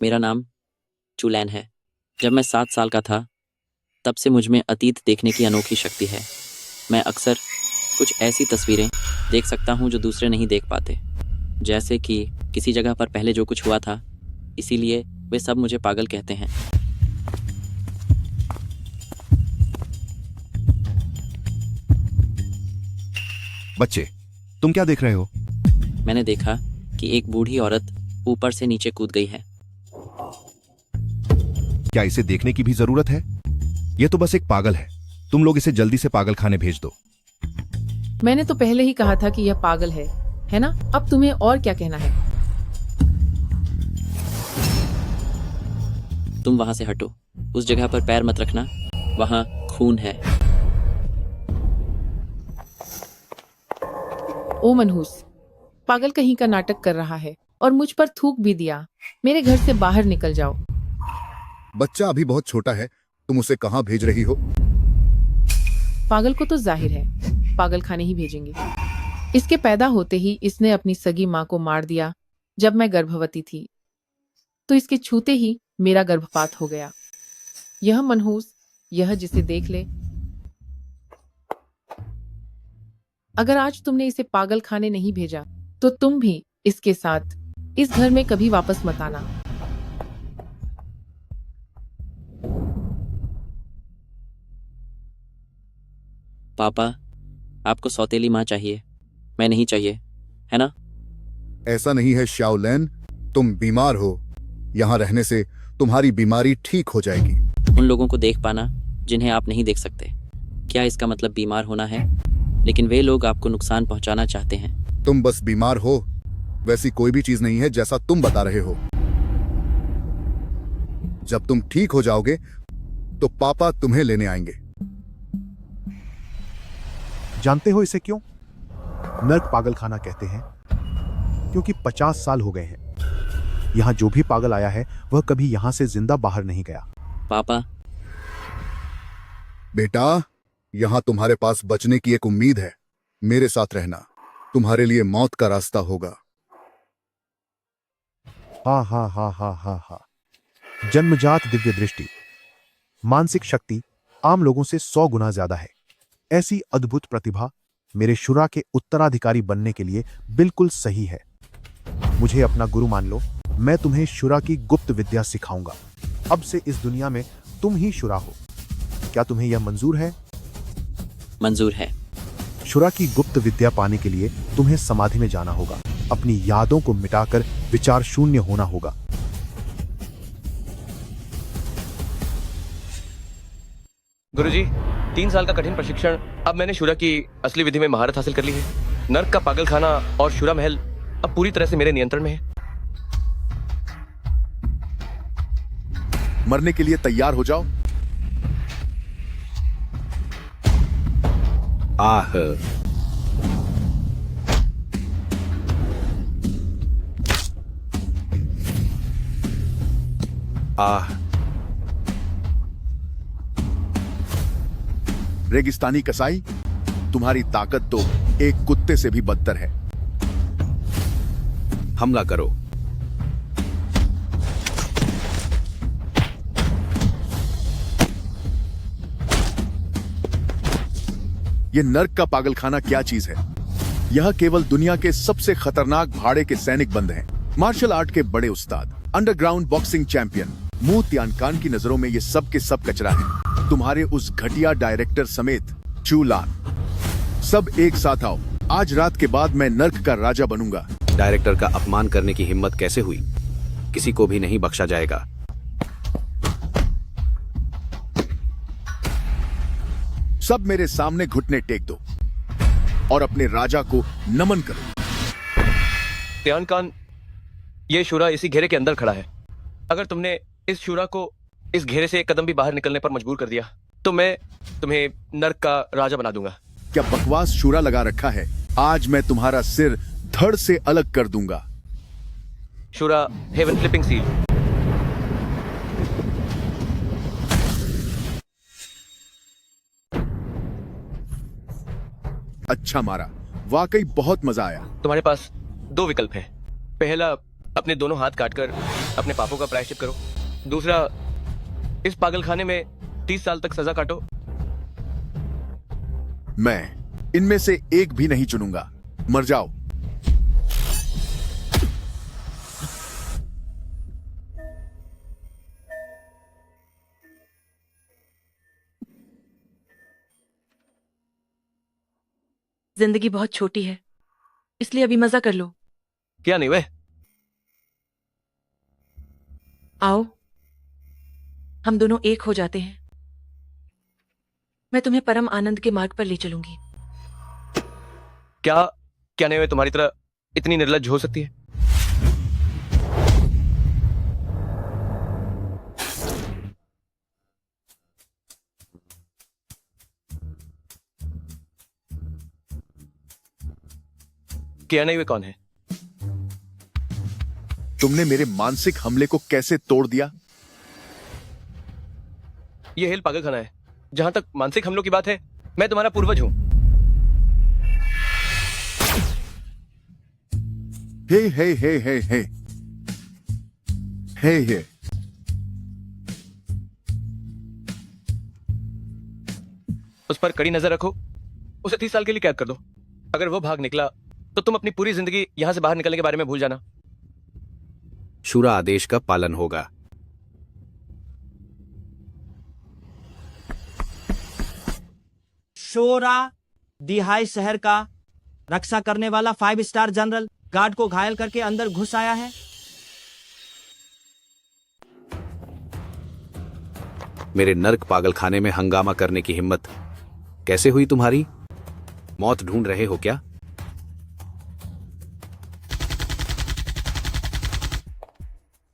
मेरा नाम चुलैन है। जब मैं 7 साल का था तब से मुझ में अतीत देखने की अनोखी शक्ति है। मैं अक्सर कुछ ऐसी तस्वीरें देख सकता हूँ जो दूसरे नहीं देख पाते, जैसे कि किसी जगह पर पहले जो कुछ हुआ था, इसीलिए वे सब मुझे पागल कहते हैं। बच्चे, तुम क्या देख रहे हो? मैंने देखा कि एक बूढ़ी औरत ऊपर से नीचे कूद गई है। क्या इसे देखने की भी जरूरत है? यह तो बस एक पागल है। तुम लोग इसे जल्दी से पागल खाने भेज दो। मैंने तो पहले ही कहा था कि यह पागल है ना? अब तुम्हें और क्या कहना है? तुम वहां से हटो, उस जगह पर पैर मत रखना, वहां खून है। ओ मनहूस, पागल कहीं का नाटक कर रहा है और मुझ पर थूक भी दिया। मेरे घर से बाहर निकल जाओ। बच्चा अभी बहुत छोटा है, तुम उसे कहाँ भेज रही हो? पागल को तो जाहिर है पागल खाने ही भेजेंगे। इसके पैदा होते ही इसने अपनी सगी माँ को मार दिया। जब मैं गर्भवती थी तो इसके छूते ही मेरा गर्भपात हो गया। यह मनहूस, यह जिसे देख ले। अगर आज तुमने इसे पागल खाने नहीं भेजा तो तुम भी इसके साथ इस घर में कभी वापस मत आना। पापा, आपको सौतेली माँ चाहिए, मैं नहीं चाहिए, है ना? ऐसा नहीं है शाओलैन, तुम बीमार हो। यहाँ रहने से तुम्हारी बीमारी ठीक हो जाएगी। उन लोगों को देख पाना जिन्हें आप नहीं देख सकते, क्या इसका मतलब बीमार होना है? लेकिन वे लोग आपको नुकसान पहुंचाना चाहते हैं। तुम बस बीमार हो, वैसी कोई भी चीज नहीं है जैसा तुम बता रहे हो। जब तुम ठीक हो जाओगे तो पापा तुम्हें लेने आएंगे। जानते हो इसे क्यों नर्क पागल खाना कहते हैं? क्योंकि 50 साल हो गए हैं। यहां जो भी पागल आया है वह कभी यहां से जिंदा बाहर नहीं गया। पापा, बेटा, यहाँ तुम्हारे पास बचने की एक उम्मीद है। मेरे साथ रहना तुम्हारे लिए मौत का रास्ता होगा। हा हा हा हा हा हा। जन्मजात दिव्य दृष्टि, मानसिक शक्ति आम लोगों से 100 गुना ज्यादा है। ऐसी अद्भुत प्रतिभा मेरे शुरा के उत्तराधिकारी बनने के लिए बिल्कुल सही है। मुझे अपना गुरु मान लो, मैं तुम्हें शुरा की गुप्त विद्या सिखाऊंगा। अब से इस दुनिया में तुम ही शुरा हो। क्या तुम्हें यह मंजूर है? मंजूर है। शुरा की गुप्त विद्या पाने के लिए तुम्हें समाधि में जाना होगा। अपनी यादों को मिटाकर विचार शून्य होना होगा। गुरुजी, 3 साल का कठिन प्रशिक्षण, अब मैंने शुरा की असली विधि में महारत हासिल कर ली है। नर्क का पागल खाना और शुरा महल अब पूरी तरह से मेरे नियंत्रण में है। मरने के लिए तैयार हो जाओ। आह, आह। रेगिस्तानी कसाई, तुम्हारी ताकत तो एक कुत्ते से भी बदतर है। हमला करो। यह नर्क का पागलखाना क्या चीज है? यह केवल दुनिया के सबसे खतरनाक भाड़े के सैनिक बंद हैं। मार्शल आर्ट के बड़े उस्ताद, अंडरग्राउंड बॉक्सिंग चैंपियन मू तियानकान की नजरों में ये सब के सब कचरा है। तुम्हारे उस घटिया डायरेक्टर समेत चूलान, सब एक साथ आओ। आज रात के बाद मैं नर्क का राजा बनूंगा। डायरेक्टर का अपमान करने की हिम्मत कैसे हुई? किसी को भी नहीं बख्शा जाएगा। सब मेरे सामने घुटने टेक दो और अपने राजा को नमन करो। त्यानकान, ये शुरा इसी घेरे के अंदर खड़ा है। अगर तुमने इस शुरा को इस घेरे से एक कदम भी बाहर निकलने पर मजबूर कर दिया तो मैं तुम्हें नर्क का राजा बना दूंगा। क्या बकवास शूरा लगा रखा है? आज मैं तुम्हारा सिर धड़ से अलग कर दूंगा। शुरा हेवन फ्लिपिंग सील। अच्छा मारा, वाकई बहुत मजा आया। तुम्हारे पास 2 विकल्प हैं। पहला, अपने दोनों हाथ काटकर अपने पापों का प्रायश्चित करो। दूसरा, इस पागलखाने में 30 साल तक सजा काटो। मैं इनमें से एक भी नहीं चुनूंगा। मर जाओ। जिंदगी बहुत छोटी है, इसलिए अभी मजा कर लो। क्या नहीं वे? आओ, हम दोनों एक हो जाते हैं। मैं तुम्हें परम आनंद के मार्ग पर ले चलूंगी। क्या क्या नहीं वे तुम्हारी तरह इतनी निर्लज्ज हो सकती है? क्या नहीं वे कौन है? तुमने मेरे मानसिक हमले को कैसे तोड़ दिया? ये हेल पागलखाना है। जहां तक मानसिक हमलों की बात है, मैं तुम्हारा पूर्वज हूं। हे हे हे हे हे हे हे उस पर कड़ी नजर रखो। उसे 30 साल के लिए कैद कर दो। अगर वो भाग निकला तो तुम अपनी पूरी जिंदगी यहां से बाहर निकलने के बारे में भूल जाना। शूरा आदेश का पालन होगा। शोरा दिहाई शहर का रक्षा करने वाला 5 स्टार जनरल गार्ड को घायल करके अंदर घुस आया है। मेरे नर्क पागलखाने में हंगामा करने की हिम्मत कैसे हुई तुम्हारी? मौत ढूंढ रहे हो क्या?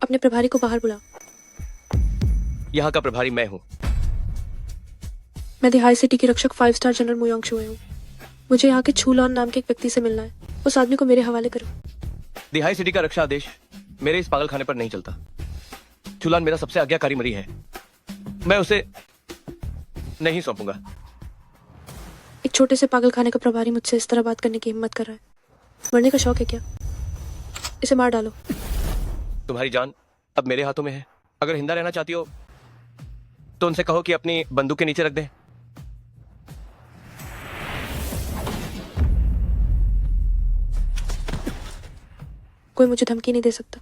अपने प्रभारी को बाहर बुलाओ। यहां का प्रभारी मैं हूं। मैं दिहाई सिटी की रक्षक 5 स्टार जनरल मुयांग शुए हूँ। मुझे यहाँ के छूलॉन नाम के एक व्यक्ति से मिलना है। उस आदमी को मेरे हवाले करो। दिहाई सिटी का रक्षा आदेश मेरे इस पागलखाने पर नहीं चलता। चुलान मेरा सबसे आज्ञाकारी मरी है। मैं उसे नहीं सौंपूंगा। एक छोटे से पागलखाने का प्रभारी मुझसे इस तरह बात करने की हिम्मत कर रहा है। मरने का शौक है क्या? इसे मार डालो। तुम्हारी जान अब मेरे हाथों में है। अगर हिंदा रहना चाहती हो तो उनसे कहो कि अपनी बंदूक के नीचे रख दें। कोई मुझे धमकी नहीं दे सकता।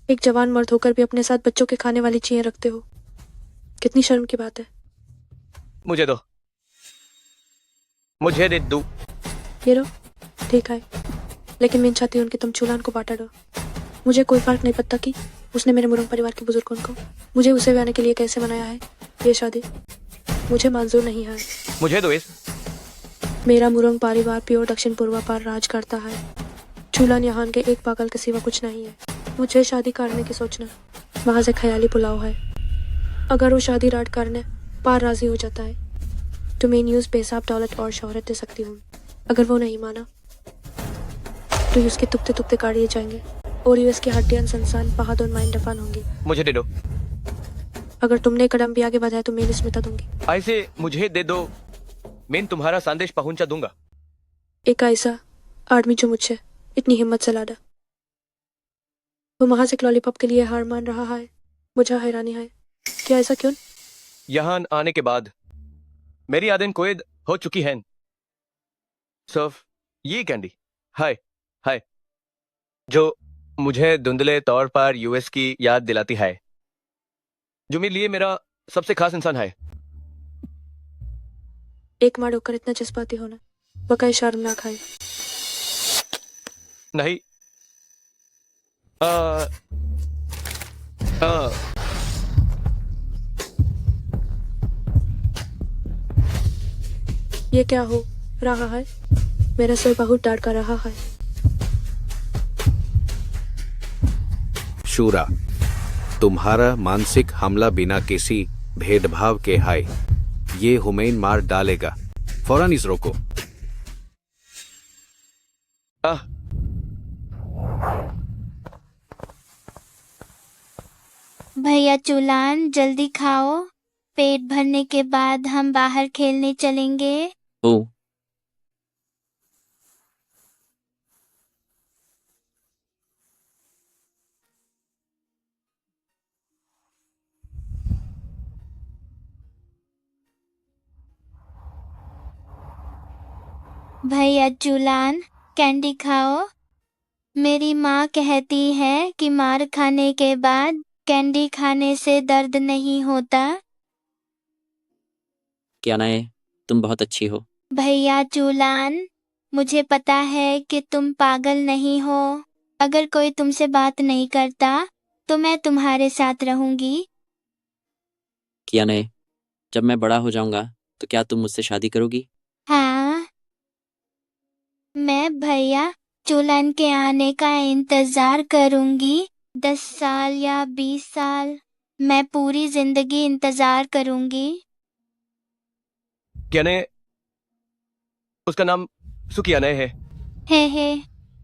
एक जवान मर्द होकर भी अपने साथ बच्चों के खाने वाली चीजें रखते हो। कितनी शर्म की बात है। मुझे दो। मुझे दे दो। ये लो, ठीक है, लेकिन मैं चाहती हूँ कि तुम चूलान को बांटा दो। मुझे कोई फर्क नहीं पड़ता कि उसने मेरे मुरंग परिवार के बुजुर्गों को मुझे उसे ब्याने के लिए कैसे मनाया है। ये शादी मुझे मंजूर नहीं है। मुझे दो इस। मेरा मुरंग परिवार प्योर दक्षिण पूर्व पर राज करता है। चूलान यहाँ के एक पागल के सिवा कुछ नहीं है। मुझे शादी करने की सोचना महज एक ख्याली पुलाव है। अगर वो शादी राट करने पार राजी हो जाता है तो मैं न्यूज़ बेसाब दौलत और शोहरत दे सकती हूँ। अगर वो नहीं माना तो उसके तुकते तुकते काट दिए जाएंगे और यूएस की हड्डियां संसान बहादुर माइन दफन होंगी। मुझे दे दो। अगर तुमने कदम भी आगे बढ़ाया तो मैं इसमें दूंगी। ऐसे मुझे दे दो। मैं तुम्हारा संदेश पहुंचा दूंगा। एक ऐसा आदमी जो मुझसे इतनी हिम्मत से लादा, वो महज एक लॉलीपॉप के लिए हार मान रहा है। मुझे हैरानी है क्या ऐसा क्यों? यहाँ आने के बाद मेरी आदन कोयद हो चुकी है। सिर्फ ये कैंडी हाय हाय जो मुझे धुंधले तौर पर यूएस की याद दिलाती है, जो मेरे लिए मेरा सबसे खास इंसान है। एक मार होकर इतना जज्बाती होना वाकई शर्मनाक है। नहीं ये क्या हो रहा है? मेरा सिर बहुत दर्द कर रहा है। शूरा, तुम्हारा मानसिक हमला बिना किसी भेदभाव के है। ये हुमैन मार डालेगा। फौरन इस रोको। भैया चुलान जल्दी खाओ। पेट भरने के बाद हम बाहर खेलने चलेंगे। ओ भैया चूलान, कैंडी खाओ। मेरी माँ कहती है कि मार खाने के बाद कैंडी खाने से दर्द नहीं होता। क्या ना है, तुम बहुत अच्छी हो। भैया चूलान, मुझे पता है कि तुम पागल नहीं हो। अगर कोई तुमसे बात नहीं करता तो मैं तुम्हारे साथ रहूंगी। क्या ना है, जब मैं बड़ा हो जाऊंगा तो क्या तुम मुझसे शादी करोगी? हाँ, मैं भैया चूलान के आने का इंतजार करूंगी। 10 साल या 20 साल, मैं पूरी जिंदगी इंतजार करूंगी। कहने उसका नाम सुकियाने है। हे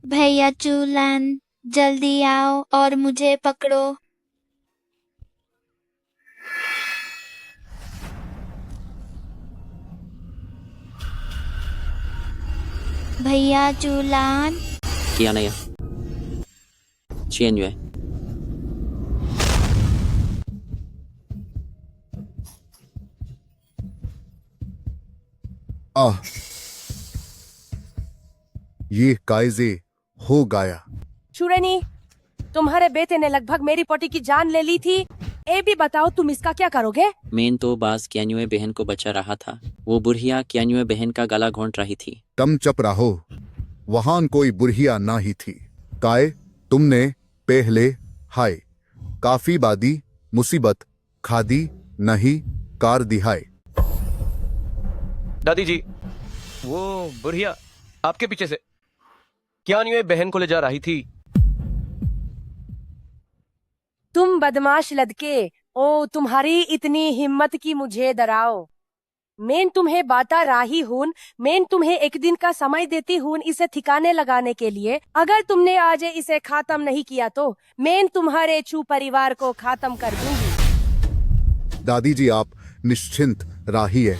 भैया चूलान, जल्दी आओ और मुझे पकड़ो। भैया चूलान। क्या ना है, चेंज है। आह, ये कायजे हो गया। शुरेनी, तुम्हारे बेटे ने लगभग मेरी पोटी की जान ले ली थी। ए भी बताओ तुम इसका क्या करोगे? मेन तो बाज क्यान्युए बहन को बचा रहा था। वो बुढ़िया क्यान्युए बहन का गला घोंट रही थी। तुम चुप रहो, वहां कोई बुढ़िया ना ही थी। काय तुमने पहले हाय काफी बादी मुसीबत खादी नहीं कार दिहाय। दादी जी, वो बुढ़िया आपके पीछे से क्या नहीं बहन को ले जा रही थी। तुम बदमाश लड़के, ओ तुम्हारी इतनी हिम्मत की मुझे डराओ। मैं तुम्हें बाता राही हूँ, मैं तुम्हें एक दिन का समय देती हूँ इसे ठिकाने लगाने के लिए। अगर तुमने आज इसे खत्म नहीं किया तो मैं तुम्हारे छू परिवार को खत्म कर दूंगी। दादी जी आप निश्चिंत रहिए,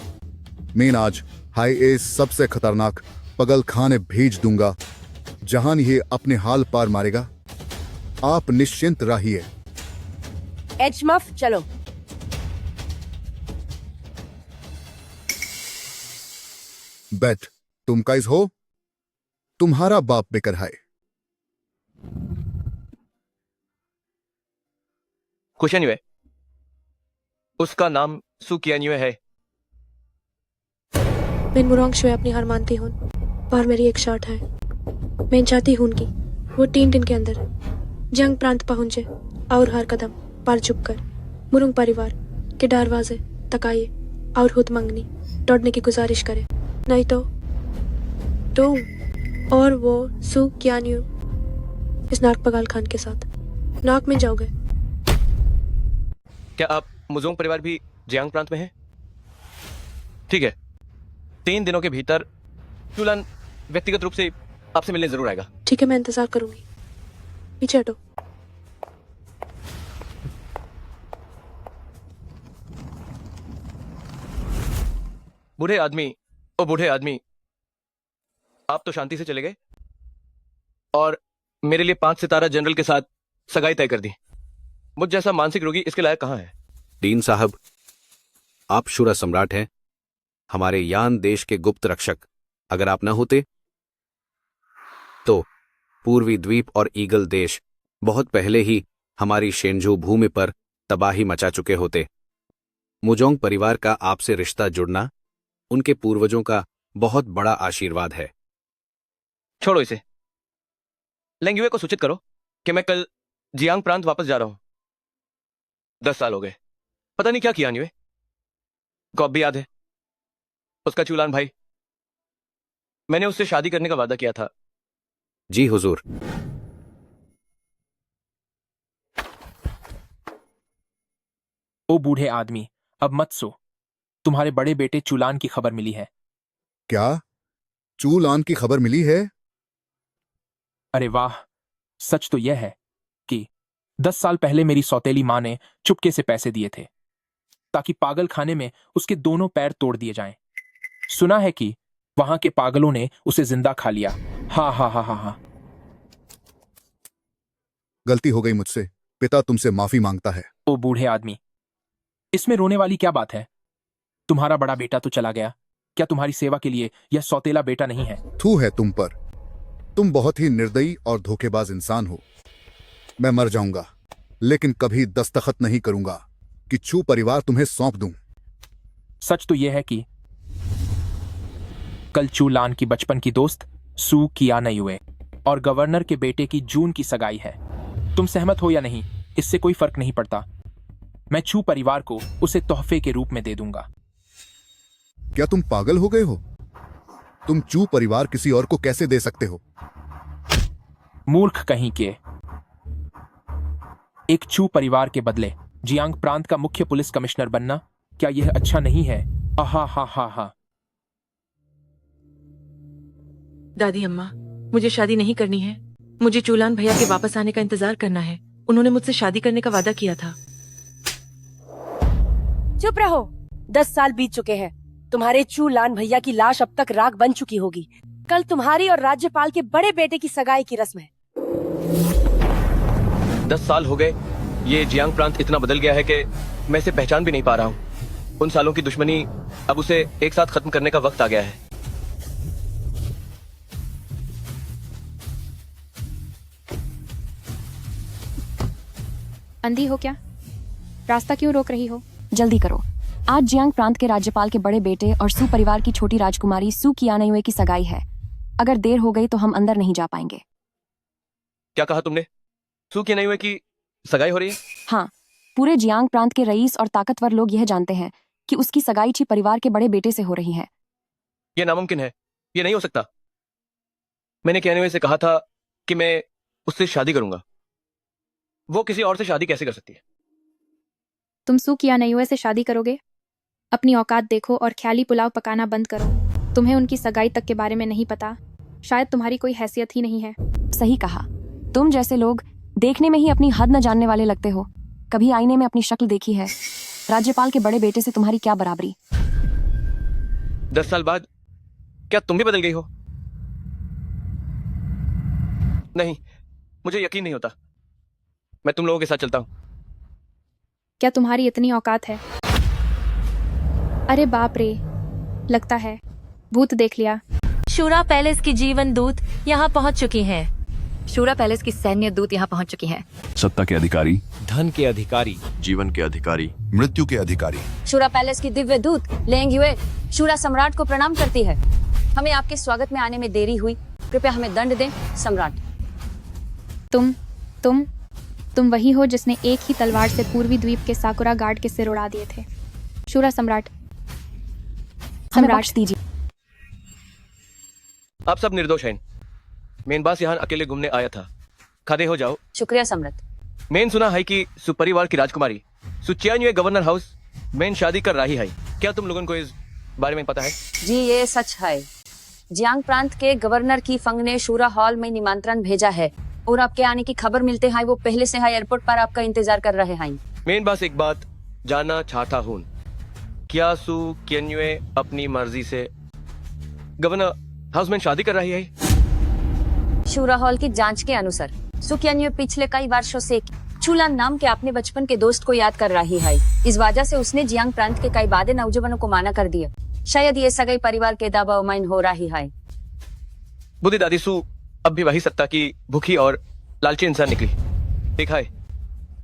मैं आज हाय एस सबसे खतरनाक पगल खाने भेज दूंगा जहां ये अपने हाल पार मारेगा। आप निश्चिंत रहिए। एचमफ चलो। बैठ, तुम काइज हो? तुम्हारा बाप बेकर है। कुशन्युए, उसका नाम सुकियान्युए है। मैं मुरंग शुए अपनी हार मानती हूँ, पर मेरी एक शर्त है। मैं चाहती हूँ कि वो 3 दिन के अंदर जंग प्रांत पहुंचे और हर कदम पर चुप कर मुरुंग परिवार के दरवाजे तकाए और खुद मंगनी दौड़ने की गुजारिश करे। नहीं तो तुम और वो सु क्यान्यू इस नाक पगाल खान के साथ नाक में जाओगे। क्या आप मुजोंग परिवार भी जियांग प्रांत में हैं? ठीक है, 3 दिनों के भीतर चूलान व्यक्तिगत रूप से आपसे मिलने जरूर आएगा। ठीक है, मैं इंतजार करूंगी। पीछे हटो। बूढ़े आदमी, ओ बूढ़े आदमी, आप तो शांति से चले गए और मेरे लिए 5 सितारा जनरल के साथ सगाई तय कर दी। मुझ जैसा मानसिक रोगी इसके लायक कहां है? डीन साहब, आप शुरा सम्राट हैं, हमारे यान देश के गुप्त रक्षक। अगर आप न होते तो पूर्वी द्वीप और ईगल देश बहुत पहले ही हमारी शेंझू भूमि पर तबाही मचा चुके होते। मुजोंग परिवार का आपसे रिश्ता जुड़ना उनके पूर्वजों का बहुत बड़ा आशीर्वाद है। छोड़ो इसे। लेंगुए को सूचित करो कि मैं कल जियांग प्रांत वापस जा रहा हूं। 10 साल हो गए, पता नहीं क्या किया न्यूए। कौब भी याद है, उसका चूलान भाई। मैंने उससे शादी करने का वादा किया था। जी हुजूर। ओ बूढ़े आदमी, अब मत सो। तुम्हारे बड़े बेटे चूलान की खबर मिली है। क्या चूलान की खबर मिली है? अरे वाह, सच तो यह है कि 10 साल पहले मेरी सौतेली मां ने चुपके से पैसे दिए थे ताकि पागल खाने में उसके दोनों पैर तोड़ दिए जाएं। सुना है कि वहां के पागलों ने उसे जिंदा खा लिया। हा हा हा हा हा। गलती हो गई मुझसे, पिता तुमसे माफी मांगता है। ओ बूढ़े आदमी, इसमें रोने वाली क्या बात है? तुम्हारा बड़ा बेटा तो चला गया, क्या तुम्हारी सेवा के लिए यह सौतेला बेटा नहीं है? थू है तुम पर। तुम बहुत ही निर्दयी और धोखेबाज इंसान हो। मैं मर जाऊंगा, लेकिन कभी दस्तखत नहीं करूंगा कि चू परिवार तुम्हें सौंप दूं। सच तो यह है कि कल चू लान की बचपन की दोस्त सू कियानयुए और गवर्नर के बेटे की जून की सगाई है। तुम सहमत हो या नहीं, इससे कोई फर्क नहीं पड़ता। मैं चू परिवार को उसे तोहफे के रूप में दे दूंगा। क्या तुम पागल हो गए हो? तुम चू परिवार किसी और को कैसे दे सकते हो? मूर्ख कहीं के। एक चू परिवार के बदले जियांग प्रांत का मुख्य पुलिस कमिश्नर बनना, क्या यह अच्छा नहीं है? आहा हा हा हा। दादी अम्मा, मुझे शादी नहीं करनी है। मुझे चूलान भैया के वापस आने का इंतजार करना है। उन्होंने मुझसे शादी करने का वादा किया था। चुप रहो। 10 साल बीत चुके हैं। तुम्हारे चूलान भैया की लाश अब तक राख बन चुकी होगी। कल तुम्हारी और राज्यपाल के बड़े बेटे की सगाई की रस्म है। 10 साल हो गए। ये जियांग प्रांत इतना बदल गया है कि मैं इसे पहचान भी नहीं पा रहा हूँ। उन सालों की दुश्मनी अब उसे एक साथ खत्म करने का वक्त आ गया है। अंधी हो क्या? रास्ता क्यों रोक रही हो? जल्दी करो। आज जियांग प्रांत के राज्यपाल के बड़े बेटे और सू परिवार की छोटी राजकुमारी सू कियानयुए की सगाई है। अगर देर हो गई तो हम अंदर नहीं जा पाएंगे। क्या कहा तुमने? सू कियानयुए की सगाई हो रही है? हाँ, पूरे जियांग प्रांत के रईस और ताकतवर लोग यह जानते हैं कि उसकी सगाई ची परिवार के बड़े बेटे से हो रही है। यह नामुमकिन है। यह नहीं हो सकता। मैंने कियानयुए से कहा था कि मैं उससे शादी करूंगा। वो किसी और से शादी कैसे कर सकती है? तुम सू कियानयुए से शादी करोगे? अपनी औकात देखो और ख्याली पुलाव पकाना बंद करो। तुम्हें उनकी सगाई तक के बारे में नहीं पता। शायद तुम्हारी कोई हैसियत ही नहीं है। सही कहा। तुम जैसे लोग देखने में ही अपनी हद न जानने वाले लगते हो। कभी आईने में अपनी शक्ल देखी है? राज्यपाल के बड़े बेटे से तुम्हारी क्या बराबरी? 10 साल बाद क्या तुम भी बदल गई हो? नहीं, मुझे यकीन नहीं होता। मैं तुम लोगों के साथ चलता हूं। क्या तुम्हारी इतनी औकात है? अरे बाप रे, लगता है भूत देख लिया। शूरा पैलेस की जीवन दूत यहाँ पहुँच चुकी हैं। शूरा पैलेस की सैन्य दूत यहाँ पहुँच चुकी हैं। सत्ता के अधिकारी, धन के अधिकारी, जीवन के अधिकारी, मृत्यु के अधिकारी। शूरा पैलेस की दिव्य दूत लेंग युए शूरा सम्राट को प्रणाम करती है। हमें आपके स्वागत में आने में देरी हुई, कृपया हमें दंड दें सम्राट। तुम वही हो जिसने एक ही तलवार से पूर्वी द्वीप के साकुरा गार्ड के सिर उड़ा दिए थे। शूरा सम्राट, हमें बख्श दीजिए। आप सब निर्दोष हैं। मेनबास यहाँ अकेले घूमने आया था। खड़े हो जाओ। शुक्रिया सम्राट। मैंने सुना है कि सुपरिवार की राजकुमारी सुचियान्युए गवर्नर हाउस में शादी कर रही है। क्या तुम लोगों को इस बारे में पता है? जी ये सच है। जियांग प्रांत के गवर्नर की फंग ने शूरा हॉल में निमंत्रण भेजा है और आपके आने की खबर मिलते हैं वो पहले से है एयरपोर्ट पर आपका इंतजार कर रहे हैं। मैं बस एक बात जानना चाहता हूँ, क्या सू कियानयुए अपनी मर्जी से गवर्नर हाउस में शादी कर रही है? शूरा हॉल की जांच के अनुसार सू कियानयुए पिछले कई वर्षों से चूलान नाम के अपने बचपन के दोस्त को याद कर रही है। इस वजह से उसने जियांग प्रांत के कई बादे नौजवानों को माना कर दिया। शायद ये सगाई परिवार के दबाव में हो रही है। बुद्धि दादी सू अब भी वही सत्ता की भूखी और लालची इंसान निकली। देखा है,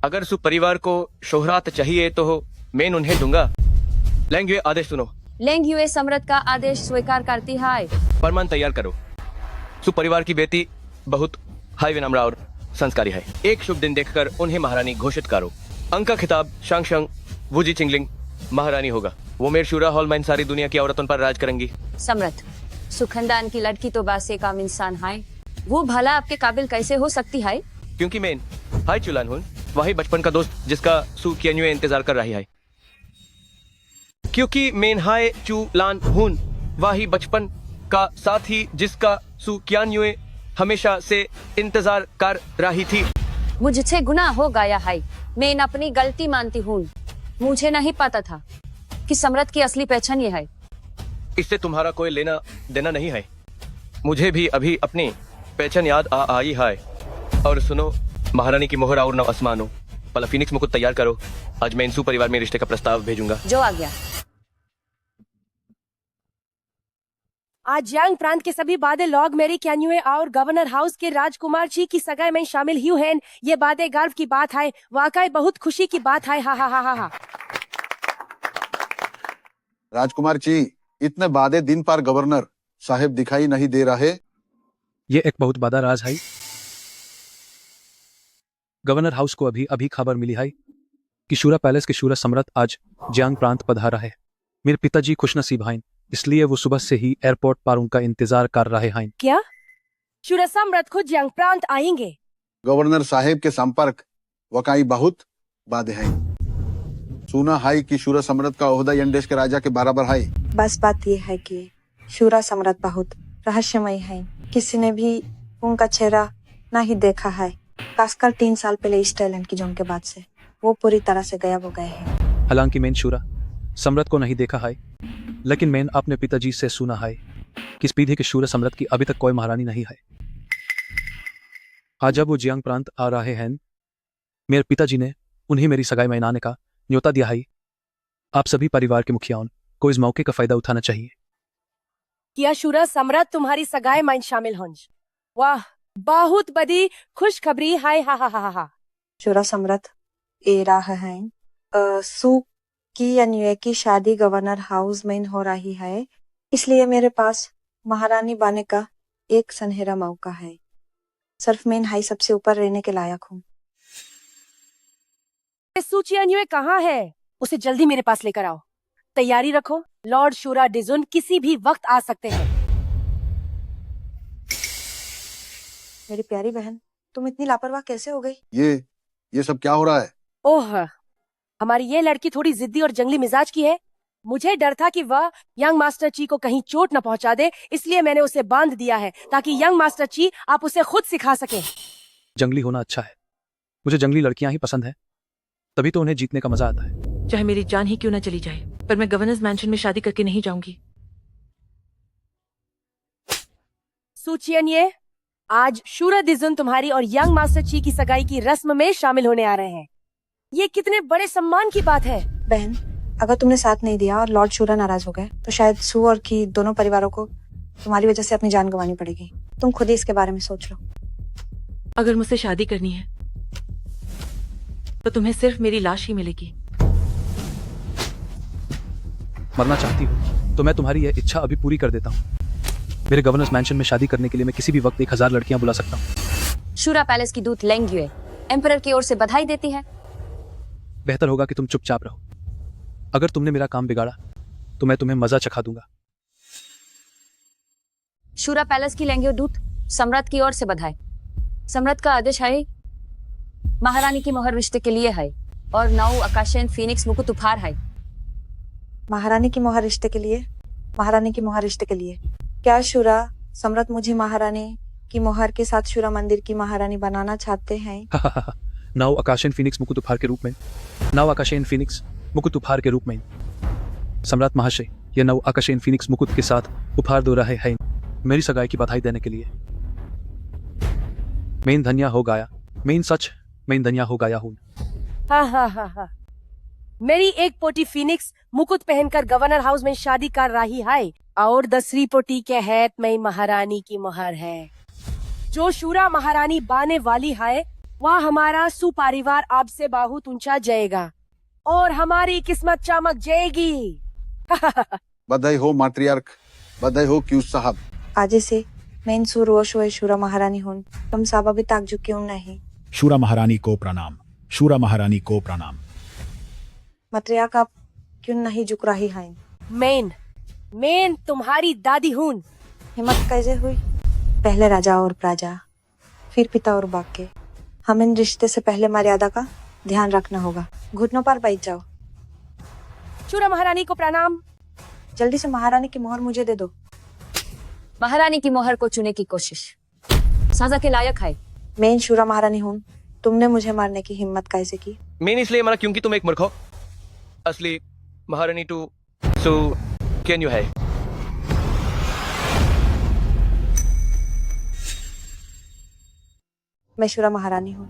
अगर सू परिवार को शोहरत चाहिए तो मैं उन्हें दूंगा। लेंग युए आदेश सुनो। लेंग युए सम्राट का आदेश स्वीकार करती है। फरमान तैयार करो। सू परिवार की बेटी बहुत हाई विनम्र और संस्कारी है। एक शुभ दिन देखकर उन्हें महारानी घोषित करो। अंक का खिताब शांगशंग वुजी चिंगलिंग महारानी होगा। वो मेरे शूरा हॉल में सारी दुनिया की औरतों पर राज करेंगी। सम्राट, सुखनदान की लड़की तो बस एक आम इंसान है। वो भला आपके काबिल कैसे हो सकती है? क्योंकि मैं हाई चुलान हूँ, वही बचपन का दोस्त जिसका सू कियानयुए इंतजार कर रही है। क्योंकि मैं हाई चुलान हूँ, वही बचपन का साथी जिसका सू कियानयुए हमेशा से इंतजार कर रही थी। मुझसे गुनाह हो गया है। मैं अपनी गलती मानती हूँ। मुझे नहीं पता था कि सम्राट की असली पहचान ये है। इससे तुम्हारा कोई लेना देना नहीं है। मुझे भी अभी अपनी पहचान याद आई है। और सुनो, महारानी की मोहर और नव आसमानो पहला फिनिक्स मुकुट तैयार करो। आज मैं इंसू परिवार में रिश्ते का प्रस्ताव भेजूंगा। जो आ गया। आज यांग प्रांत के सभी बादे लॉग मेरी कैन्युए और गवर्नर हाउस के राजकुमार जी की सगाई में शामिल ही हैं। ये बातें गर्व की बात है, वाकई बहुत खुशी की बात है। हा हा हा हा हा। राजकुमार जी, इतने बादे दिन पर गवर्नर साहब दिखाई नहीं दे रहे। ये एक बहुत बड़ा राज है। गवर्नर हाउस को अभी अभी खबर मिली है कि शूरा पैलेस के शूरा सम्राट आज जियांग प्रांत पधारा है। मेरे पिताजी खुशनसीब हैं, इसलिए वो सुबह से ही एयरपोर्ट पर उनका इंतजार कर रहे हैं। क्या शूरा सम्राट खुद जियांग प्रांत आएंगे? गवर्नर साहब के संपर्क वकाई बहुत बादे हैं। सुना है कि शूरा सम्राट का ओहदा यन देश के राजा के बराबर है। बस बात यह है कि शूरा सम्राट बहुत रहस्यमय है। किसी ने भी उनका चेहरा नहीं देखा है। खासकर 3 साल पहले इस टैलेंट की जंग के बाद से वो पूरी तरह से गायब हो गए हैं। हालांकि मैंने शूरा सम्राट को नहीं देखा है, लेकिन मैंने अपने पिताजी से सुना है कि इस पीढ़ी के शूरा सम्राट की अभी तक कोई महारानी नहीं है। आज जब वो जियांग प्रांत आ रहे हैं, मेरे पिताजी ने उन्हें मेरी सगाई में आने का न्योता दिया है। आप सभी परिवार के मुखियाओं को इस मौके का फायदा उठाना चाहिए। क्या शूरा सम्राट तुम्हारी सगाई में शामिल हों? वाह, बहुत बड़ी खुशखबरी है। हा हा हा हा। शूरा सम्राट ए रहा है। सू की अन्य की शादी गवर्नर हाउस में हो रही है, इसलिए मेरे पास महारानी बनने का एक सुनहरा मौका है। सिर्फ मैं हाई सबसे ऊपर रहने के लायक हूँ। सूची अन्य कहाँ है? उसे जल्दी मेरे पास लेकर आओ। तैयारी रखो, लॉर्ड शूरा डिजुन किसी भी वक्त आ सकते हैं। मेरी प्यारी बहन, तुम इतनी लापरवाह कैसे हो गई? ये सब क्या हो रहा है? ओह, हमारी ये लड़की थोड़ी जिद्दी और जंगली मिजाज की है। मुझे डर था कि वह यंग मास्टर ची को कहीं चोट न पहुंचा दे, इसलिए मैंने उसे बांध दिया है ताकि यंग मास्टर ची आप उसे खुद सिखा सके। जंगली होना अच्छा है। मुझे जंगली लड़कियां ही पसंद है, तभी तो उन्हें जीतने का मजा आता है। चाहे मेरी जान ही क्यों ना चली जाए, पर मैं गवर्नर्स मैंशन में शादी करके नहीं जाऊंगी। सूचियन, आज शूरा डिजुन तुम्हारी और यंग मास्टर ची की सगाई की रस्म में शामिल होने आ रहे हैं। ये कितने बड़े सम्मान की बात है। बहन, अगर तुमने साथ नहीं दिया और लॉर्ड शूरा नाराज हो गए तो शायद सू और की दोनों परिवारों को तुम्हारी वजह से अपनी जान गंवानी पड़ेगी। तुम खुद ही इसके बारे में सोच लो। अगर मुझसे शादी करनी है तो तुम्हें सिर्फ मेरी लाश ही मिलेगी। मरना चाहती हो तो मैं तुम्हारी यह इच्छा अभी पूरी कर देता हूँ। मेरे गवर्नर्स मैंशन में शादी करने के लिए मैं किसी भी वक्त 1000 लड़कियां बुला सकता हूँ। शूरा पैलेस की दूत लेंग्युए एम्परर की ओर से बधाई देती है। बेहतर होगा कि तुम चुपचाप रहो। अगर तुमने मेरा काम बिगाड़ा तो मैं तुम्हें मजा चखा दूंगा। शूरा पैलेस की लेंग्युए दूत सम्राट की ओर से बधाई। सम्राट का आदेश है, महारानी की मोहर रिश्ते के लिए है और 9 आकाशेन फीनिक्स मुकुट उपहार है। महारानी की मोहर रिश्ते के लिए? महारानी की मोहर रिश्ते के लिए? क्या शूरा सम्राट मुझे महारानी की मोहर के साथ शूरा मंदिर की महारानी बनाना चाहते हैं? 9 आकाशेन फीनिक्स मुकुट उपहार के रूप में। 9 आकाशेन फीनिक्स मुकुट उपहार के रूप में। सम्राट महाशय, यह 9 आकाशेन फीनिक्स मुकुट के साथ उपहार दे रहे हैं मेरी सगाई की बधाई देने के लिए। मैं धन्या हो गया। मैं धन्या हो गया हूँ। हा हा हा हा। मेरी एक पोटी फीनिक्स मुकुट पहनकर गवर्नर हाउस में शादी कर रही है और 10वीं पोटी के हाथ में महारानी की मोहर है। जो शूरा महारानी बाने वाली है वह हमारा सुपरिवार अब से बहुत ऊंचा जाएगा और हमारी किस्मत चमक जाएगी। बधाई हो माट्रियार्क, बधाई हो क्यूस साहब। आज से मैं शूरा महारानी हूँ। तुम सब अभी तक झुके क्यों नहीं? शूरा महारानी को प्रणाम। शूरा महारानी को प्रणाम। मत्रियाक, आप क्यों नहीं झुक रही हैं? मैं तुम्हारी दादी हूँ। हिम्मत कैसे हुई? पहले राजा और प्रजा, फिर पिता और बाके। हम इन रिश्ते से पहले मर्यादा का ध्यान रखना होगा। घुटनों पर बैठ जाओ। शूरा महारानी को प्रणाम। जल्दी से महारानी की मोहर मुझे दे दो। महारानी की मोहर को चुने की कोशिश सजा के लायक है। मैं शूरा महारानी हूँ। तुमने मुझे मारने की हिम्मत कैसे की? मैं इसलिए मारा क्योंकि तुम एक मूर्ख हो। असली महारानी टू सो कैन यू है। मैं शूरा महारानी हूँ।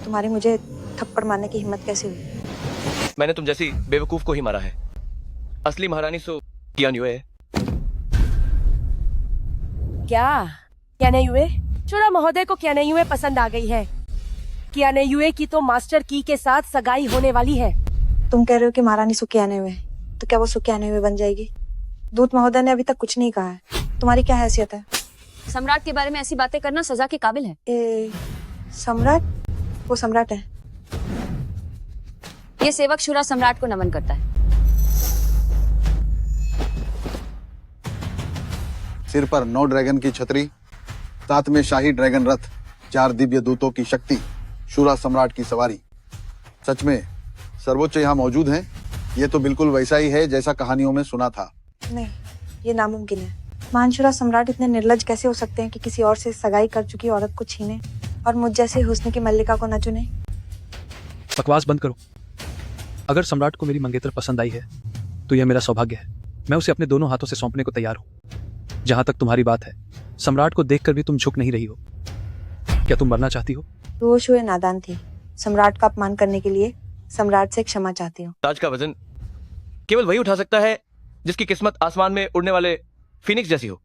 तुम्हारी मुझे थप्पड़ मारने की हिम्मत कैसे हुई? मैंने तुम जैसी बेवकूफ को ही मारा है। असली महारानी सो कियान यू है। क्या नहीं हुए? चूड़ा महोदय को क्या नहीं हुए पसंद आ गई है। क्या नहीं हुए की तो मास्टर की के साथ सगाई होने वाली है। तुम कह रहे हो कि महारानी सुखियाने हुए, तो क्या वो सुखियाने हुए बन जाएगी? दूत महोदय ने अभी तक कुछ नहीं कहा है। तुम्हारी क्या हैसियत है? सम्राट के बारे में ऐसी बातें करना सजा के काबिल है। सम्राट? वो सम्राट है। ये सेवक शूरा सम्राट को नमन करता है। सिर पर 9 ड्रैगन की छतरी, साथ में शाही ड्रैगन रथ, 4 दिव्य दूतों की शक्ति, शूरा सम्राट की सवारी। सच में सर्वोच्च यहाँ मौजूद हैं। ये तो बिल्कुल वैसा ही है जैसा कहानियों में सुना था। नहीं, ये नामुमकिन है। महान शूरा सम्राट इतने निर्लज कैसे हो सकते हैं कि किसी और से सगाई कर चुकी औरत को छीने और मुझ जैसे हुस्न की मल्लिका को न चुने? बकवास बंद करो। अगर सम्राट को मेरी मंगेतर पसंद आई है तो यह मेरा सौभाग्य है। मैं उसे अपने दोनों हाथों से सौंपने को तैयार हूँ। जहां तक तुम्हारी बात है, सम्राट को देखकर भी तुम झुक नहीं रही हो। क्या तुम मरना चाहती हो? वो शुए नादान थी। सम्राट का अपमान करने के लिए सम्राट से क्षमा चाहती हूँ। ताज का वजन केवल वही उठा सकता है जिसकी किस्मत आसमान में उड़ने वाले फिनिक्स जैसी हो।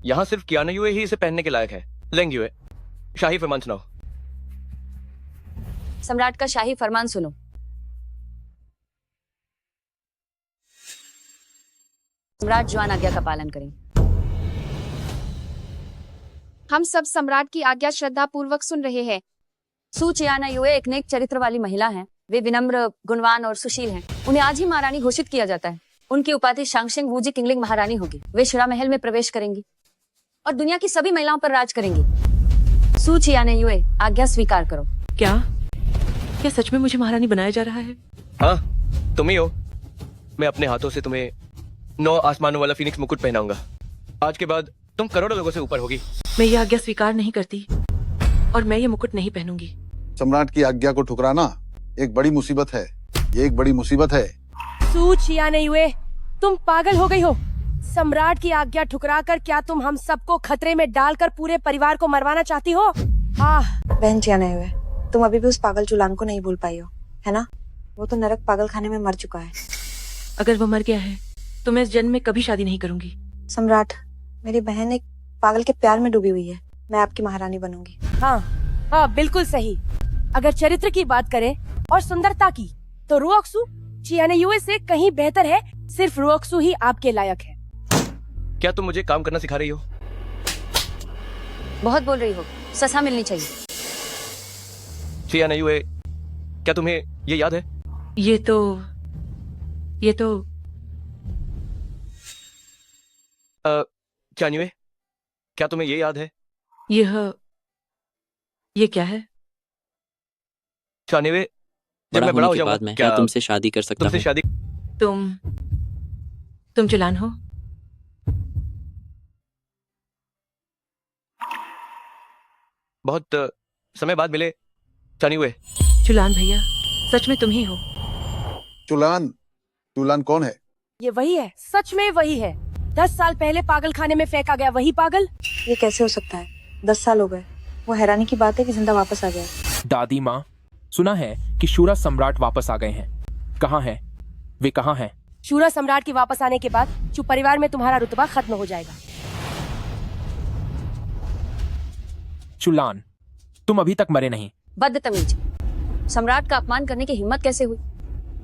यहाँ सिर्फ कियाना युए ही इसे पहनने के लायक है। लेंग युए, शाही फरमान सुनाओ। सम्राट का शाही फरमान सुनो। सम्राट जुआन आज्ञा का पालन करें। हम सब सम्राट की आज्ञा श्रद्धा पूर्वक सुन रहे हैं। सू चियाना युए एक नेक चरित्र वाली महिला हैं। वे विनम्र, गुणवान और सुशील हैं। उन्हें आज ही महारानी घोषित किया जाता है। उनकी उपाधि शांगशिंग वूजी किंगलिंग महारानी होगी। वे शुरा महल में प्रवेश करेंगी और दुनिया की सभी महिलाओं पर राज करेंगी। सू चियाना युए, आज्ञा स्वीकार करो। क्या सच में मुझे महारानी बनाया जा रहा है? हाँ, तुम ही हो। मैं अपने हाथों से तुम्हें 9 आसमानों वाला फिनिक्स मुकुट पहनाऊंगा। आज के बाद तुम करोड़ों लोगों से ऊपर होगी। मैं ये आज्ञा स्वीकार नहीं करती और मैं ये मुकुट नहीं पहनूंगी। सम्राट की आज्ञा को ठुकराना एक बड़ी मुसीबत है। ये एक बड़ी मुसीबत है। सू चियाना युए, तुम पागल हो गई हो। सम्राट की आज्ञा ठुकराकर क्या तुम हम सबको खतरे में डालकर पूरे परिवार को मरवाना चाहती हो? बहन चियाना युए, तुम अभी भी उस पागल चुलान को नहीं भूल पाई हो, है ना? वो तो नरक पागल खाने में मर चुका है। अगर वो मर गया है तो मैं इस जन्म में कभी शादी नहीं करूंगी। सम्राट, मेरी बहन एक पागल के प्यार में डूबी हुई है। मैं आपकी महारानी बनूंगी। हाँ, बिल्कुल सही। अगर चरित्र की बात करें और सुंदरता की, तो रुओक्सू चियाना युए से कहीं बेहतर है। सिर्फ रुओक्सू ही आपके लायक है। क्या तुम मुझे काम करना सिखा रही हो? बहुत बोल रही हो। सजा मिलनी चाहिए। चियाना युए, क्या तुम्हें ये याद है? ये तो चियाना युए, क्या तुम्हें ये याद है? ये क्या है? चियाना युए, जब बड़ा मैं बड़ा होने हो के बाद जाऊंगा मैं क्या तुमसे शादी कर सकता तुमसे हूँ? शादी? तुम चुलान हो? बहुत समय बाद मिले चियाना युए। चुलान भैया, सच में तुम ही हो? चुलान कौन है? ये वही है, सच में वही है। 10 साल पहले पागल खाने में फेंका गया वही पागल। ये कैसे हो सकता है? 10 साल हो गए। वो हैरानी की बात है कि जिंदा वापस आ गया। दादी माँ, सुना है कि शूरा सम्राट वापस आ गए हैं। कहाँ हैं? वे कहाँ हैं? शूरा सम्राट के वापस आने के बाद चुप परिवार में तुम्हारा रुतबा खत्म हो जाएगा। चुलान, तुम अभी तक मरे नहीं। बदतमीज, सम्राट का अपमान करने की हिम्मत कैसे हुई?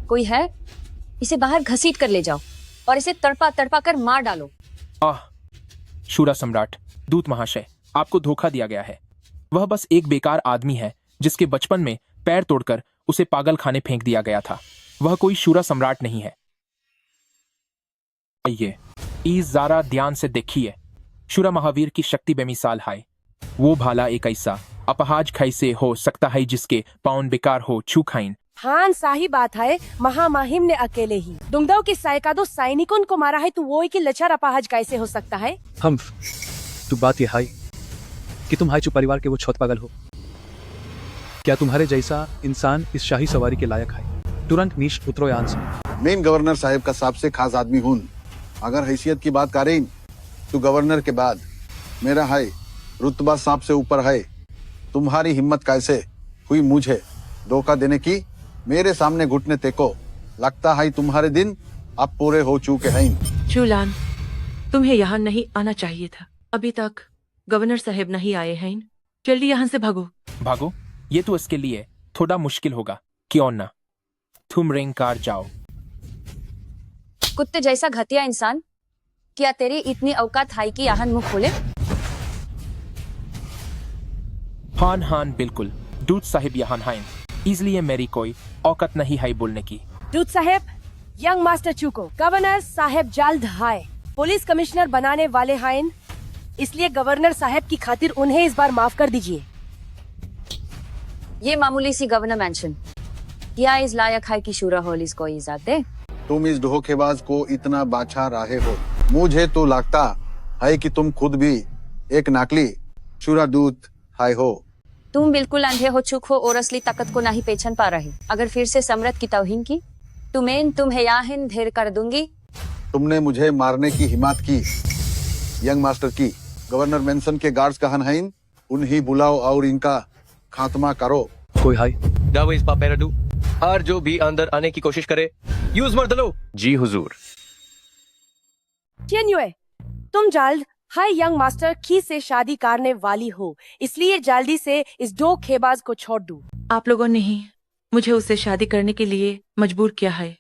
कोई है? इसे बाहर घसीट कर ले जाओ और इसे तड़पा तड़पा कर मार डालो। शूरा सम्राट, दूत महाशय, आपको धोखा दिया गया है। वह बस एक बेकार आदमी है जिसके बचपन में पैर तोड़कर उसे पागल खाने फेंक दिया गया था। वह कोई शूरा सम्राट नहीं है। ये ज़रा ध्यान से देखिए। शूरा महावीर की शक्ति बेमिसाल है। वो भाला एक ऐसा अपहाज खाई से हो सकता है जिसके पाउन बेकार हो छू खाइन। हाँ, सही बात है। महामहिम ने अकेले ही दुंगदाओं के सायकादो सैनिकों को मारा है, तो वो एक लचर अपहाज कैसे हो सकता है? तो बात यह है कि तुम हाइचू परिवार के वो छोट पागल हो। क्या तुम्हारे जैसा इंसान इस शाही सवारी के लायक है? तुरंत नीच उतरो यहाँ से। मेन गवर्नर साहब का सबसे खास आदमी हूं। अगर हैसियत की बात करें तो गवर्नर के बाद मेरा है रुतबा सांप से ऊपर है। तुम्हारी हिम्मत कैसे हुई मुझे धोखा देने की? मेरे सामने घुटने टेको। लगता है तुम्हारे दिन अब पूरे हो चुके हैं। चुलान, तुम्हें यहाँ नहीं आना चाहिए था। अभी तक गवर्नर साहब नहीं आए हैं। जल्दी यहाँ से भागो। भागो? ये तो इसके लिए थोड़ा मुश्किल होगा। क्यों ना तुम रेंग कार जाओ। कुत्ते जैसा घटिया इंसान, क्या तेरी इतनी औकात है कि यहाँ मुंह खोले? हान हान बिल्कुल, दूत साहिब यहाँ हैं, इसलिए मेरी कोई औकात नहीं है बोलने की। दूत साहब, यंग मास्टर चू को गवर्नर साहब जल्द आए पुलिस कमिश्नर बनाने वाले हैं, इसलिए गवर्नर साहब की खातिर उन्हें इस बार माफ कर दीजिए। ये मामूली सी गवर्नर मेंशन क्या इस लायक है कि शूरा हॉल इसको इजाजत दे? तुम इस धोखेबाज को इतना बाछा रहे हो, मुझे तो लगता है कि तुम खुद भी एक नकली शूरा दूत है हो। तुम बिल्कुल अंधे हो चुक हो और असली ताकत को नहीं पहचान पा रहे। अगर फिर से सम्राट की तौहीन की तुम्हें यहाँ ढेर कर दूंगी। तुमने मुझे मारने की हिम्मत की, यंग मास्टर की। गवर्नर मेंशन के गार्ड्स कहाँ हैं? उन्हें बुलाओ और इनका खात्मा करो। कोई हाय? जाओ इस पापेराडू, और जो भी अंदर आने की कोशिश करे यूज मर दलो। जी हुजूर। चियनयुए, तुम जल्द हाय यंग मास्टर की से शादी करने वाली हो, इसलिए जल्दी से इस धोखेबाज को छोड़ दो। आप लोगों ने ही मुझे उससे शादी करने के लिए मजबूर किया है।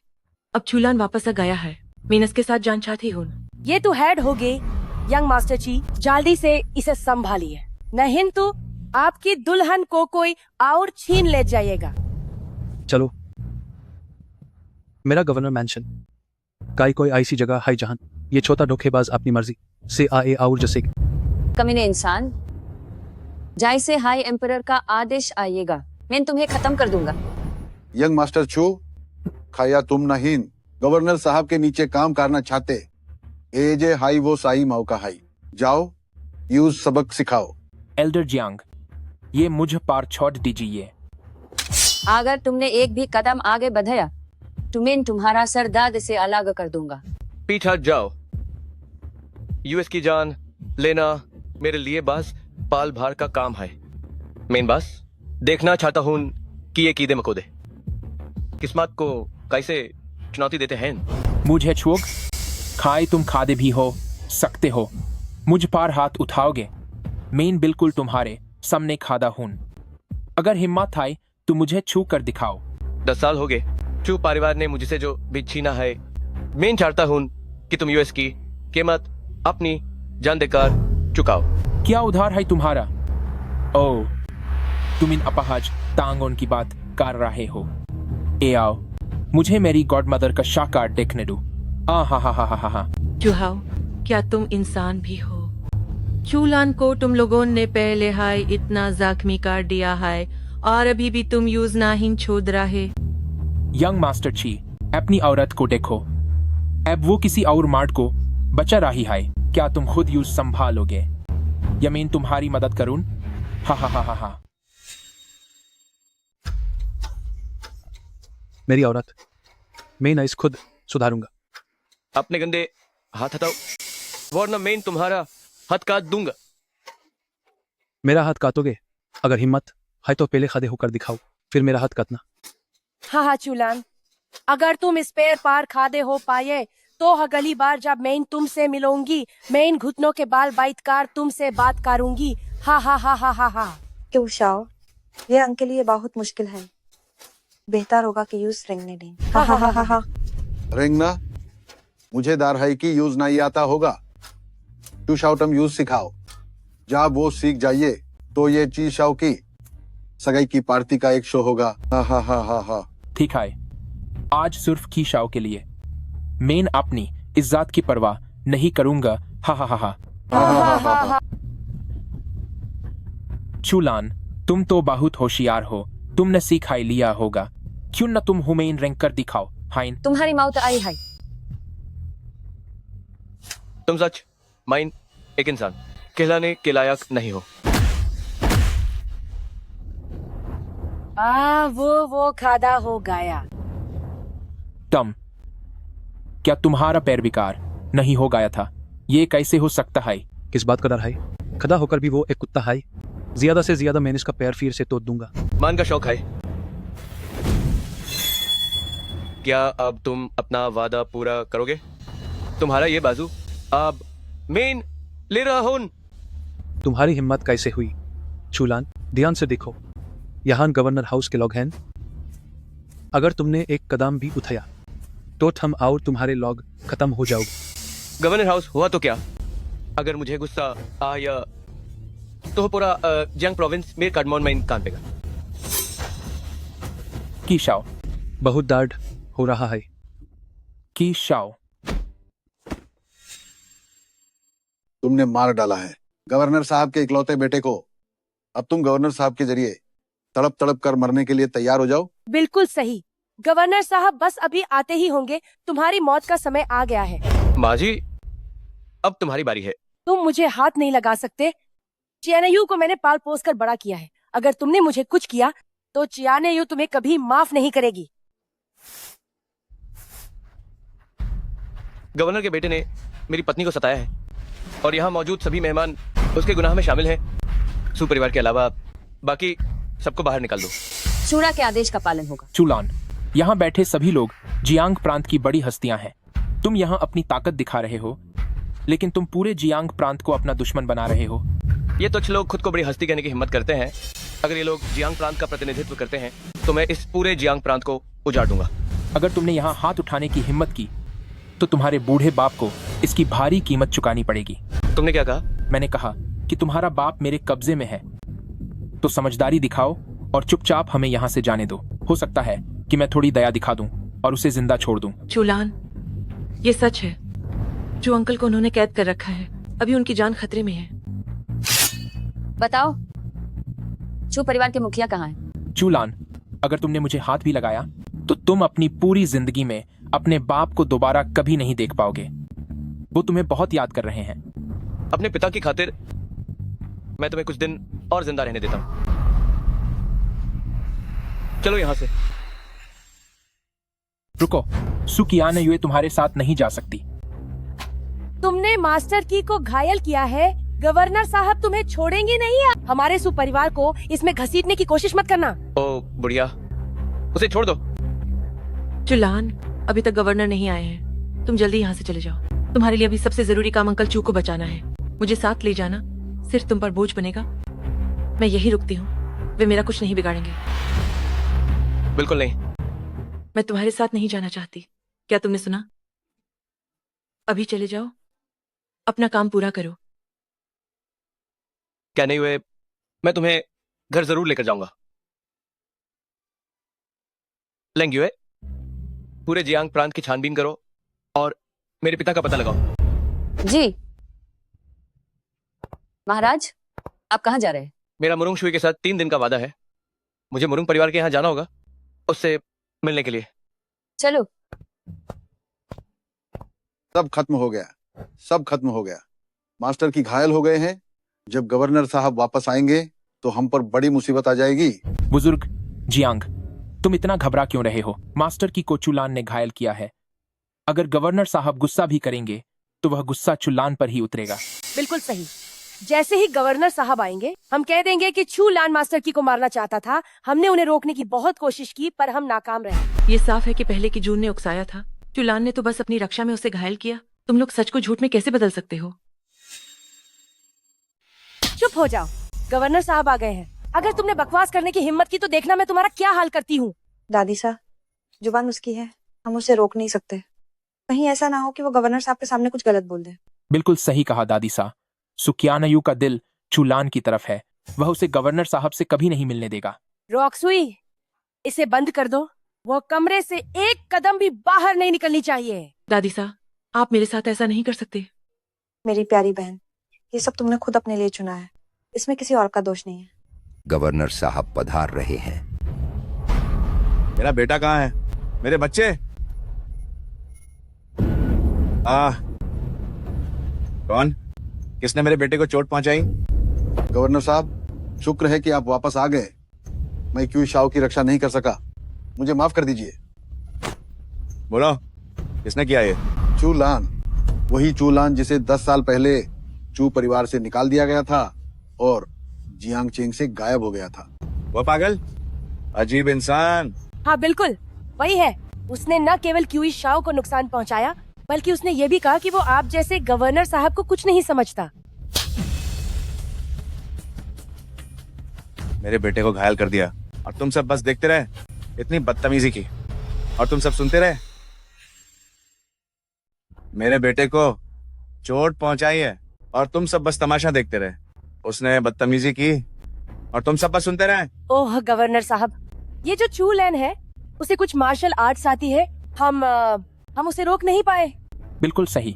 अब चूलान वापस आ गया है। मीनस के साथ जान चाहती हूँ। ये तो हेड हो गई यंग मास्टर जी, जल्दी से इसे संभालिए, नहीं तो आपकी दुल्हन को कोई और छीन ले जाएगा। चलो, मेरा गवर्नर मैंशन का कोई ऐसी जगह है जहां ये छोटा धोखेबाज अपनी मर्जी से आए और जैसे कमीने इंसान, जैसे हाई एम्परर का आदेश आएगा मैं तुम्हें खत्म कर दूंगा। यंग मास्टर चू, खाया तुम नहीं गवर्नर साहब के नीचे काम करना चाहते, ए जे हाई वो सही मौका है, जाओ यूज सबक सिखाओ। एल्डर जियांग, ये मुझ पार छोड़ दीजिए। अगर तुमने एक भी कदम आगे बढ़ाया तुम्हें तुम्हारा सर दाद से अलग कर दूंगा। पीछे हट जाओ। यूएस की जान लेना मेरे लिए बस पाल भार का काम है। मैं बस देखना चाहता हूँ कि ये कीदे मकोदे किस्मत को कैसे चुनौती देते हैं। मुझे छुक खाए तुम खादे भी हो सकते हो, मुझ पार हाथ उठाओगे मैं बिल्कुल तुम्हारे सामने खादा हूं। अगर हिम्मत आए तो मुझे छू कर दिखाओ। 10 साल हो गए चू परिवार ने मुझसे जो भी छीना है। मैं चाहता हूँ कि तुम यूएस की कीमत अपनी जान देकर चुकाओ। क्या उधार है तुम्हारा? ओ, तुम इन अपहाज तांगों की बात कर रहे हो। ए आओ, मुझे मेरी गॉड मदर का शाकार देखने दो। हा हा हा हा हा हा। चूहाओ, क्या तुम इंसान भी हो? चूलान को तुम लोगों ने पहले हाय इतना जख्मी कर दिया है और अभी भी तुम यूज नहीं छोड़ रहे। यंग मास्टर ची, अपनी औरत को देखो, अब वो किसी और मर्द को बचा रही है। क्या तुम खुद यूज संभालोगे या मैं तुम्हारी मदद करूं? हा हा हा हा हा। मेरी औरत, मैं ना इस खुद सुधारूंगा। अपने गंदे हाथ हटाओ वरना मैं तुम्हारा हाथ काट दूंगा। मेरा हाथ काटोगे? अगर हिम्मत है तो पहले खड़े होकर दिखाओ, फिर मेरा हाथ काटना। हाँ हाँ चूलान, अगर तुम इस पैर पार खादे हो पाए तो अगली बार जब मैं तुमसे मिलूंगी मैं इन घुटनों के बाल बाइट कर तुमसे बात करूंगी। हा हा हा हा हा हा। क्यों शाओ, ये अंक के लिए बहुत मुश्किल है, बेहतर होगा कि यूज रेंगने दें। हा हा हा हा हा। रेंगना मुझे दार है कि यूज नहीं आता होगा, टू शाउटम यूज सिखाओ। जब वो सीख जाइए तो ये ची शाओ की सगाई की पार्टी का एक शो होगा। हा हा हा हा हा। ठीक है, आज सिर्फ की शाओ के लिए मैं अपनी इज्जत की परवाह नहीं करूंगा। हा हा हा हा। चूलान, तुम तो बहुत होशियार हो, तुमने सीखा लिया होगा, क्यों न तुम हुमैन रैंक कर दिखाओ। हाइन, तुम्हारी मौत आई है। तुम सच माइन एक इंसान कहलाने के लायक नहीं हो। वो खादा हो गया। टम, क्या तुम्हारा पैर बेकार नहीं हो गया था? ये कैसे हो सकता है? किस बात का डर है? खड़ा होकर भी वो एक कुत्ता है। ज्यादा से ज्यादा मैं इसका पैर फिर से तोड़ दूंगा। मान का शौक है। क्या अब तुम अपना वादा पूरा करोगे? तुम्हारा ये बाजू अब मेन ले रहा हूं। तुम्हारी हिम्मत कैसे हुई? चूलान, ध्यान से देखो, यहाँ गवर्नर हाउस के लोग हैं। अगर तुमने एक कदम भी उठाया तो हम और तुम्हारे लोग खत्म हो जाओगे। गवर्नर हाउस हुआ तो क्या? अगर मुझे गुस्सा आया तो पूरा जियांग प्रोविंस मेरे कार्डमोन में कान पेगा। की शाओ, बहुत दर्द हो रहा है। की शाओ, तुमने मार डाला है गवर्नर साहब के इकलौते बेटे को। अब तुम गवर्नर साहब के जरिए तड़प तड़प कर मरने के लिए तैयार हो जाओ। बिल्कुल सही। गवर्नर साहब बस अभी आते ही होंगे। तुम्हारी मौत का समय आ गया है। माँ जी, अब तुम्हारी बारी है। तुम मुझे हाथ नहीं लगा सकते। चियानयू को मैंने पाल पोस कर बड़ा किया है। अगर तुमने मुझे कुछ किया तो चियानयू तुम्हें कभी माफ नहीं करेगी। गवर्नर के बेटे ने मेरी पत्नी को सताया है और यहाँ मौजूद सभी मेहमान उसके गुनाह में शामिल हैं। सू परिवार के अलावा बाकी सबको बाहर निकाल दो। शूरा के आदेश का पालन होगा। चूलान, यहाँ बैठे सभी लोग जियांग प्रांत की बड़ी हस्तियां हैं। तुम यहाँ अपनी ताकत दिखा रहे हो, लेकिन तुम पूरे जियांग प्रांत को अपना दुश्मन बना रहे हो। ये तुच्छ लोग खुद को बड़ी हस्ती कहने की हिम्मत करते हैं। अगर ये लोग जियांग प्रांत का प्रतिनिधित्व करते हैं तो मैं इस पूरे जियांग प्रांत को उजाड़ दूंगा। अगर तुमने यहाँ हाथ उठाने की हिम्मत की तो तुम्हारे बूढ़े बाप को इसकी भारी कीमत चुकानी पड़ेगी। तुमने क्या कहा? मैंने कहा कि तुम्हारा बाप मेरे कब्जे में है, तो समझदारी दिखाओ और चुपचाप हमें यहाँ से जाने दो। हो सकता है कि मैं थोड़ी दया दिखा दूं और उसे जिंदा छोड़ दूं। चूलान, ये सच है। जो अंकल को उन्होंने कैद कर रखा है, अभी उनकी जान खतरे में है। बताओ, चू परिवार के मुखिया कहाँ हैं? चूलान, अगर तुमने मुझे हाथ भी लगाया तो तुम अपनी पूरी जिंदगी में अपने बाप को दोबारा कभी नहीं देख पाओगे। वो तुम्हें बहुत याद कर रहे हैं। अपने पिता की खातिर मैं तुम्हें कुछ दिन और जिंदा रहने देता हूं। चलो यहां से। रुको, सुकियानयू तुम्हारे साथ नहीं जा सकती। तुमने मास्टर की को घायल किया है। गवर्नर साहब तुम्हें छोड़ेंगे नहीं। हमारे सुपरिवार को इसमें घसीटने की कोशिश मत करना। ओ बुढ़िया, उसे छोड़ दो। चूलान, अभी तक गवर्नर नहीं आए हैं। तुम जल्दी यहाँ से चले जाओ। तुम्हारे लिए अभी सबसे जरूरी काम अंकल चू को बचाना है। मुझे साथ ले जाना सिर्फ तुम पर बोझ बनेगा। मैं यही रुकती हूँ। वे मेरा कुछ नहीं बिगाड़ेंगे। बिल्कुल नहीं। मैं तुम्हारे साथ नहीं जाना चाहती। क्या तुमने सुना? अभी चले जाओ, अपना काम पूरा करो। क्या नहीं हुए, मैं तुम्हें घर जरूर लेकर जाऊंगा। लेंग्युए, पूरे जियांग प्रांत की छानबीन करो और मेरे पिता का पता लगाओ। जी महाराज, आप कहाँ जा रहे हैं? मेरा मुरुंग शुई के साथ 3 दिन का वादा है। मुझे मुरुंग परिवार के यहाँ जाना होगा उससे मिलने के लिए। चलो। सब खत्म हो गया, सब खत्म हो गया। मास्टर की घायल हो गए हैं। जब गवर्नर साहब वापस आएंगे तो हम पर बड़ी मुसीबत आ जाएगी। बुजुर्ग जियांग, तुम इतना घबरा क्यों रहे हो? मास्टर की को चुलान ने घायल किया है। अगर गवर्नर साहब गुस्सा भी करेंगे तो वह गुस्सा चुलान पर ही उतरेगा। बिल्कुल सही। जैसे ही गवर्नर साहब आएंगे हम कह देंगे कि चूलान मास्टर की को मारना चाहता था। हमने उन्हें रोकने की बहुत कोशिश की पर हम नाकाम रहे। ये साफ है कि पहले की जून ने उकसाया था। चूलान ने तो बस अपनी रक्षा में उसे घायल किया। तुम लोग सच को झूठ में कैसे बदल सकते हो? चुप हो जाओ, गवर्नर साहब आ गए हैं। अगर तुमने बकवास करने की हिम्मत की तो देखना मैं तुम्हारा क्या हाल करती हूँ। दादी सा, जुबान उसकी है, हम उसे रोक नहीं सकते। कहीं ऐसा ना हो कि वो गवर्नर साहब के सामने कुछ गलत बोल दे। बिल्कुल सही कहा दादी सा। सुकियानयू का दिल चूलान की तरफ है। वह उसे गवर्नर साहब से कभी नहीं मिलने देगा। रॉक्सुई, इसे बंद कर दो। वो कमरे से एक कदम भी बाहर नहीं निकलनी चाहिए। दादी सा, आप मेरे साथ ऐसा नहीं कर सकते। मेरी प्यारी बहन, ये सब तुमने खुद अपने लिए चुना है। इसमें किसी और का दोष नहीं है। गवर्नर साहब पधार रहे हैं। मेरा बेटा कहाँ है? मेरे बच्चे? कौन? किसने मेरे बेटे को चोट पहुंचाई? गवर्नर साहब, शुक्र है कि आप वापस आ गए। मैं क्यू शाओ की रक्षा नहीं कर सका, मुझे माफ कर दीजिए। बोलो, किसने किया ये? चूलान, वही चूलान जिसे 10 साल पहले चू परिवार से निकाल दिया गया था और जियांग चेंग से गायब हो गया था। वो पागल, अजीब इंसान। हाँ बिल्कुल, वही है। उसने न केवल क्यूई शाओ को नुकसान पहुंचाया बल्कि उसने ये भी कहा कि वो आप जैसे गवर्नर साहब को कुछ नहीं समझता। मेरे बेटे को घायल कर दिया और तुम सब बस देखते रहे। इतनी बदतमीजी की और तुम सब सुनते रहे। मेरे बेटे को चोट पहुंचाई है और तुम सब बस तमाशा देखते रहे। उसने बदतमीजी की और तुम सब बस सुनते रहे। ओह गवर्नर साहब, ये जो चू लैन है उसे कुछ मार्शल आर्ट्स आती है। हम उसे रोक नहीं पाए। बिल्कुल सही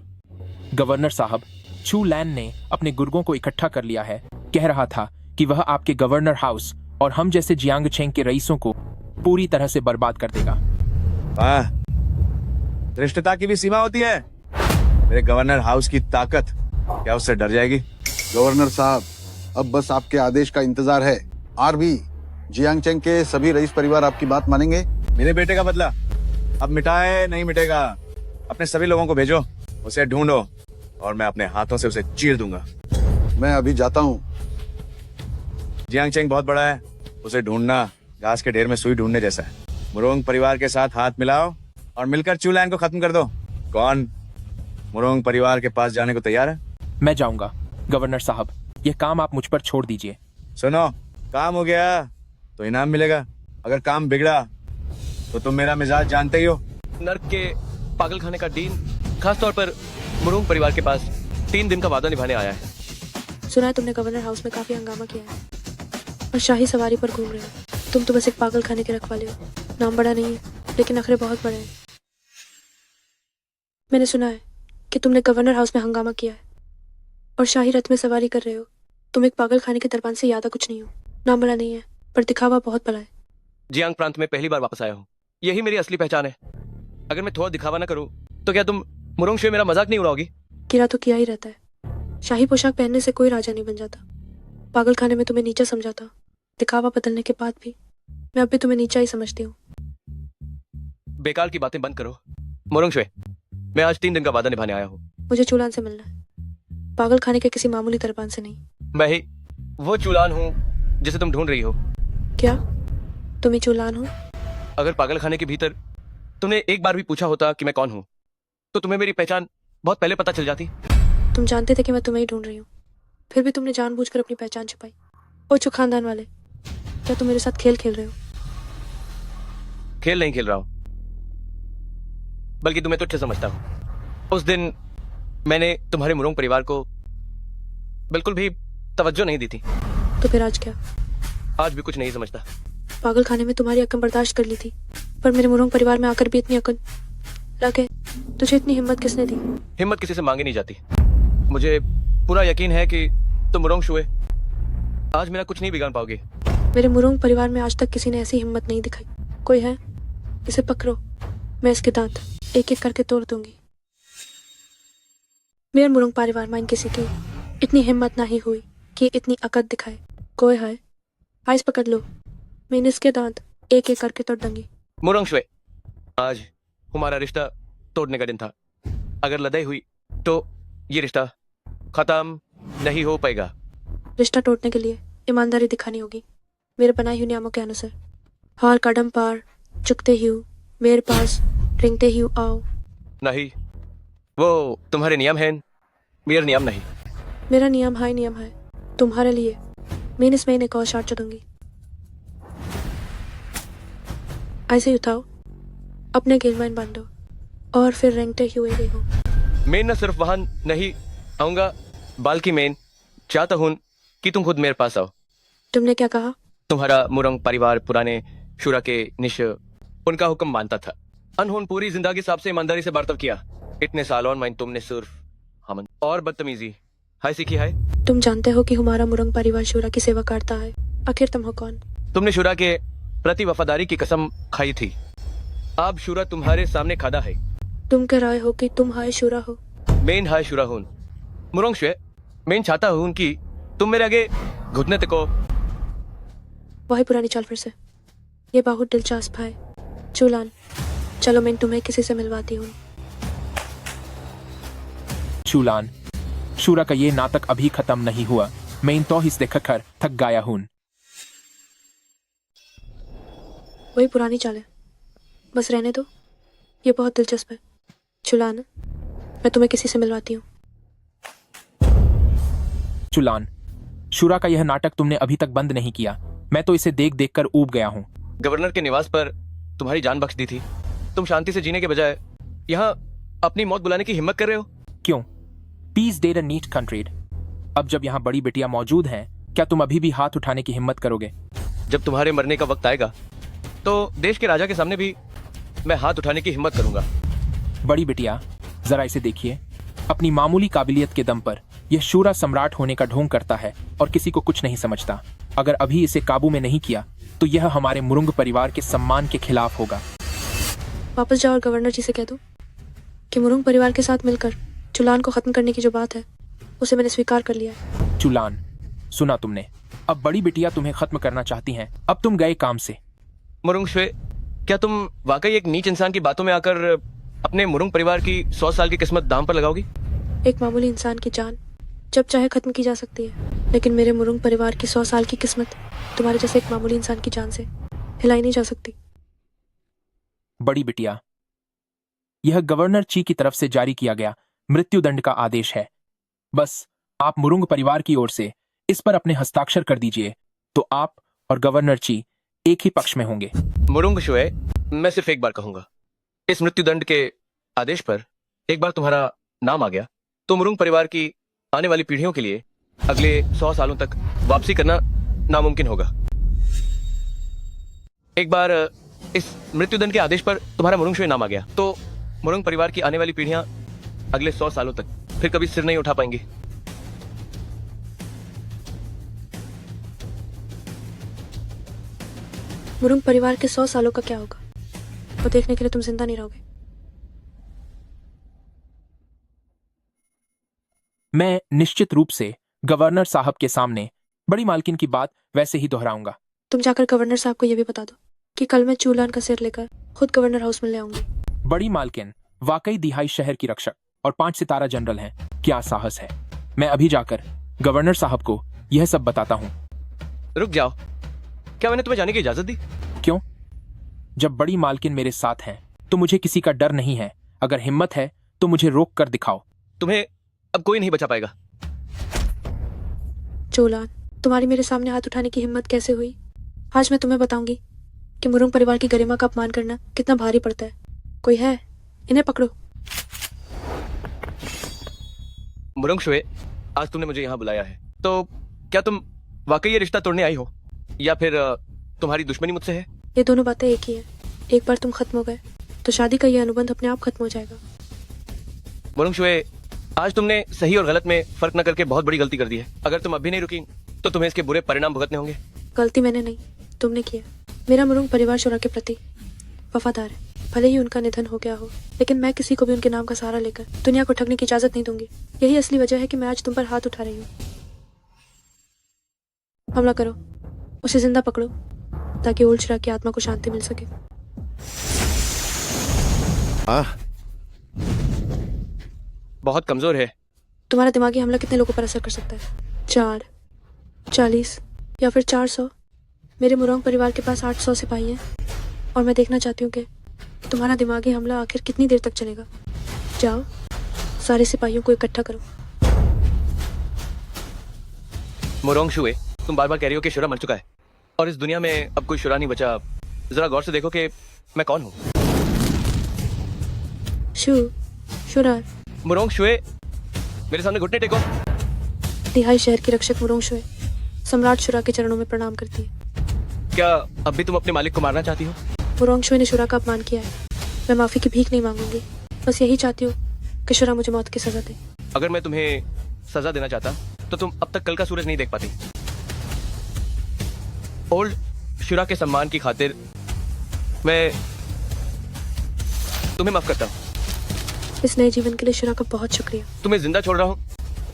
गवर्नर साहब, चू लैन ने अपने गुर्गों को इकट्ठा कर लिया है। कह रहा था कि वह आपके गवर्नर हाउस और हम जैसे जियांग चेंग के रईसों को पूरी तरह से बर्बाद कर देगा। वाह, धृष्टता की भी सीमा होती है। मेरे गवर्नर हाउस की ताकत क्या उससे डर जाएगी? गवर्नर साहब, अब बस आपके आदेश का इंतजार है। आरबी जियांगचेंग के सभी रईस परिवार आपकी बात मानेंगे। मेरे बेटे का बदला अब मिटाए नहीं मिटेगा। अपने सभी लोगों को भेजो, उसे ढूंढो और मैं अपने हाथों से उसे चीर दूंगा। मैं अभी जाता हूँ। जियांगचेंग बहुत बड़ा है, उसे ढूंढना घास के ढेर में सुई ढूंढने जैसा है। मुरोंग परिवार के साथ हाथ मिलाओ और मिलकर चू लैन को खत्म कर दो। कौन मुरोंग परिवार के पास जाने को तैयार है? मैं जाऊंगा गवर्नर साहब, यह काम आप मुझ पर छोड़ दीजिए। सुनो, काम हो गया तो इनाम मिलेगा, अगर काम बिगड़ा तो तुम मेरा मिजाज जानते ही हो। नर्क के पागल खाने का डीन खास तौर पर मुरोंग परिवार के पास 3 दिन का वादा निभाने आया है। सुना है तुमने गवर्नर हाउस में काफी हंगामा किया है और शाही सवारी पर घूम रहे हो। तुम तो बस एक पागल खाने के रखवाले हो। नाम बड़ा नहीं है लेकिन नखरे बहुत बड़े हैं। मैंने सुना है कि तुमने गवर्नर हाउस में हंगामा किया है और शाही रथ में सवारी कर रहे हो। तुम एक पागल खाने के दरबान से ज्यादा कुछ नहीं हो। नाम बड़ा नहीं है पर दिखावा बहुत बड़ा है। जियांग प्रांत में पहली बार वापस आया हूँ, यही मेरी असली पहचान है। अगर मैं थोड़ा दिखावा न करूँ तो क्या तुम मुरोंग शुए मेरा मजाक नहीं उड़ाओगी? किरा तो किया ही रहता है। शाही पोशाक पहनने से कोई राजा नहीं बन जाता। पागल खाने में तुम्हें नीचा समझा था। दिखावा बदलने के बाद भी मैं अब भी तुम्हें नीचा ही समझती हूँ। बेकार की बातें बंद करो मुरोंग शुए। मैं आज 3 दिन का वादा निभाने आया हूँ। मुझे चूलान से मिलना है, पागल खाने के किसी मामूली दरबान से नहीं। मैं ही वो चूलान हूँ जिसे तुम ढूंढ रही हो। क्या तुम ही चूलान हो? अगर पागल खाने के भीतर तुमने एक बार भी पूछा होता कि मैं कौन हूँ तो तुम्हें मेरी पहचान बहुत पहले पता चल जाती। तुम जानते थे कि मैं तुम्हें ही ढूंढ रही हूँ, फिर भी तुमने जानबूझकर अपनी पहचान छुपाई। ओ चू खानदान वाले, क्या तुम मेरे साथ खेल खेल रहे हो? खेल नहीं खेल रहा हूँ, बल्कि तुम्हें तुच्छ समझता हूँ। उस दिन मैंने तुम्हारे मुरोंग परिवार को बिल्कुल भी तवज्जो नहीं दी थी। तो फिर आज क्या? आज भी कुछ नहीं समझता। पागल खाने में तुम्हारी अकल बर्दाश्त कर ली थी, पर मेरे मुरोंग परिवार में आकर भी इतनी अकल लगे। तुझे इतनी हिम्मत किसने दी? हिम्मत किसी से मांगी नहीं जाती। मुझे पूरा यकीन है कि तुम मुरोंग शुए आज मेरा कुछ नहीं बिगाड़ पाओगे। मेरे मुरोंग परिवार में आज तक किसी ने ऐसी हिम्मत नहीं दिखाई। कोई है? इसे पकड़ो, मैं इसके दांत एक एक करके तोड़ दूंगी। मेरे मुरोंग परिवार में किसी की इतनी हिम्मत नहीं हुई कि इतनी अकड़ दिखाए। कोई है? आइस पकड़ लो, मैंने इसके दांत एक एक करके तोड़ दूंगी। मुरोंग शुए, आज हमारा रिश्ता तोड़ने का दिन था। अगर लड़ाई हुई तो ये रिश्ता खत्म नहीं हो पाएगा। रिश्ता तोड़ने के लिए ईमानदारी दिखानी होगी मेरे बनाए हुए नियमों के अनुसार। हर कदम पर चुकते हुए मेरे पास रेंगते हुए आओ। नहीं, वो तुम्हारे नियम हैं, मेरे नियम नहीं। मेरा नियम हाई नियम है तुम्हारे लिए। मैं इस महीने को और शर्त दूंगी। ऐसे ही उठाओ, अपने गिलवाइन बांधो और फिर रेंगते हुए देखो। मैं न सिर्फ वहां नहीं आऊंगा, बल्कि मैं चाहता हूं कि तुम खुद मेरे पास आओ। तुमने क्या कहा? तुम्हारा मुरोंग परिवार पुराने शुरा के निश उनका हुक्म मानता था। अनहोन पूरी जिंदगी सबसे ईमानदारी से बर्ताव किया। इतने सालों में तुमने सिर्फ हमन और बदतमीजी हाय सीखी है। तुम जानते हो कि हमारा मुरोंग परिवार शुरा की सेवा करता है। आखिर तुम हो कौन? तुमने शुरा के प्रति वफादारी की कसम खाई थी। अब शुरा तुम्हारे सामने खड़ा है। तुम कह रहे हो कि तुम हाय शुरा हो? मैं हाय शुरा हूं मुरोंग शुए। मैं चाहता हूं कि तुम मेरे आगे घुटने तको। वही पुरानी चाल फिर से। ये बहुत दिलचस्प है चूलान। चलो मैं तुम्हें किसी से मिलवाती हूँ। चूलान, शूरा का ये नाटक अभी खत्म नहीं हुआ। मैं इन तो हिस्से देखकर थक गया हूं। वही पुरानी चाल है, बस रहने दो। ये बहुत दिलचस्प है चूलान। मैं तुम्हें किसी से मिलवाती हूँ। चुलान, शुरा का यह नाटक तुमने अभी तक बंद नहीं किया। मैं तो इसे देख देख कर ऊब गया हूँ। गवर्नर के निवास पर तुम्हारी जान बख्श दी थी, तुम शांति से जीने के बजाय यहाँ अपनी मौत बुलाने की हिम्मत कर रहे हो। क्यों? Piece dead a neat कंट्रीड। अब जब यहाँ बड़ी बिटिया मौजूद हैं, क्या तुम अभी भी हाथ उठाने की हिम्मत करोगे? जब तुम्हारे मरने का वक्त आएगा तो देश के राजा के सामने भी मैं हाथ उठाने की हिम्मत करूंगा। बड़ी बिटिया, जरा इसे देखिए। अपनी मामूली काबिलियत के दम पर यह शूरा सम्राट होने का ढोंग करता है और किसी को कुछ नहीं समझता। अगर अभी इसे काबू में नहीं किया तो यह हमारे मुरुंग परिवार के सम्मान के खिलाफ होगा। वापस जाओ और गवर्नर जी से कह दो कि मुरुंग परिवार के साथ मिलकर चुलान को खत्म करने की जो बात है उसे मैंने स्वीकार कर लिया है। चुलान, सुना तुमने। अब बड़ी बिटिया तुम्हें खत्म करना चाहती हैं। अब तुम गए काम से। मुरुंग शुए, क्या तुम वाकई एक नीच इंसान की बातों में आकर अपने मुरुंग परिवार की 100 साल की किस्मत दांव पर लगाओगी? एक मामूली इंसान की जान जब चाहे खत्म की जा सकती है, लेकिन मेरे मुरुंग परिवार की 100 साल की किस्मत तुम्हारे जैसे एक मामूली इंसान की जान से हिलाई नहीं जा सकती। बड़ी बिटिया, यह गवर्नर ची की तरफ से जारी किया गया मृत्युदंड का आदेश है। बस आप मुरुंग परिवार की ओर से इस पर अपने हस्ताक्षर कर दीजिए तो आप और गवर्नर ची एक ही पक्ष में होंगे। मुरुंग शुए, मैं सिर्फ एक बार कहूंगा, इस मृत्युदंड के आदेश पर एक बार तुम्हारा नाम आ गया तो मुरुंग परिवार की आने वाली पीढ़ियों के लिए अगले 100 सालों तक वापसी करना नामुमकिन होगा। एक बार इस मृत्युदंड के आदेश पर तुम्हारा मुरुंग शुए नाम आ गया तो मुरुंग परिवार की आने वाली पीढ़ियां अगले 100 सालों तक फिर कभी सिर नहीं उठा पाएंगी। मुरुंग परिवार के 100 सालों का क्या होगा वो देखने के लिए तुम जिंदा नहीं रहोगे। मैं निश्चित रूप से गवर्नर साहब के सामने बड़ी मालकिन की बात वैसे ही दोहराऊंगा। तुम जाकर गवर्नर साहब को यह भी बता दो कि कल मैं चूलान का सिर लेकर खुद गवर्नर हाउस में ले आऊंगी। बड़ी मालकिन वाकई दिहाई शहर की रक्षक और 5 सितारा जनरल हैं। क्या साहस है। मैं अभी जाकर गवर्नर साहब को यह सब बताता हूँ। रुक जाओ, क्या मैंने तुम्हें जाने की इजाजत दी? क्यों? जब बड़ी मालकिन मेरे साथ हैं तो मुझे किसी का डर नहीं है। अगर हिम्मत है तो मुझे रोक कर दिखाओ। तुम्हें अब कोई नहीं बचा पाएगा। चोलान, तुम्हारी मेरे सामने हाथ उठाने की हिम्मत कैसे हुई? आज मैं तुम्हें बताऊंगी कि मुरुंग परिवार की गरिमा का अपमान करना कितना भारी पड़ता है। कोई है? इन्हें पकड़ो। मुरुंग शुए, आज तुमने मुझे यहाँ बुलाया है तो क्या तुम वाकई ये रिश्ता तोड़ने आई हो या फिर तुम्हारी दुश्मनी मुझसे है? ये दोनों बातें एक ही है। एक बार तुम खत्म हो गए तो शादी का ये अनुबंध अपने आप खत्म हो जाएगा। मुरुंग शुए, आज तुमने सही और गलत में फर्क न करके बहुत बड़ी गलती कर दी है। अगर तुम अभी नहीं रुकी तो तुम्हें इसके बुरे परिणाम भुगतने होंगे। गलती मैंने नहीं, तुमने किया। मेरा मुरुंग परिवार शुरा के प्रति वफादार है। भले ही उनका निधन हो गया हो, लेकिन मैं किसी को भी उनके नाम का सहारा लेकर दुनिया को ठगने की इजाजत नहीं दूंगी। यही असली वजह है कि मैं आज तुम पर हाथ उठा रही हूँ। हमला करो, उसे जिंदा पकड़ो ताकि ओल्ड शुरा की आत्मा को शांति मिल सके। बहुत कमजोर है। तुम्हारा दिमागी हमला कितने लोगों पर असर कर सकता है? 4, 40 या फिर 400? मेरे मुरोंग परिवार के पास 800 सिपाही हैं और मैं देखना चाहती हूँ कि तुम्हारा दिमागी हमला आखिर कितनी देर तक चलेगा। जाओ, सारे सिपाहियों को इकट्ठा करो। मुरोंग शुए, तुम बार बार कह रही हो कि शुरा मर चुका है और इस दुनिया में अब कोई शुरा नहीं बचा। जरा गौर से देखो कि मैं कौन हूँ। शुरा। मुरोंग शुए, मेरे सामने घुटने टेको। तिहाई शहर की रक्षक मुरोंग शुए सम्राट शुरा के चरणों में प्रणाम करती है। क्या अब भी तुम अपने मालिक को मारना चाहती हो? मुरोंग शुए ने शुरा का अपमान किया है। मैं माफी की भीख नहीं मांगूंगी। बस यही चाहती हूँ कि शुरा मुझे मौत की सजा दे। अगर मैं तुम्हें सजा देना चाहता तो तुम अब तक कल का सूरज नहीं देख पाती। ओल्ड शुरा के सम्मान की खातिर मैं तुम्हें माफ करता हूँ। इस नए जीवन के लिए शुरा का बहुत शुक्रिया। तुम्हें जिंदा छोड़ रहा हूँ,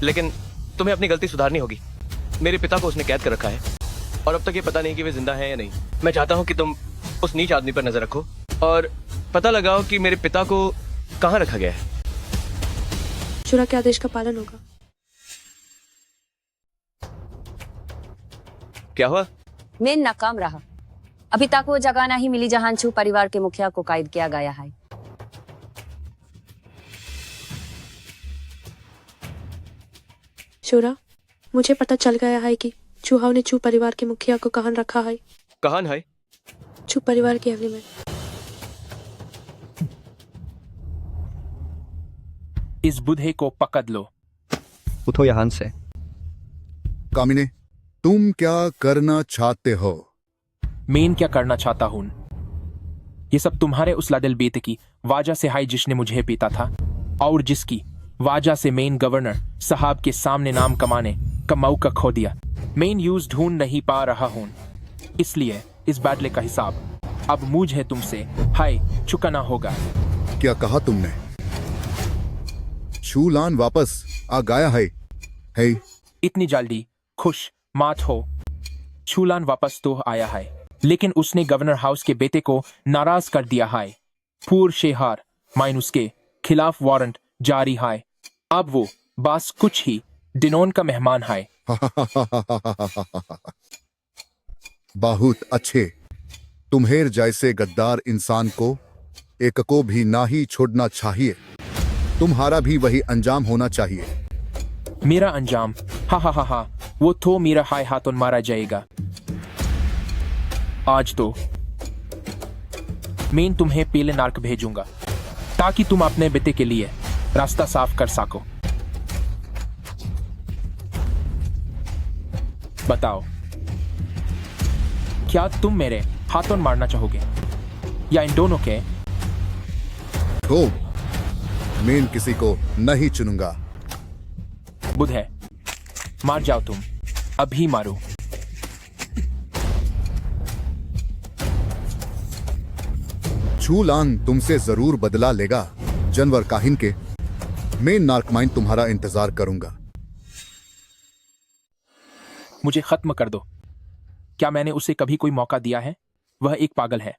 लेकिन तुम्हें अपनी गलती सुधारनी होगी। मेरे पिता को उसने कैद कर रखा है और अब तक ये पता नहीं कि वे जिंदा हैं या नहीं। मैं चाहता हूँ कि तुम उस नीच आदमी पर नजर रखो और पता लगाओ कि मेरे पिता को कहाँ रखा गया है। शुरा के आदेश का पालन होगा। क्या हुआ? मैं नाकाम रहा। अभी तक वो जगह नहीं मिली जहां छू परिवार के मुखिया को कैद किया गया है। शूरा, मुझे पता चल गया है कि चूहाओं ने चू परिवार के मुखिया को कहां रखा है। कहान है? चू परिवार की हवेली में। इस बुधे को पकड़ लो। उठो यहाँ से। कामिने, तुम क्या करना चाहते हो? मेन क्या करना चाहता हूं? ये सब तुम्हारे उस लाडल बेटे की वाजा से हाई जिसने मुझे पीता था और जिसकी वाजा से मेन गवर्नर साहब के सामने नाम कमाने का मौका खो दिया। मेन यूज ढूंढ नहीं पा रहा हूं, इसलिए इस बदले का हिसाब अब मुझे तुमसे हाय चुकाना होगा। क्या कहा तुमने? चूलान वापस आ गया है? इतनी जल्दी खुश मत हो। चूलान वापस तो आया है, लेकिन उसने गवर्नर हाउस के बेटे को नाराज कर दिया है। पूर शहर माइन उसके खिलाफ वारंट जारी है। अब वो बस कुछ ही दिनों का मेहमान है। बहुत अच्छे। तुम्हें जैसे गद्दार इंसान को एक को भी ना ही छोड़ना चाहिए। तुम्हारा भी वही अंजाम होना चाहिए। मेरा अंजाम? हा, वो तो मेरा हाय हाथों मारा जाएगा। आज तो मैं तुम्हें पहले नार्क भेजूंगा ताकि तुम अपने बेटे के लिए रास्ता साफ कर सको। बताओ, क्या तुम मेरे हाथों मारना चाहोगे या इन दोनों के? तो मैं किसी को नहीं चुनूंगा। बुध है, मार जाओ तुम, अभी मारो। चूलान तुमसे जरूर बदला लेगा जानवर काहिन के। मैं नार्कमाइन तुम्हारा इंतजार करूंगा। मुझे खत्म कर दो। क्या मैंने उसे कभी कोई मौका दिया है? वह एक पागल है।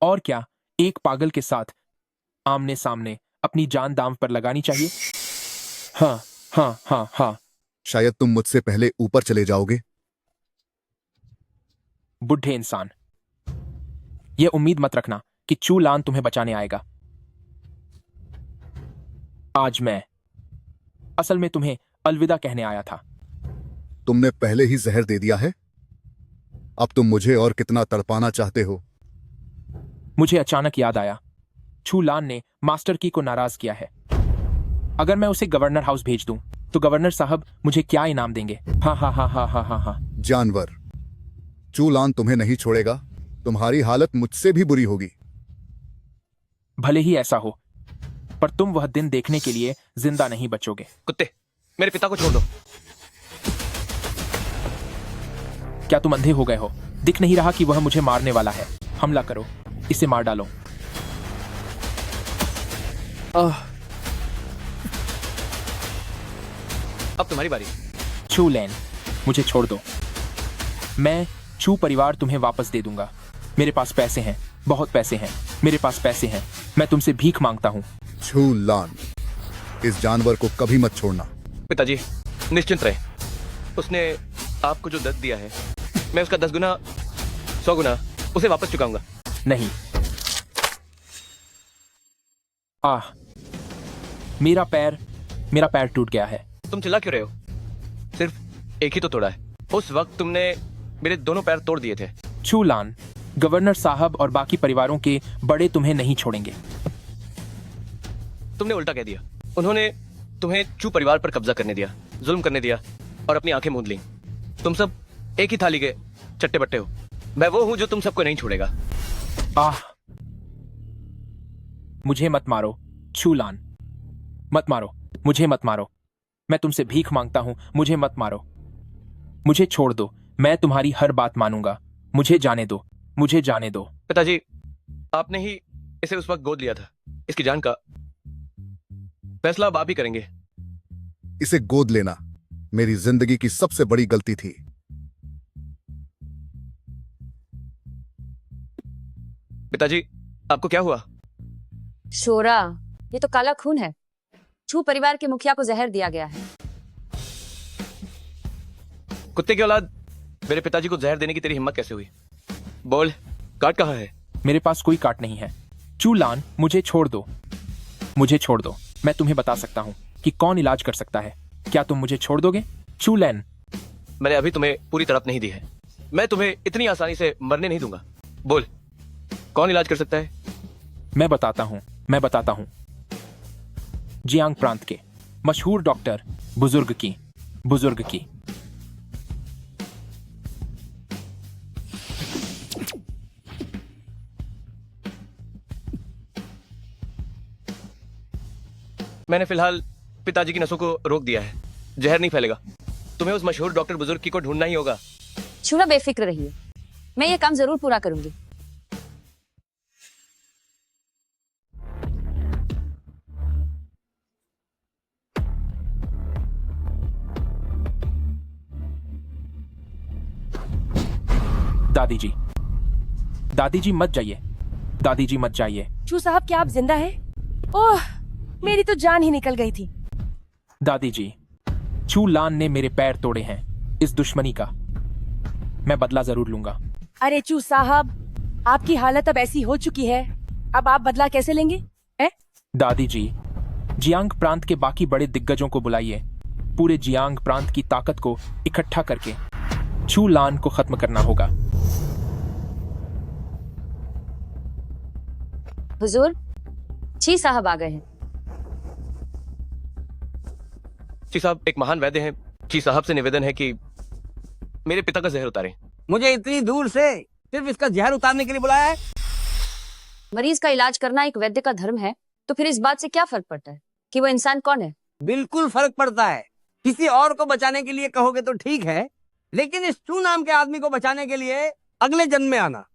और क्या एक पागल के साथ आमने सामने अपनी जान दांव पर लगानी चाहिए? हाँ। शायद तुम मुझसे पहले ऊपर चले जाओगे। बुढ़े इंसान, यह उम्मीद मत रखना कि चूलान तुम्हें बचाने आएगा। आज मैं असल में तुम्हें अलविदा कहने आया था। तुमने पहले ही जहर दे दिया है। अब तुम मुझे और कितना तड़पाना चाहते हो? मुझे अचानक याद आया, चूलान ने मास्टर की को नाराज किया है। अगर मैं उसे गवर्नर हाउस भेज दूं तो गवर्नर साहब मुझे क्या इनाम देंगे? हाँ। जानवर, चूलान तुम्हें नहीं छोड़ेगा। तुम्हारी हालत मुझसे भी बुरी होगी। भले ही ऐसा हो, पर तुम वह दिन देखने के लिए जिंदा नहीं बचोगे। कुत्ते, मेरे पिता को छोड़ दो। क्या तुम अंधे हो गए हो? दिख नहीं रहा कि वह मुझे मारने वाला है? हमला करो, इसे मार डालो। अब तुम्हारी बारी। चू लैन, मुझे छोड़ दो। मैं चू परिवार तुम्हें वापस दे दूंगा। मेरे पास पैसे हैं, बहुत पैसे हैं। मेरे पास पैसे हैं। मैं तुमसे भीख मांगता हूं। चूलान, इस जानवर को कभी मत छोड़ना। पिताजी निश्चिंत रहे। उसने आपको जो दर्द दिया है, मैं उसका 10 गुना 100 गुना उसे वापस चुकाऊंगा। नहीं। मेरा पैर टूट गया है। तुम चिल्ला क्यों रहे हो? सिर्फ एक ही तो तोड़ा है। उस वक्त तुमने मेरे दोनों पैर तोड़ दिए थे। चूलान, गवर्नर साहब और बाकी परिवारों के बड़े तुम्हें नहीं छोड़ेंगे। तुमने उल्टा कह दिया। उन्होंने तुम्हें चू परिवार पर कब्जा करने दिया, जुल्म करने दिया और अपनी आंखें मूंद ली। तुम सब एक ही थाली के चट्टे बट्टे हो। मैं वो हूं जो तुम सबको नहीं छोड़ेगा। मुझे मत मारो चूलान, मत मारो, मुझे मत मारो। मैं तुमसे भीख मांगता हूं, मुझे मत मारो। मुझे छोड़ दो, मैं तुम्हारी हर बात मानूंगा। मुझे जाने दो, मुझे जाने दो। पिताजी, आपने ही इसे उस वक्त गोद लिया था। इसकी जान का फैसला अब आप ही करेंगे। इसे गोद लेना मेरी जिंदगी की सबसे बड़ी गलती थी। पिताजी, आपको क्या हुआ? शोरा, ये तो काला खून है। चू परिवार के मुखिया को जहर दिया गया है। कुत्ते की औलाद, मेरे पिताजी को जहर देने की तेरी हिम्मत कैसे हुई? बोल, काट कहाँ है? मेरे पास कोई काट नहीं है। चूलान, मुझे छोड़ दो, मुझे छोड़ दो। मैं तुम्हें बता सकता हूं कि कौन इलाज कर सकता है। क्या तुम मुझे छोड़ दोगे चूलैन? मैंने अभी तुम्हें पूरी तड़प नहीं दी है। मैं तुम्हें इतनी आसानी से मरने नहीं दूंगा। बोल, कौन इलाज कर सकता है? मैं बताता हूं। जियांग प्रांत के मशहूर डॉक्टर बुजुर्ग की। मैंने फिलहाल पिताजी की नसों को रोक दिया है। जहर नहीं फैलेगा। तुम्हें उस मशहूर डॉक्टर बुजुर्ग की को ढूंढना ही होगा। शूरा बेफिक्र रहिए, मैं ये काम जरूर पूरा करूंगी। दादी जी मत जाइए। चू साहब, क्या आप जिंदा हैं? ओह, मेरी तो जान ही निकल गई थी। दादी जी, चू लान ने मेरे पैर तोड़े हैं। इस दुश्मनी का मैं बदला जरूर लूंगा। अरे चू साहब, आपकी हालत अब ऐसी हो चुकी है, अब आप बदला कैसे लेंगे? दादी जी, जियांग प्रांत के बाकी बड़े दिग्गजों को बुलाइए। पूरे जियांग प्रांत की ताकत को इकट्ठा करके चू लान को खत्म करना होगा। हुजूर, ची साहब आ गए हैं। ची साहब एक महान वैद्य हैं। ची साहब से निवेदन है कि मेरे पिता का जहर उतारें। मुझे इतनी दूर से सिर्फ इसका जहर उतारने के लिए बुलाया है? मरीज का इलाज करना एक वैद्य का धर्म है, तो फिर इस बात से क्या फर्क पड़ता है कि वो इंसान कौन है? बिल्कुल फर्क पड़ता है। किसी और को बचाने के लिए कहोगे तो ठीक है, लेकिन इस चू नाम के आदमी को बचाने के लिए अगले जन्म में आना।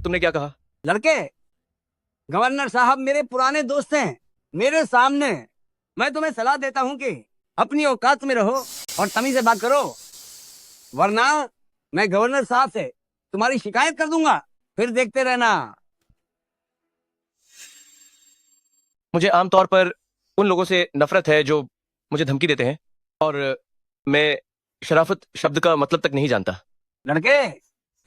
तुमने क्या कहा? लड़के, गवर्नर साहब मेरे पुराने दोस्त हैं। मेरे सामने मैं तुम्हें सलाह देता हूं कि अपनी औकात में रहो और तमीज से बात करो, वरना मैं गवर्नर साहब से तुम्हारी शिकायत कर दूंगा। फिर देखते रहना। मुझे आमतौर पर उन लोगों से नफरत है जो मुझे धमकी देते हैं, और मैं शराफत शब्द का मतलब तक नहीं जानता। लड़के,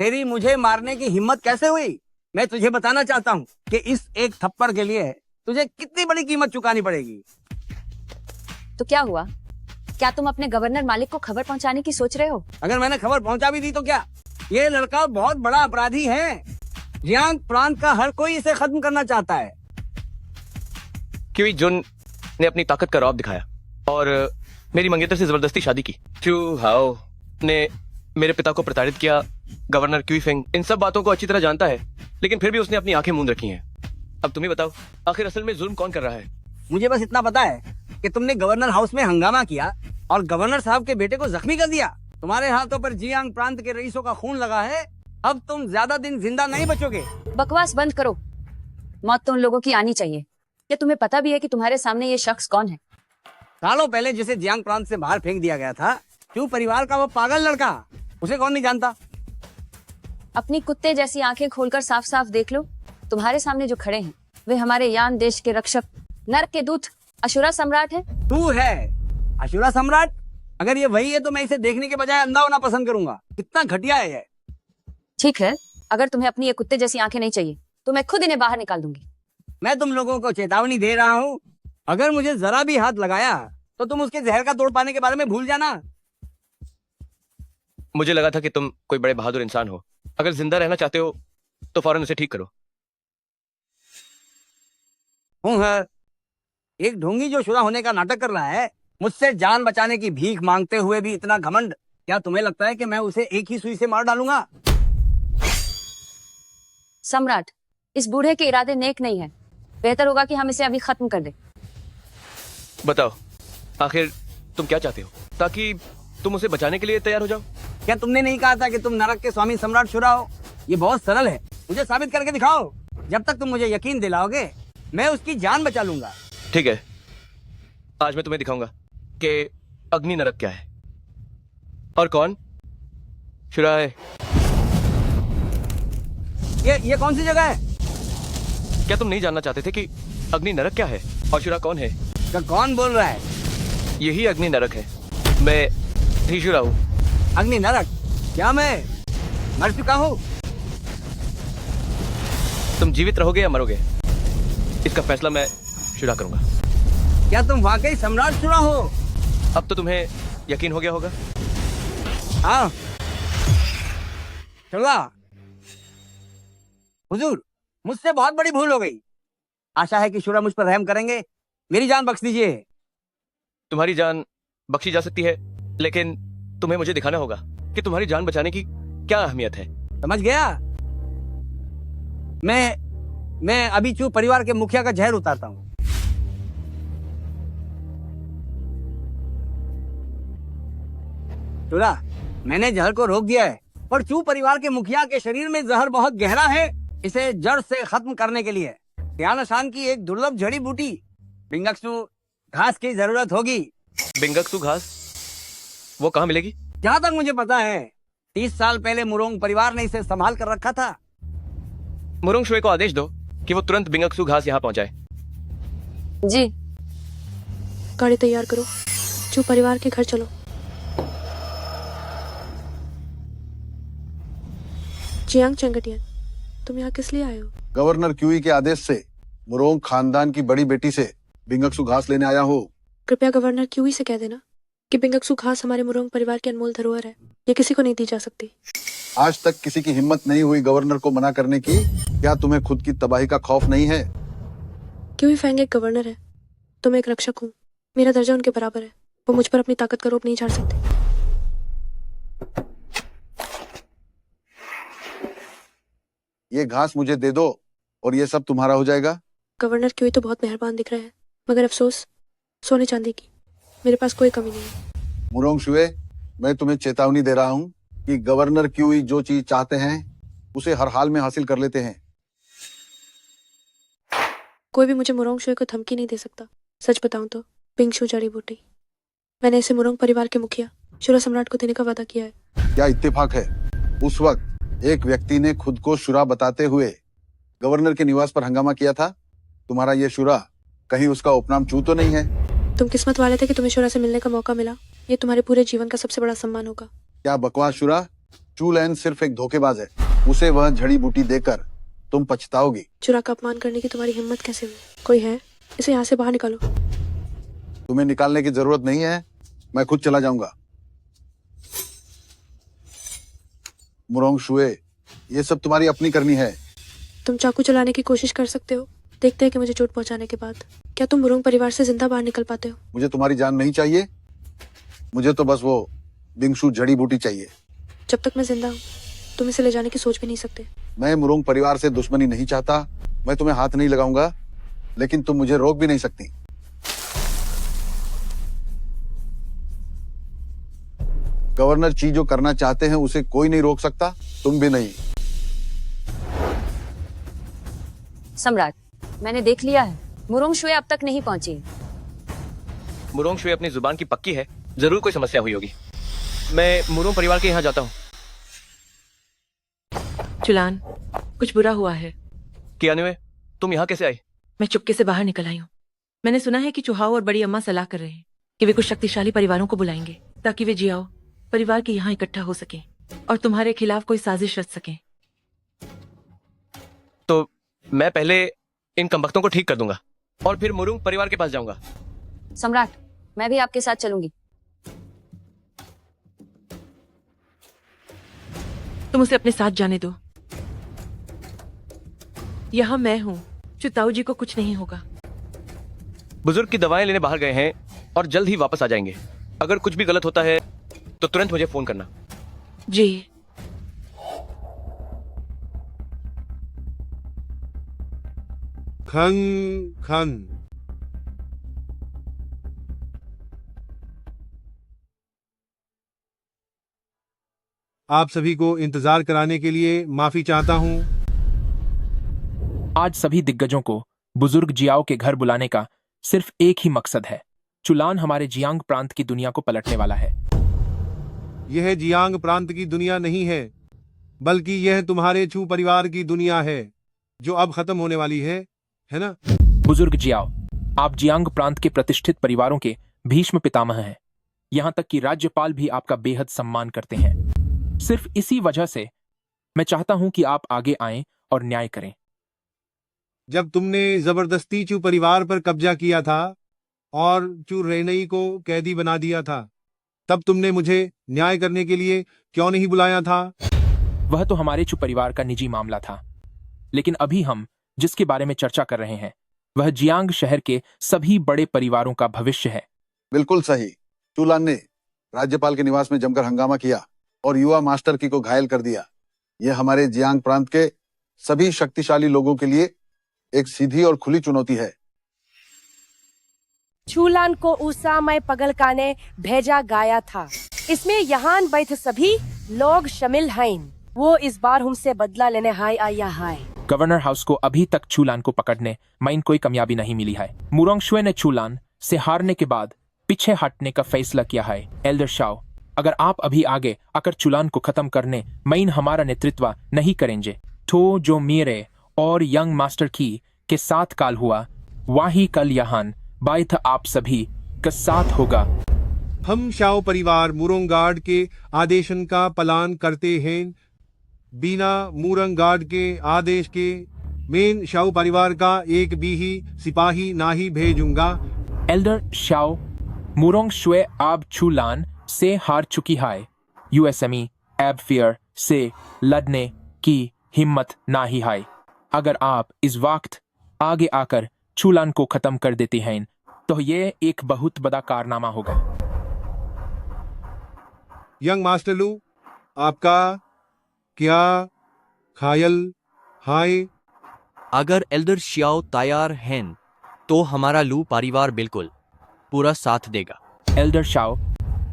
तेरी मुझे मारने की हिम्मत कैसे हुई? मैं तुझे बताना चाहता हूँ कि इस एक थप्पड़ के लिए तुझे कितनी बड़ी कीमत चुकानी पड़ेगी। तो क्या हुआ? क्या तुम अपने गवर्नर मालिक को खबर पहुंचाने की सोच रहे हो? अगर मैंने खबर पहुंचा भी दी तो क्या? ये लड़का बहुत बड़ा अपराधी है। जियांग प्रांत का हर कोई इसे खत्म करना चाहता है। क्यों जुन ने अपनी ताकत का रौब दिखाया और मेरी मंगेतर से जबरदस्ती शादी की। चू हाओ ने मेरे पिता को प्रताड़ित किया। गवर्नर क्यूई फेंग इन सब बातों को अच्छी तरह जानता है, लेकिन फिर भी उसने अपनी आंखें मूंद रखी हैं। अब तुम ही बताओ, आखिर असल में जुल्म कौन कर रहा है? मुझे बस इतना पता है कि तुमने गवर्नर हाउस में हंगामा किया और गवर्नर साहब के बेटे को जख्मी कर दिया। तुम्हारे हाथों पर जियांग प्रांत के रईसों का खून लगा है। अब तुम ज्यादा दिन जिंदा नहीं बचोगे। बकवास बंद करो। मौत तो उन लोगों की आनी चाहिए। क्या तुम्हें पता भी है कि तुम्हारे सामने ये शख्स कौन है? सालों पहले जिसे जियांग प्रांत से बाहर फेंक दिया गया था, क्यों परिवार का वो पागल लड़का, उसे कौन नहीं जानता? अपनी कुत्ते जैसी आंखें खोलकर साफ साफ देख लो। तुम्हारे सामने जो खड़े हैं वे हमारे यान देश के रक्षक, नर्क के दूत, अशुरा सम्राट है। तू है अशुरा सम्राट? अगर ये वही है तो मैं इसे देखने के बजाय अंधा होना पसंद करूंगा। कितना घटिया है ये। ठीक है, अगर तुम्हें अपनी ये कुत्ते जैसी आंखें नहीं चाहिए तो मैं खुद इन्हें बाहर निकाल दूंगी। मैं तुम लोगों को चेतावनी दे रहा हूँ, अगर मुझे जरा भी हाथ लगाया तो तुम उसके जहर का तोड़ पाने के बारे में भूल जाना। मुझे लगा था कि तुम कोई बड़े बहादुर इंसान हो। अगर जिंदा रहना चाहते हो तो फौरन उसे ठीक करो। एक ढोंगी जो शुरा होने का नाटक कर रहा है, मुझसे जान बचाने की भीख मांगते हुए भी इतना घमंड। क्या तुम्हें लगता है कि मैं उसे एक ही सुई से मार डालूंगा? सम्राट, इस बूढ़े के इरादे नेक नहीं है। बेहतर होगा कि हम इसे अभी खत्म कर दें। बताओ, आखिर तुम क्या चाहते हो ताकि तुम उसे बचाने के लिए तैयार हो जाओ? क्या तुमने नहीं कहा था कि तुम नरक के स्वामी सम्राट शुरा हो? ये बहुत सरल है, मुझे साबित करके दिखाओ। जब तक तुम मुझे यकीन दिलाओगे मैं उसकी जान बचा लूंगा। ठीक है, आज मैं तुम्हें दिखाऊंगा कि अग्नि नरक क्या है और कौन शुरा है। ये कौन सी जगह है? क्या तुम नहीं जानना चाहते थे कि अग्नि नरक क्या है और शुरा कौन है? कौन बोल रहा है? यही अग्नि नरक है। मैं ही शुरा हूँ। अग्नि नरक? क्या मैं मर चुका हूँ? तुम जीवित रहोगे या मरोगे, इसका फैसला मैं शुरा करूंगा। क्या तुम वाकई सम्राट चुरा हो? अब तो तुम्हें यकीन हो गया होगा। हाँ चुरा। हुजूर, मुझसे बहुत बड़ी भूल हो गई। आशा है कि शुरा मुझ पर रहम करेंगे, मेरी जान बख्श दीजिए। तुम्हारी जान बख्शी जा सकती है, लेकिन तुम्हें मुझे दिखाना होगा कि तुम्हारी जान बचाने की क्या अहमियत है। समझ गया। मैं अभी चू परिवार के मुखिया का जहर उतारता हूँ। चूड़ा, मैंने जहर को रोक दिया है, पर चू परिवार के मुखिया के शरीर में जहर बहुत गहरा है। इसे जड़ से खत्म करने के लिए त्यानशान की एक दुर्लभ जड़ी बूटी बिंगक्सू घास की जरूरत होगी। बिंगक्सू घास? वो कहाँ मिलेगी? जहाँ तक मुझे पता है 30 साल पहले मुरोंग परिवार ने इसे संभाल कर रखा था। मुरोंग शुए को आदेश दो कि वो तुरंत बिंगक्सू घास यहाँ पहुँचाए। जी। गाड़ी तैयार करो, चू परिवार के घर चलो। जियांग चंगटियन, तुम यहाँ किस लिए आए हो? गवर्नर क्यूई के आदेश से मुरोंग खानदान की बड़ी बेटी से बिंगक्सू घास लेने आया हो। कृपया गवर्नर क्यूई से कह देना कि बिंगक्सू घास हमारे मुरोंग परिवार की अनमोल धरोहर है, ये किसी को नहीं दी जा सकती। आज तक किसी की हिम्मत नहीं हुई गवर्नर को मना करने की। क्या तुम्हें खुद की तबाही का खौफ नहीं है? क्यूई फेंग एक गवर्नर है, तो मैं एक रक्षक हूँ। मेरा दर्जा उनके बराबर है, वो मुझ पर अपनी ताकत का रोप नहीं झाड़ सकते। ये घास मुझे दे दो और ये सब तुम्हारा हो जाएगा। गवर्नर क्यूई तो बहुत मेहरबान दिख रहे हैं, मगर अफसोस सोने चांदी की मेरे पास कोई कमी नहीं है। मुरोंग शुए, मैं तुम्हें चेतावनी दे रहा हूँ कि गवर्नर क्यूई जो चीज चाहते हैं उसे हर हाल में हासिल कर लेते हैं। कोई भी मुझे मुरोंग शुए को धमकी नहीं दे सकता। सच बताऊं तो बिंगशू जड़ी बूटी मैंने इसे मुरोंग परिवार के मुखिया शुरा सम्राट को देने का वादा किया है। क्या इत्तेफाक है, उस वक्त एक व्यक्ति ने खुद को शुरा बताते हुए गवर्नर के निवास पर हंगामा किया था। तुम्हारा ये शुरा कहीं उसका उपनाम चू तो नहीं है? तुम किस्मत वाले थे कि तुम्हें शुरा से मिलने का मौका मिला। ये तुम्हारे पूरे जीवन का सबसे बड़ा सम्मान होगा। क्या बकवास शुरा, चू लैन सिर्फ एक धोखेबाज है। उसे वह जड़ी बूटी देकर तुम पछताओगी। शुरा का अपमान करने की तुम्हारी हिम्मत कैसे हुई? कोई है? इसे यहाँ से बाहर निकालो। तुम्हें निकालने की जरूरत नहीं है, मैं खुद चला जाऊंगा। मुरोंग शुए, ये सब तुम्हारी अपनी करनी है। तुम चाकू चलाने की कोशिश कर सकते हो, देखते हैं कि मुझे चोट पहुंचाने के बाद क्या तुम मुरोंग परिवार से जिंदा बाहर निकल पाते हो। मुझे तुम्हारी जान नहीं चाहिए, मुझे तो बस वो बिंगशू जड़ी बूटी चाहिए। जब तक मैं जिंदा हूँ तुम इसे ले जाने की सोच भी नहीं सकते। मैं मुरोंग परिवार से दुश्मनी नहीं चाहता, मैं तुम्हें हाथ नहीं लगाऊंगा, लेकिन तुम मुझे रोक भी नहीं सकती। गवर्नर ची जो करना चाहते हैं उसे कोई नहीं रोक सकता, तुम भी नहीं। सम्राट, मैंने देख लिया है, मुरोंग शुए अब तक नहीं पहुंची। मुरोंग शुए अपनी जुबान की पक्की है, जरूर कोई समस्या हुई होगी। मैं मुरोंग परिवार के यहाँ जाता हूँ। चुलान, कुछ बुरा हुआ है। कियानुए, तुम यहाँ कैसे आई? मैं चुपके से बाहर निकल आई हूँ। मैंने सुना है कि चुहाओ और बड़ी अम्मा सलाह कर रहे हैं कि वे कुछ शक्तिशाली परिवारों को बुलाएंगे ताकि वे जियाओ परिवार के यहाँ इकट्ठा हो सके और तुम्हारे खिलाफ कोई साजिश रच सके। तो मैं पहले इन कमबख्तों को ठीक कर दूंगा और फिर मुरोंग परिवार के पास जाऊंगा। सम्राट, मैं भी आपके साथ चलूंगी। तुम उसे अपने साथ जाने दो। यहाँ मैं हूँ, चुताऊ जी को कुछ नहीं होगा। बुजुर्ग की दवाएं लेने बाहर गए हैं और जल्द ही वापस आ जाएंगे। अगर कुछ भी गलत होता है तो तुरंत मुझे फोन करना। जी। खंग खंग। आप सभी को इंतजार कराने के लिए माफी चाहता हूं। आज सभी दिग्गजों को बुजुर्ग जियाओ के घर बुलाने का सिर्फ एक ही मकसद है। चुलान हमारे जियांग प्रांत की दुनिया को पलटने वाला है। यह जियांग प्रांत की दुनिया नहीं है, बल्कि यह तुम्हारे चू परिवार की दुनिया है, जो अब खत्म होने वाली है ना? बुजुर्ग जियाओ, आप जियांग प्रांत के प्रतिष्ठित परिवारों के भीष्म पितामह हैं। यहाँ तक कि राज्यपाल भी आपका बेहद सम्मान करते हैं। सिर्फ इसी वजह से मैं चाहता हूं कि आप आगे आएं और न्याय करें। जब तुमने जबरदस्ती चू परिवार पर कब्जा किया था, और चू रेनई को कैदी बना दिया था, तब तुमने मुझे न्याय करने के लिए क्यों नहीं बुलाया था? वह तो हमारे चू परिवार का निजी मामला था, लेकिन अभी हम जिसके बारे में चर्चा कर रहे हैं वह जियांग शहर के सभी बड़े परिवारों का भविष्य है। बिल्कुल सही। चूलान ने राज्यपाल के निवास में जमकर हंगामा किया और युवा मास्टर की को घायल कर दिया। यह हमारे जियांग प्रांत के सभी शक्तिशाली लोगों के लिए एक सीधी और खुली चुनौती है। चूलान को उस समय पगलकाने भेजा गया था। इसमें यहाँ बैठ सभी लोग शामिल हैं। वो इस बार हमसे बदला लेने हाय आया है। गवर्नर हाउस को अभी तक चूलान को पकड़ने में कोई कामयाबी नहीं मिली है। मुरोंगशुए ने चूलान से हारने के बाद पीछे हटने का फैसला किया है। एल्डर शाओ, अगर आप अभी आगे आकर चूलान को खत्म करने में हमारा नेतृत्व नहीं करेंगे तो जो मेरे और यंग मास्टर की के साथ काल हुआ वही कल यहाँ बाइथ आप सभी का साथ होगा। हम शाओ परिवार मुरोंगार्ड के आदेशन का पालन करते हैं। बिना मुरोंगार्ड के आदेश के मैं शाओ परिवार का एक भी ही सिपाही नहीं भेजूंगा। एल्डर शाओ, मुरोंगशुए अब चूलान से हार चुकी है। यूएसएमई एब फियर से लड़ने की हिम्मत नहीं है। अगर आप इस वक्त आगे आकर चूलान को खत्म कर देते हैं तो ये एक बहुत बड़ा कारनामा होगा। यंग मास्टर लू, आपका क्या ख्याल है? अगर एल्डर शियाओ तैयार हैं तो हमारा लू परिवार बिल्कुल पूरा साथ देगा। एल्डर शाओ,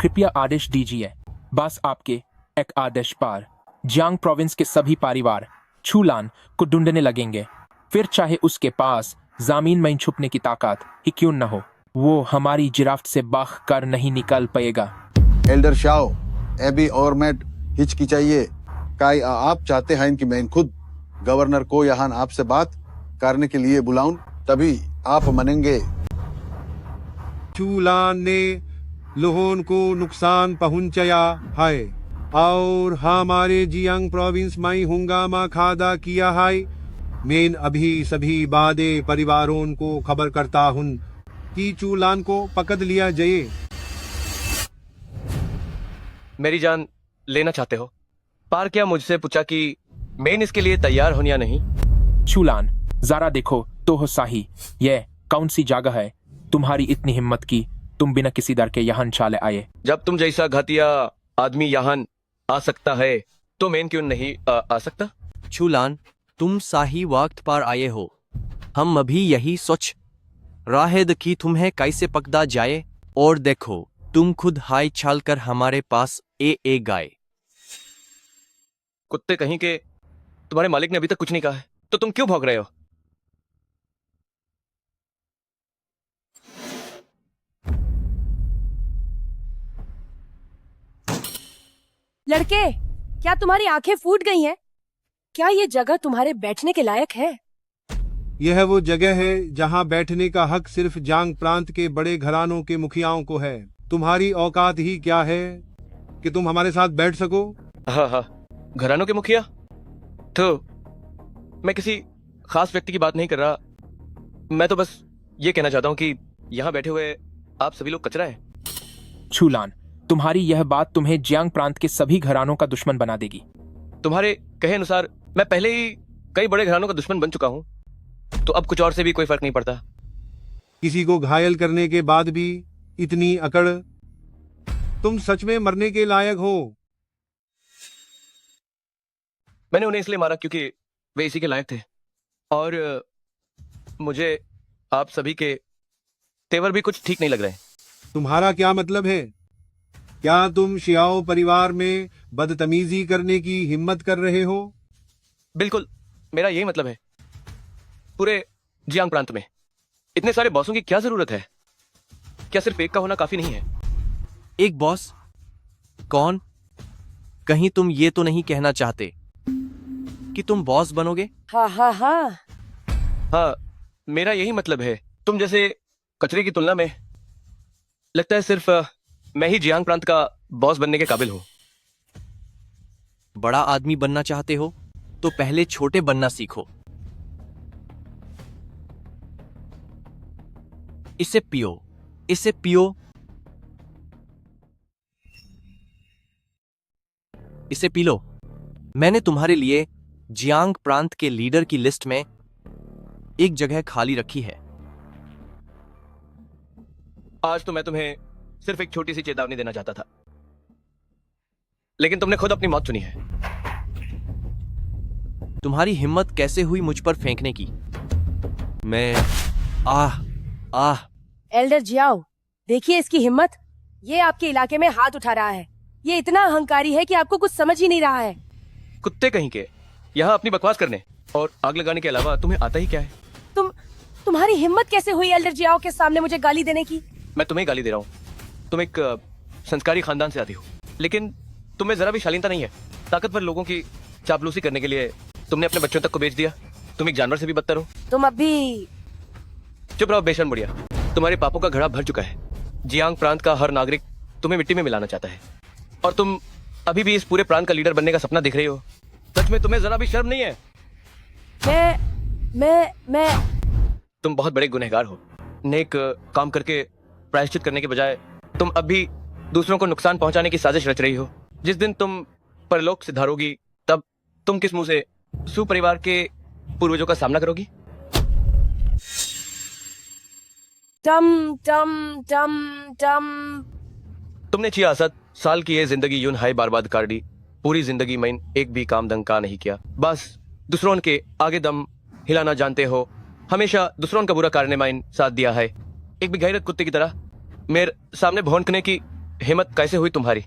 कृपया आदेश दीजिए। बस आपके एक आदेश पर जियांग प्रोविंस के सभी परिवार चूलान को ढूंढने लगेंगे, फिर चाहे उसके पास जमीन में छुपने की ताकत ही क्यों न हो, वो हमारी जिराफ्त से बख कर नहीं निकल पाएगा। एल्डर शाओ, एबी और मैट हिचकिचाइए। क्या आप चाहते हैं कि मैं खुद गवर्नर को यहाँ आपसे बात करने के लिए बुलाऊं, तभी आप मानेंगे? चूलान ने लोगों को नुकसान पहुंचाया है और हमारे जियांग प्रोविंस में हंगामा खादा किया है। मैं अभी सभी बादे परिवारों को खबर करता हूं कि चूलान को पकड़ लिया जाए। मेरी जान लेना चाहते हो? पार क्या मुझसे पूछा कि मैं इसके लिए तैयार हूं या नहीं? चूलान, जरा देखो तो हो सही, ये कौन सी जगह है तुम्हारी इतनी हिम्मत की तुम बिना किसी डर के यहाँ चाले आए? जब तुम जैसा घातिया आदमी यहाँ आ सकता है तो मैं क्यों नहीं आ सकता? चूलान, तुम सही वक्त पर आए हो। हम अभी यही सोच रहे थे कि तुम्हें कैसे पकड़ा जाए, और देखो तुम खुद हाई छाल कर हमारे पास ए गए। कुत्ते कहीं के, तुम्हारे मालिक ने अभी तक कुछ नहीं कहा है तो तुम क्यों भौंक रहे हो? लड़के, क्या तुम्हारी आंखें फूट गई हैं? क्या ये जगह तुम्हारे बैठने के लायक है? यह वो जगह है जहां बैठने का हक सिर्फ जांग प्रांत के बड़े घरानों के मुखियाओं को है। तुम्हारी औकात ही क्या है कि तुम हमारे साथ बैठ सको? हाँ, घरानों के मुखिया? तो मैं किसी खास व्यक्ति की बात नहीं कर रहा। मैं तो बस ये कहना चाहता हूँ कि यहाँ बैठे हुए आप सभी लोग कचरा है। चूलान, तुम्हारी यह बात तुम्हें जियांग प्रांत के सभी घरानों का दुश्मन बना देगी। तुम्हारे कहे अनुसार मैं पहले ही कई बड़े घरानों का दुश्मन बन चुका हूँ, तो अब कुछ और से भी कोई फर्क नहीं पड़ता। किसी को घायल करने के बाद भी इतनी अकड़? तुम सच में मरने के लायक हो। मैंने उन्हें इसलिए मारा क्योंकि वे इसी के लायक थे, और मुझे आप सभी के तेवर भी कुछ ठीक नहीं लग रहे। तुम्हारा क्या मतलब है? क्या तुम शियाओ परिवार में बदतमीजी करने की हिम्मत कर रहे हो? बिल्कुल, मेरा यही मतलब है। पूरे जियांग प्रांत में इतने सारे बॉसों की क्या जरूरत है? क्या सिर्फ एक का होना काफी नहीं है? एक बॉस? कौन? कहीं तुम ये तो नहीं कहना चाहते कि तुम बॉस बनोगे? हाँ, मेरा यही मतलब है। तुम जैसे कचरे की तुलना में लगता है सिर्फ मैं ही जियांग प्रांत का बॉस बनने के काबिल हूं। बड़ा आदमी बनना चाहते हो तो पहले छोटे बनना सीखो। इसे पियो इसे पियो। इसे पी लो। मैंने तुम्हारे लिए जियांग प्रांत के लीडर की लिस्ट में एक जगह खाली रखी है। आज तो मैं तुम्हें सिर्फ एक छोटी सी चेतावनी देना चाहता था, लेकिन तुमने खुद अपनी मौत चुनी है। तुम्हारी हिम्मत कैसे हुई मुझ पर फेंकने की? मैं आह एल्डर जियाओ, देखिए इसकी हिम्मत। ये आपके इलाके में हाथ उठा रहा है। ये इतना अहंकारी है कि आपको कुछ समझ ही नहीं रहा है। कुत्ते कहीं के, यहाँ अपनी बकवास करने और आग लगाने के अलावा तुम्हें आता ही क्या है? तुम्हारी हिम्मत कैसे हुई एल्डर जियाओ के सामने मुझे गाली देने की? मैं तुम्हें गाली दे रहा हूँ। तुम एक संस्कारी खानदान से आती हो, लेकिन तुम्हें जरा भी शालीनता नहीं है। ताकतवर लोगों की चापलूसी करने के लिए तुमने अपने बच्चों तक को बेच दिया। तुम एक जानवर से भी बदतर हो। तुम अभी चुप रहो बेशर्म बुढ़िया। तुम्हारे पापों का घड़ा भर चुका है। जियांग प्रांत का हर नागरिक तुम्हें मिट्टी में मिलाना चाहता है, और तुम अभी भी इस पूरे प्रांत का लीडर बनने का सपना देख रही हो। सच में तुम्हें जरा भी शर्म नहीं है? मैं तुम बहुत बड़े गुनहगार हो। नेक काम करके प्रायश्चित करने के बजाय तुम अब भी दूसरों को नुकसान पहुंचाने की साजिश रच रही हो। जिस दिन तुम परलोक सिधारोगी, तब तुम किस मुंह से सु परिवार के पूर्वजों का सामना करोगी? टम टम टम टम। तुमने 66 साल की ये जिंदगी यूं हाय बर्बाद कर दी। पूरी जिंदगी में एक भी काम दंग का नहीं किया। बस दूसरों के आगे दम हिलाना जानते हो। हमेशा दूसरों का बुरा करने में साथ दिया है। एक बेगैरत कुत्ते की तरह मेरे सामने भौंकने की हिम्मत कैसे हुई तुम्हारी?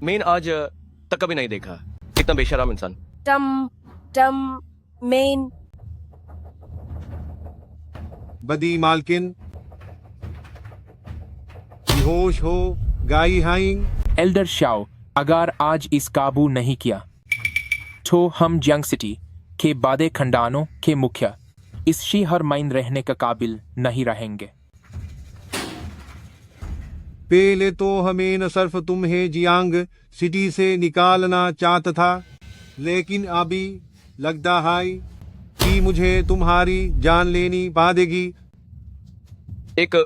मैंने आज तक कभी नहीं देखा इतना बेशरम इंसान। टम टम मेन। बदी मालकिन, बेहोश हो गाई हाइंग। एल्डर शाओ, अगर आज इस काबू नहीं किया तो हम जियांग सिटी के बादे खंडानों के मुखिया इस शहर में रहने का काबिल नहीं रहेंगे। पहले तो हमें न सिर्फ तुम्हें जियांग सिटी से निकालना चाहता था, लेकिन अभी लगता है कि मुझे तुम्हारी जान लेनी पड़ेगी। एक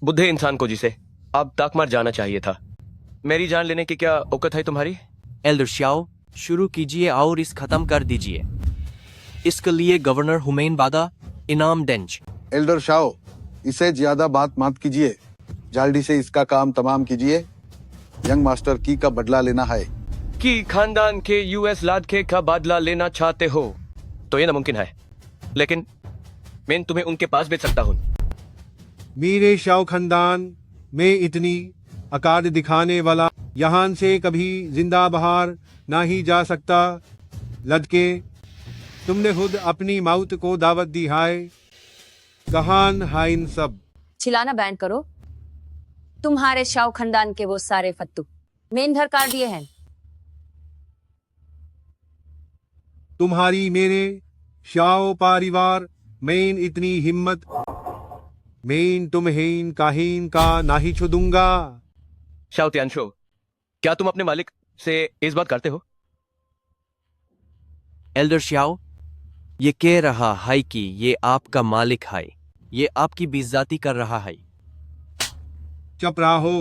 बुद्धे इंसान को जिसे अब तक मर जाना चाहिए था, मेरी जान लेने की क्या औकात है तुम्हारी? एल्डर शाओ, शुरू कीजिए और इस खत्म कर दीजिए। इसके लिए गवर्नर हुमैन बादा इनाम डेंज। एल्डर शाओ, इसे ज्यादा बात मत कीजिए, जल्दी से इसका काम तमाम कीजिए। यंग मास्टर की का बदला लेना है। कि खानदान के यूएस लादके का बदला लेना चाहते हो तो ये नामुमकिन है, लेकिन मैं तुम्हें उनके पास भेज सकता हूँ। मेरे शाओ खानदान में इतनी अकाद दिखाने वाला यहाँ से कभी जिंदा बाहर नहीं जा सकता। लड़के, तुमने खुद अपनी मौत को दावत दी है। कहान है इन सब? चिल्लाना बैंड करो। तुम्हारे शाह खानदान के वो सारे फत्तू मेन घर काट दिए हैं। तुम्हारी मेरे शाओ परिवार में इतनी हिम्मत, मैं तुम्हें काहीन का नहीं छोड़ूंगा। शाओ तियानशो, क्या तुम अपने मालिक से इस बात करते हो? एल्डर शाओ, ये कह रहा है कि ये आपका मालिक है। ये आपकी बेइज्जती कर रहा है। चुप रहो।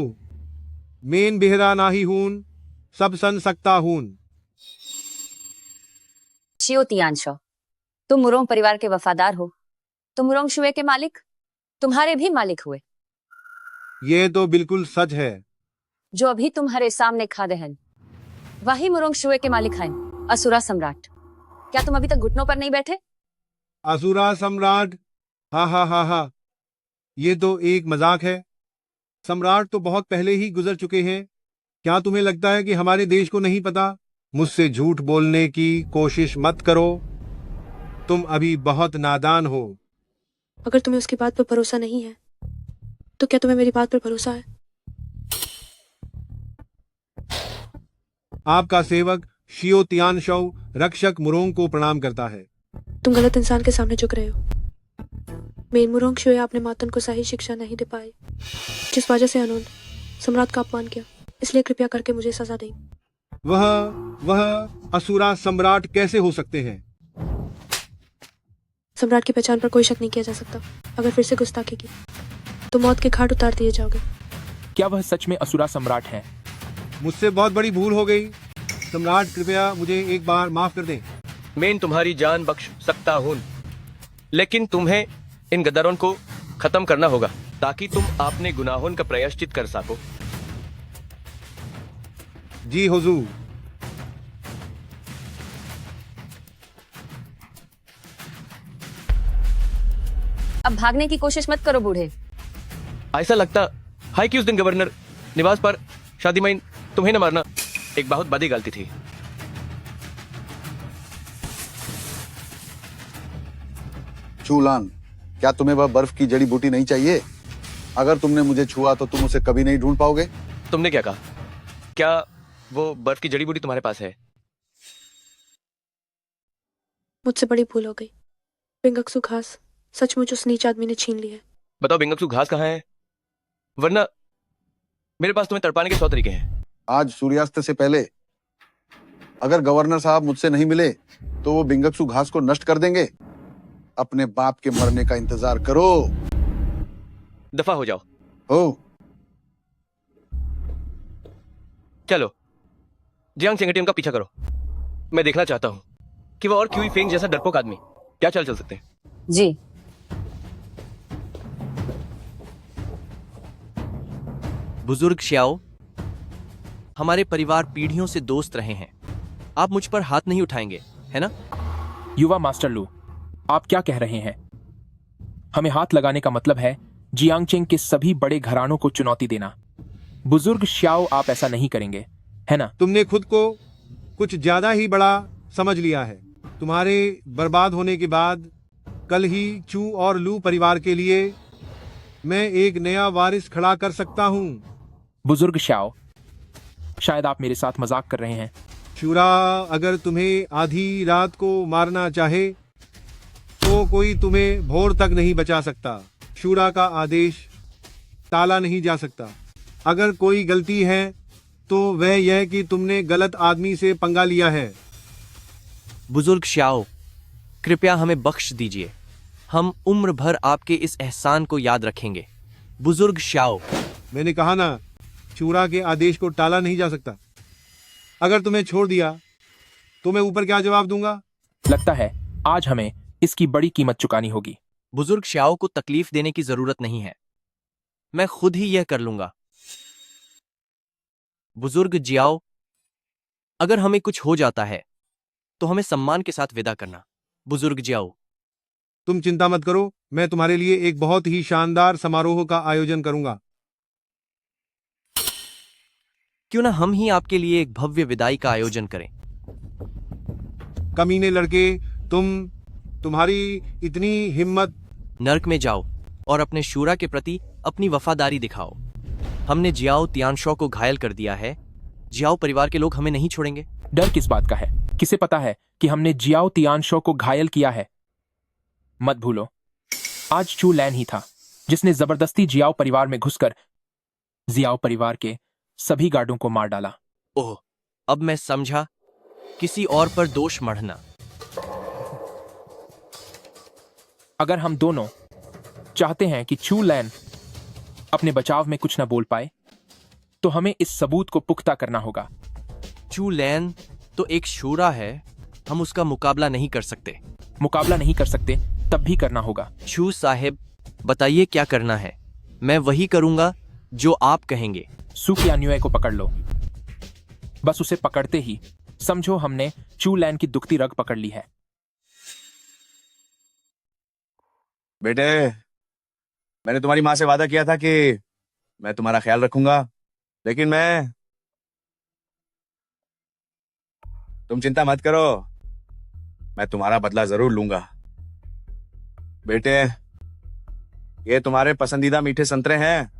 मैं बेहरा नहीं हूं, सब सुन सकता हूं। शियो तियानशो, तुम मुरोंग परिवार के वफादार हो। तुम मुरोंग शुए के मालिक तुम्हारे भी मालिक हुए। ये तो बिल्कुल सच है। जो अभी तुम्हारे सामने खादे हैं वही मुरोंग शुए के मालिक हैं, असुरा सम्राट। क्या तुम अभी तक घुटनों पर नहीं बैठे? असुरा सम्राट? हा हा हा हा, ये तो एक मजाक है। सम्राट तो बहुत पहले ही गुजर चुके हैं। क्या तुम्हें लगता है कि हमारे देश को नहीं पता? मुझसे झूठ बोलने की कोशिश मत करो, तुम अभी बहुत नादान हो। अगर तुम्हें उसकी बात पर भरोसा नहीं है तो क्या तुम्हें मेरी बात पर भरोसा है? आपका सेवक शियो तियानशो रक्षक मुरोंग को प्रणाम करता है। तुम गलत इंसान के सामने झुक रहे हो। मेन मुरोंग शुए अपने मातन को सही शिक्षा नहीं दे पाए, जिस वजह से उन्होंने सम्राट का अपमान किया। इसलिए कृपया करके मुझे सजा दें। वह असुरा सम्राट कैसे हो सकते हैं? सम्राट की पहचान पर कोई शक नहीं किया जा सकता। अगर फिर से गुस्ताखी की तो मौत के घाट उतार दिए जाओगे। क्या वह सच में असुरा सम्राट है? मुझसे बहुत बड़ी भूल हो गई। सम्राट कृपया मुझे एक बार माफ कर दें। मैं तुम्हारी जान बख्श सकता हूँ, लेकिन तुम्हें इन गद्दारों को खत्म करना होगा ताकि तुम अपने गुनाहों का प्रायश्चित कर सको। जी हुजूर। अब भागने की कोशिश मत करो बूढ़े। ऐसा लगता है कि उस दिन गवर्नर निवास पर शादी में तुम्हें न मारना एक बहुत बड़ी गलती थी। चूलान, क्या तुम्हें वह बर्फ की जड़ी बूटी नहीं चाहिए? अगर तुमने मुझे छुआ तो तुम उसे कभी नहीं ढूंढ पाओगे। तुमने क्या कहा? क्या वो बर्फ की जड़ी बूटी तुम्हारे पास है? मुझसे बड़ी भूल हो गई। बिंगक्सू घास सचमुच उस नीच आदमी ने छीन ली है। बताओ बिंगक्सू घास कहाँ है, वरना मेरे पास तुम्हें तड़पाने के 100 तरीके हैं। आज सूर्यास्त से पहले अगर गवर्नर साहब मुझसे नहीं मिले तो वो बिंगक्सू घास को नष्ट कर देंगे। अपने बाप के मरने का इंतजार करो। दफा हो जाओ। हो चलो जियांग चेंगटियन का पीछा करो। मैं देखना चाहता हूँ कि वो और क्यूई फेंग जैसा डरपोक आदमी क्या चल सकते हैं। जी। बुजुर्ग श्याओ, हमारे परिवार पीढ़ियों से दोस्त रहे हैं। आप मुझ पर हाथ नहीं उठाएंगे, है ना? युवा मास्टर लू, आप क्या कह रहे हैं? हमें हाथ लगाने का मतलब है जियांगचेंग के सभी बड़े घरानों को चुनौती देना। बुजुर्ग श्याओ, आप ऐसा नहीं करेंगे, है ना? तुमने खुद को कुछ ज्यादा ही बड़ा समझ लिया है। तुम्हारे बर्बाद होने के बाद कल ही चू और लू परिवार के लिए मैं एक नया वारिस खड़ा कर सकता हूँ। बुजुर्ग श्याओ, शायद आप मेरे साथ मजाक कर रहे हैं। शूरा, अगर तुम्हें आधी रात को मारना चाहे तो कोई तुम्हें भोर तक नहीं बचा सकता। शूरा का आदेश टाला नहीं जा सकता। अगर कोई गलती है तो वह यह कि तुमने गलत आदमी से पंगा लिया है। बुजुर्ग श्याओ, कृपया हमें बख्श दीजिए। हम उम्र भर आपके इस एहसान को याद रखेंगे। बुजुर्ग श्याओ, मैंने कहा ना, शूरा के आदेश को टाला नहीं जा सकता। अगर तुम्हें छोड़ दिया तो मैं ऊपर क्या जवाब दूंगा? लगता है आज हमें इसकी बड़ी कीमत चुकानी होगी। बुजुर्ग श्याओ को तकलीफ देने की जरूरत नहीं है, मैं खुद ही यह कर लूंगा। बुजुर्ग जियाओ, अगर हमें कुछ हो जाता है तो हमें सम्मान के साथ विदा करना। बुजुर्ग जियाओ, तुम चिंता मत करो, मैं तुम्हारे लिए एक बहुत ही शानदार समारोह का आयोजन करूंगा। क्यों ना हम ही आपके लिए एक भव्य विदाई का आयोजन करें। कमीने लड़के, तुम्हारी इतनी हिम्मत। नर्क में जाओ और अपने शूरा के प्रति अपनी वफादारी दिखाओ। हमने जियाओ तियानशॉ को घायल कर दिया है। जियाओ परिवार के लोग हमें नहीं छोड़ेंगे। डर किस बात का है? किसे पता है कि हमने जियाओ तियानशॉ को घायल किया है? मत भूलो, आज चू लैन ही था जिसने जबरदस्ती जियाओ परिवार में घुसकर जियाओ परिवार के सभी गार्डों को मार डाला। ओह, अब मैं समझा, किसी और पर दोष मढ़ना। अगर हम दोनों चाहते हैं कि चू लैन अपने बचाव में कुछ न बोल पाए तो हमें इस सबूत को पुख्ता करना होगा। चू लैन तो एक शूरा है, हम उसका मुकाबला नहीं कर सकते। मुकाबला नहीं कर सकते तब भी करना होगा। चू साहेब, बताइए क्या करना है। मैं वही करूंगा जो आप कहेंगे। सुकियान्युए को पकड़ लो। बस उसे पकड़ते ही समझो हमने चू लैन की दुखती रग पकड़ ली है। बेटे, मैंने तुम्हारी माँ से वादा किया था कि मैं तुम्हारा ख्याल रखूंगा, लेकिन तुम चिंता मत करो, मैं तुम्हारा बदला जरूर लूंगा। बेटे, ये तुम्हारे पसंदीदा मीठे संतरे हैं,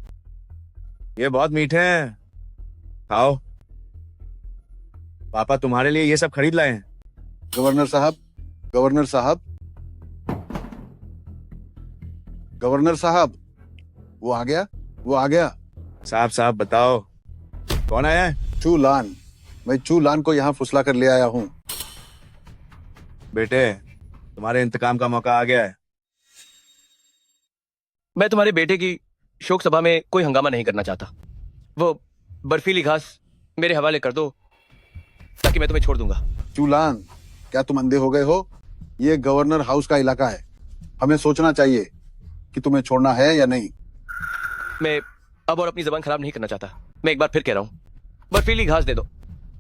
ये बहुत मीठे हैं, खाओ। पापा तुम्हारे लिए ये सब खरीद लाए हैं। गवर्नर साहब, गवर्नर साहब, गवर्नर साहब, वो आ गया, वो आ गया। साहब साहब बताओ, कौन आया है? चू लान, मैं चू लान को यहाँ फुसला कर ले आया हूँ। बेटे, तुम्हारे इंतकाम का मौका आ गया है। मैं तुम्हारे बेटे की शोक सभा में कोई हंगामा नहीं करना चाहता। वो बर्फीली घास मेरे हवाले कर दो ताकि मैं तुम्हें छोड़ दूंगा। चूलान, क्या तुम अंधे हो गए हो? ये गवर्नर हाउस का इलाका है, हमें सोचना चाहिए कि तुम्हें छोड़ना है या नहीं। मैं अब और अपनी जबान खराब नहीं करना चाहता। मैं एक बार फिर कह रहा हूँ, बर्फीली घास दे दो।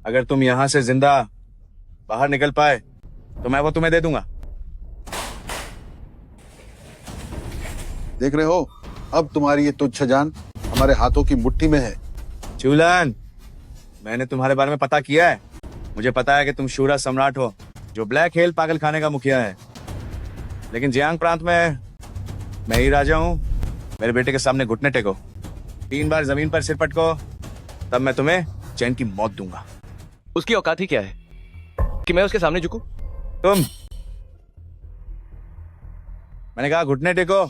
अगर तुम यहाँ से जिंदा बाहर निकल पाए तो मैं वो तुम्हें दे दूंगा। देख रहे हो, अब तुम्हारी ये तुच्छ जान हमारे हाथों की मुट्ठी में है। चूलन, मैंने तुम्हारे बारे में पता किया है। मुझे पता है कि तुम शूरा सम्राट हो जो ब्लैक हेल पागल खाने का मुखिया है, लेकिन जियांग प्रांत में मैं ही राजा हूँ। मेरे बेटे के सामने घुटने टेको, 3 बार जमीन पर सिर पटको, तब मैं तुम्हें चैन की मौत दूंगा। उसकी औकात ही क्या है कि मैं उसके सामने झुकूं? तुम, मैंने कहा घुटने टेको।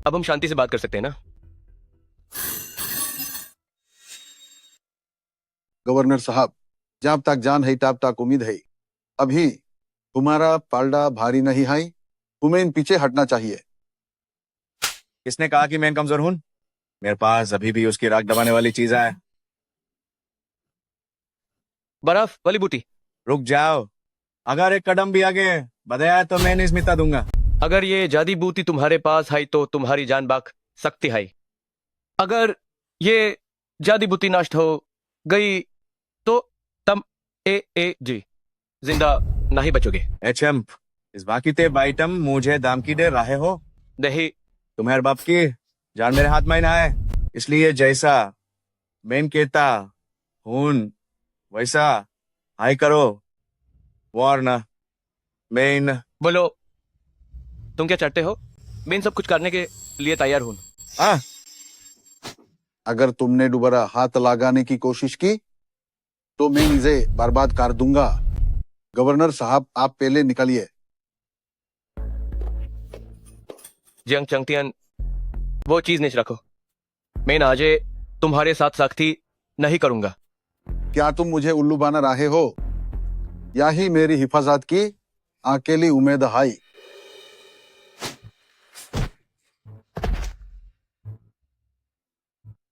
अब हम शांति से बात कर सकते हैं ना? गवर्नर साहब, जब तक जान है तब तक उम्मीद है। अभी तुम्हारा पालडा भारी नहीं है, तुम्हें इन पीछे हटना चाहिए। किसने कहा कि मैं कमजोर हूं? मेरे पास अभी भी उसकी राख दबाने वाली चीज है। बर्फ वाली बूटी। रुक जाओ, अगर एक कदम भी आगे बढ़ाया तो मैं नहीं स्मिता दूंगा। अगर ये जादी बूटी तुम्हारे पास है तो तुम्हारी जान बाक सकती है। अगर ये जादी बूटी नष्ट हो गई तो तुम जी जिंदा नहीं बचोगे। एचएम, इस बाकी ते बाइटम मुझे दामकी दे रहे हो? नहीं, तुम्हारे बाप की जान मेरे हाथ में ना है, इसलिए जैसा मैं कहता हूं वैसा हाई करो, वरना मैं। बोलो, तुम क्या चाहते हो? मैं इन सब कुछ करने के लिए तैयार हूं। अगर तुमने दोबारा हाथ लगाने की कोशिश की तो मैं इसे बर्बाद कर दूंगा। गवर्नर साहब, आप पहले निकलिए। जियांग चंगटियन, वो चीज नीचे रखो। मैं आजे तुम्हारे साथ सख्ती नहीं करूंगा। क्या तुम मुझे उल्लू बना रहे हो? यही मेरी हिफाजत की अकेली उम्मीद है।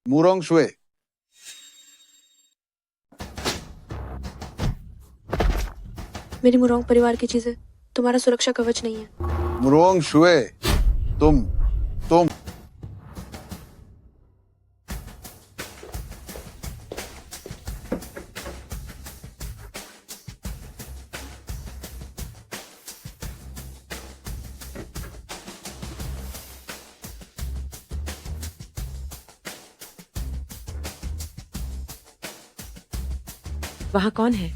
मुरोंग शुए, मेरी मुरोंग परिवार की चीजें तुम्हारा सुरक्षा कवच नहीं है। मुरोंग शुए, तुम वहां कौन है?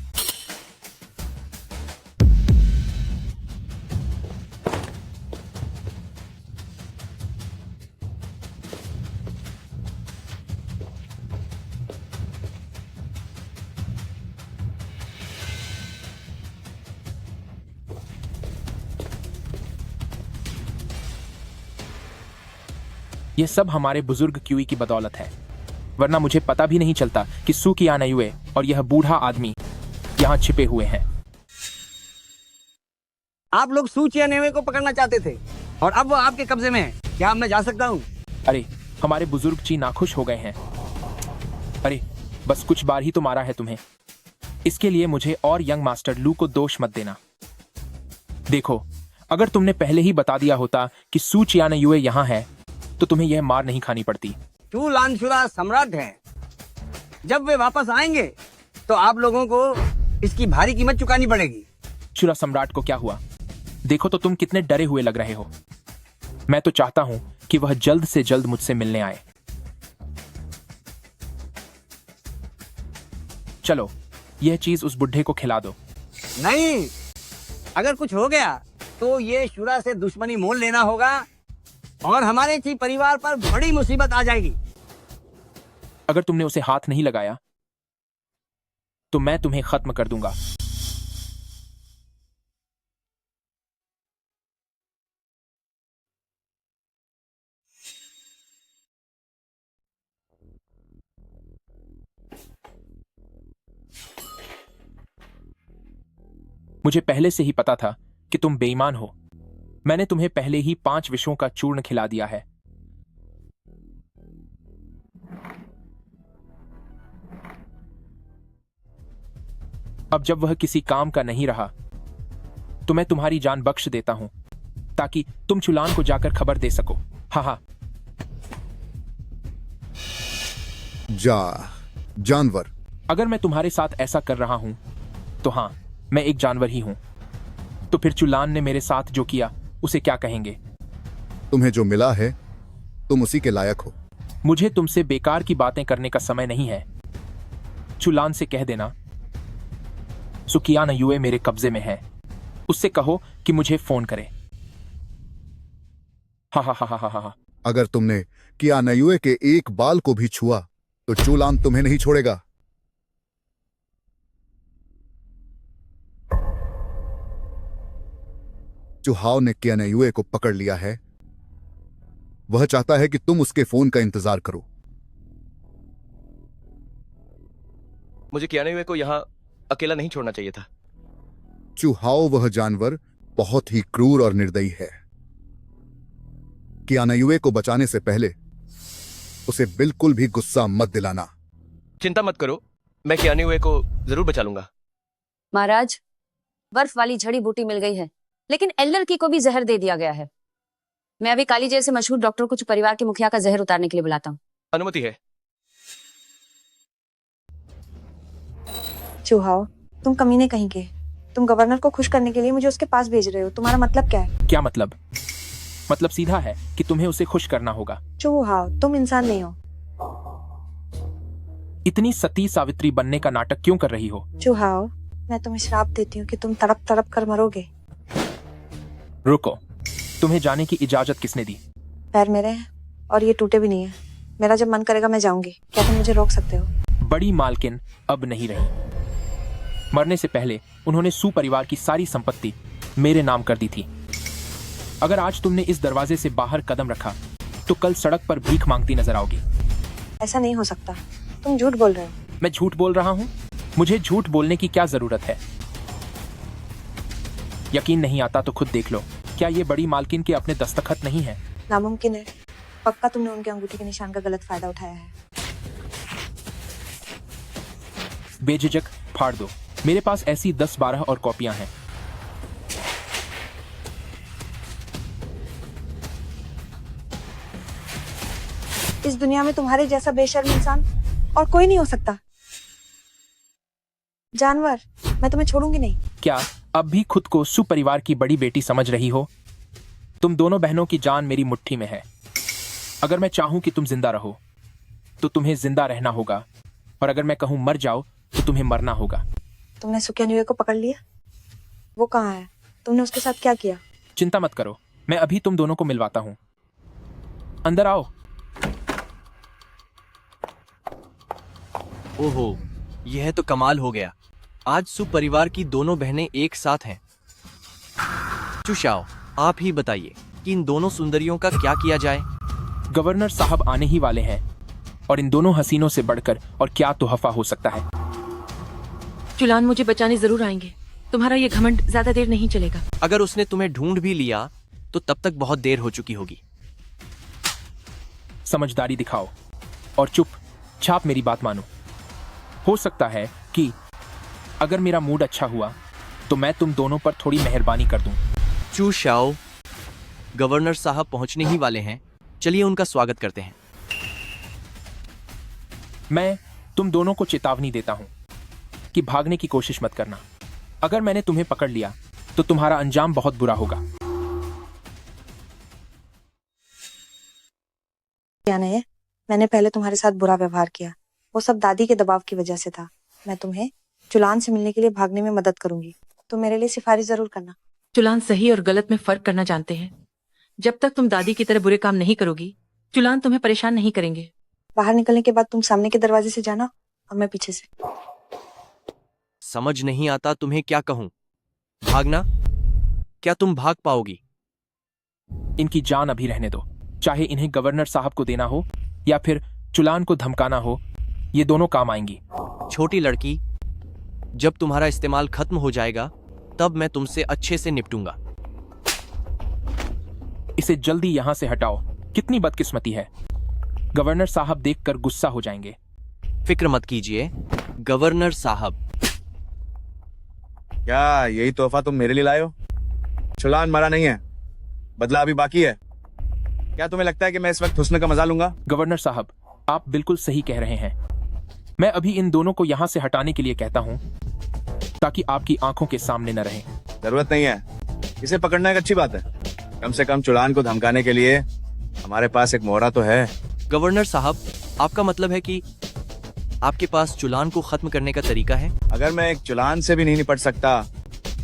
ये सब हमारे बुजुर्ग क्यूई की बदौलत है, वरना मुझे पता भी नहीं चलता कि सू कियानायुए और यह बूढ़ा आदमी यहाँ छिपे हुए हैं। आप लोग सू चियानेवे को पकड़ना चाहते थे और अब वो आपके कब्जे में है। क्या अब मैं जा सकता हूँ? अरे, हमारे बुजुर्ग ची नाखुश हो गए हैं। अरे, बस कुछ बार ही तो मारा है तुम्हें। इसके लिए मुझे और यंग मास्टर लू को दोष मत देना। देखो, अगर तुमने पहले ही बता दिया होता कि सू चियानायुए यहाँ है तो तुम्हें यह मार नहीं खानी पड़ती। चू लानशुरा सम्राट है। जब वे वापस आएंगे तो आप लोगों को इसकी भारी कीमत चुकानी पड़ेगी। शुरा सम्राट को क्या हुआ? देखो तो तुम कितने डरे हुए लग रहे हो। मैं तो चाहता हूं कि वह जल्द से जल्द मुझसे मिलने आए। चलो, यह चीज उस बुढ़े को खिला दो। नहीं, अगर कुछ हो गया तो ये शुरा से दुश्मनी मोल लेना होगा और हमारे ची परिवार पर बड़ी मुसीबत आ जाएगी। अगर तुमने उसे हाथ नहीं लगाया तो मैं तुम्हें खत्म कर दूंगा। मुझे पहले से ही पता था कि तुम बेईमान हो, मैंने तुम्हें पहले ही 5 विषयों का चूर्ण खिला दिया है। अब जब वह किसी काम का नहीं रहा तो मैं तुम्हारी जान बख्श देता हूं ताकि तुम चुलान को जाकर खबर दे सको। हाँ हाँ। जानवर। अगर मैं तुम्हारे साथ ऐसा कर रहा हूं तो हाँ, मैं एक जानवर ही हूं। तो फिर चुलान ने मेरे साथ जो किया उसे क्या कहेंगे? तुम्हें जो मिला है तुम उसी के लायक हो। मुझे तुमसे बेकार की बातें करने का समय नहीं है। चुलान से कह देना सुकियाना यूए मेरे कब्जे में है। उससे कहो कि मुझे फोन करे। हाँ हाँ हाँ हाँ हाँ हाँ। अगर तुमने कियानायुए के एक बाल को भी छुआ तो चुलान तुम्हें नहीं छोड़ेगा। चुहाव ने कियानायुए को पकड़ लिया है। वह चाहता है कि तुम उसके फोन का इंतजार करो। मुझे कियानायुए को यहां अकेला नहीं छोड़ना चाहिए था। चुहाव वह जानवर बहुत ही क्रूर और निर्दयी है। कियानायुए को बचाने से पहले उसे बिल्कुल भी गुस्सा मत दिलाना। चिंता मत करो, मैं कियानायुए को जरूर बचा लूंगा। महाराज, बर्फ वाली जड़ी बूटी मिल गई है, लेकिन एल्डर की को भी जहर दे दिया गया है। मैं अभी काली जैसे मशहूर डॉक्टर को परिवार के मुखिया का जहर उतारने के लिए बुलाता हूँ। अनुमति है। चूहाओ, तुम कमीने कहीं के। तुम गवर्नर को खुश करने के लिए मुझे उसके पास भेज रहे हो। तुम्हारा मतलब क्या है? क्या मतलब? मतलब सीधा है कि तुम्हें उसे खुश करना होगा। चूहाओ, तुम इंसान नहीं हो। इतनी सती सावित्री बनने का नाटक क्यों कर रही हो? चूहाओ, मैं तुम्हें श्राप देती हूँ कि तुम तड़प तड़प कर मरोगे। रुको, तुम्हें जाने की इजाजत किसने दी? पैर मेरे हैं और ये टूटे भी नहीं है। मेरा जब मन करेगा मैं जाऊंगी। क्या तुम मुझे रोक सकते हो? बड़ी मालकिन अब नहीं रही। मरने से पहले उन्होंने सू परिवार की सारी संपत्ति मेरे नाम कर दी थी। अगर आज तुमने इस दरवाजे से बाहर कदम रखा तो कल सड़क पर भीख मांगती नजर आओगी। ऐसा नहीं हो सकता। तुम झूठ बोल रहे हो। मैं झूठ बोल रहा हूँ? मुझे झूठ बोलने की क्या जरूरत है? यकीन नहीं आता तो खुद देख लो। क्या ये बड़ी मालकिन के अपने दस्तखत नहीं है? नामुमकिन है। पक्का तुमने उनके अंगूठी के निशान का गलत फायदा उठाया है। बेझिझक फाड़ दो। मेरे पास ऐसी 10-12 और कॉपियां हैं। इस दुनिया में तुम्हारे जैसा बेशर्म इंसान और कोई नहीं हो सकता। जानवर, मैं तुम्हें छोड़ूंगी नहीं। क्या अब भी खुद को सुपरिवार की बड़ी बेटी समझ रही हो? तुम दोनों बहनों की जान मेरी मुट्ठी में है। अगर मैं चाहूं कि तुम जिंदा रहो तो तुम्हें जिंदा रहना होगा, और अगर मैं कहूं मर जाओ तो तुम्हें मरना होगा। तुमने सुकियानुए को पकड़ लिया? वो कहाँ है? तुमने उसके साथ क्या किया? चिंता मत करो, मैं अभी तुम दोनों को मिलवाता हूं। अंदर आओ। ओहो, यह तो कमाल हो गया। आज सुपरिवार की दोनों बहनें एक साथ हैं। चुशाओ, आप ही बताइए कि इन दोनों सुंदरियों का क्या किया जाए? गवर्नर साहब आने ही वाले हैं, और इन दोनों हसीनों से बढ़कर और क्या तोहफा हो सकता है। चुलान मुझे बचाने जरूर आएंगे। तुम्हारा ये घमंड ज्यादा देर नहीं चलेगा। अगर उसने तुम्हें ढूंढ भी लिया तो तब तक बहुत देर हो चुकी होगी। समझदारी दिखाओ और चुपचाप मेरी बात मानो। हो सकता है कि अगर मेरा मूड अच्छा हुआ तो मैं तुम दोनों पर थोड़ी मेहरबानी कर दूं। चू शाओ, गवर्नर साहब पहुंचने ही वाले हैं। चलिए उनका स्वागत करते हैं। मैं तुम दोनों को चेतावनी देता हूं कि भागने की कोशिश मत करना। अगर मैंने तुम्हें पकड़ लिया तो तुम्हारा अंजाम बहुत बुरा होगा। क्या नहीं, मैंने पहले तुम्हारे साथ बुरा व्यवहार किया। वो सब दादी के दबाव की वजह से था। मैं तुम्हें चुलान से मिलने के लिए भागने में मदद करूंगी। तुम मेरे लिए सिफारिश जरूर करना। चुलान सही और गलत में फर्क करना जानते हैं। जब तक तुम दादी की तरह बुरे काम नहीं करोगी, चुलान तुम्हें परेशान नहीं करेंगे। बाहर निकलने के बाद तुम सामने के दरवाजे से जाना और मैं पीछे से। समझ नहीं आता तुम्हें क्या कहूं। भागना? क्या तुम भाग पाओगी? इनकी जान अभी रहने दो। चाहे इन्हें गवर्नर साहब को देना हो या फिर चुलान को धमकाना हो, ये दोनों काम आएंगी। छोटी लड़की, जब तुम्हारा इस्तेमाल खत्म हो जाएगा तब मैं तुमसे अच्छे से निपटूंगा। इसे जल्दी यहाँ से हटाओ। कितनी बदकिस्मती है। गवर्नर साहब देखकर गुस्सा हो जाएंगे। फिक्र मत कीजिए गवर्नर साहब। क्या यही तोहफा तुम मेरे लिए लाए हो? चुलान मरा नहीं है, बदला अभी बाकी है। क्या तुम्हें लगता है कि मैं इस वक्त हुस्न का मजा लूंगा? गवर्नर साहब, आप बिल्कुल सही कह रहे हैं। मैं अभी इन दोनों को यहाँ से हटाने के लिए कहता हूँ ताकि आपकी आंखों के सामने न रहे। जरूरत नहीं है, इसे पकड़ना एक अच्छी बात है। कम से कम चुलान को धमकाने के लिए हमारे पास एक मोहरा तो है। गवर्नर साहब, आपका मतलब है कि आपके पास चुलान को खत्म करने का तरीका है? अगर मैं एक चुलान से भी नहीं निपट सकता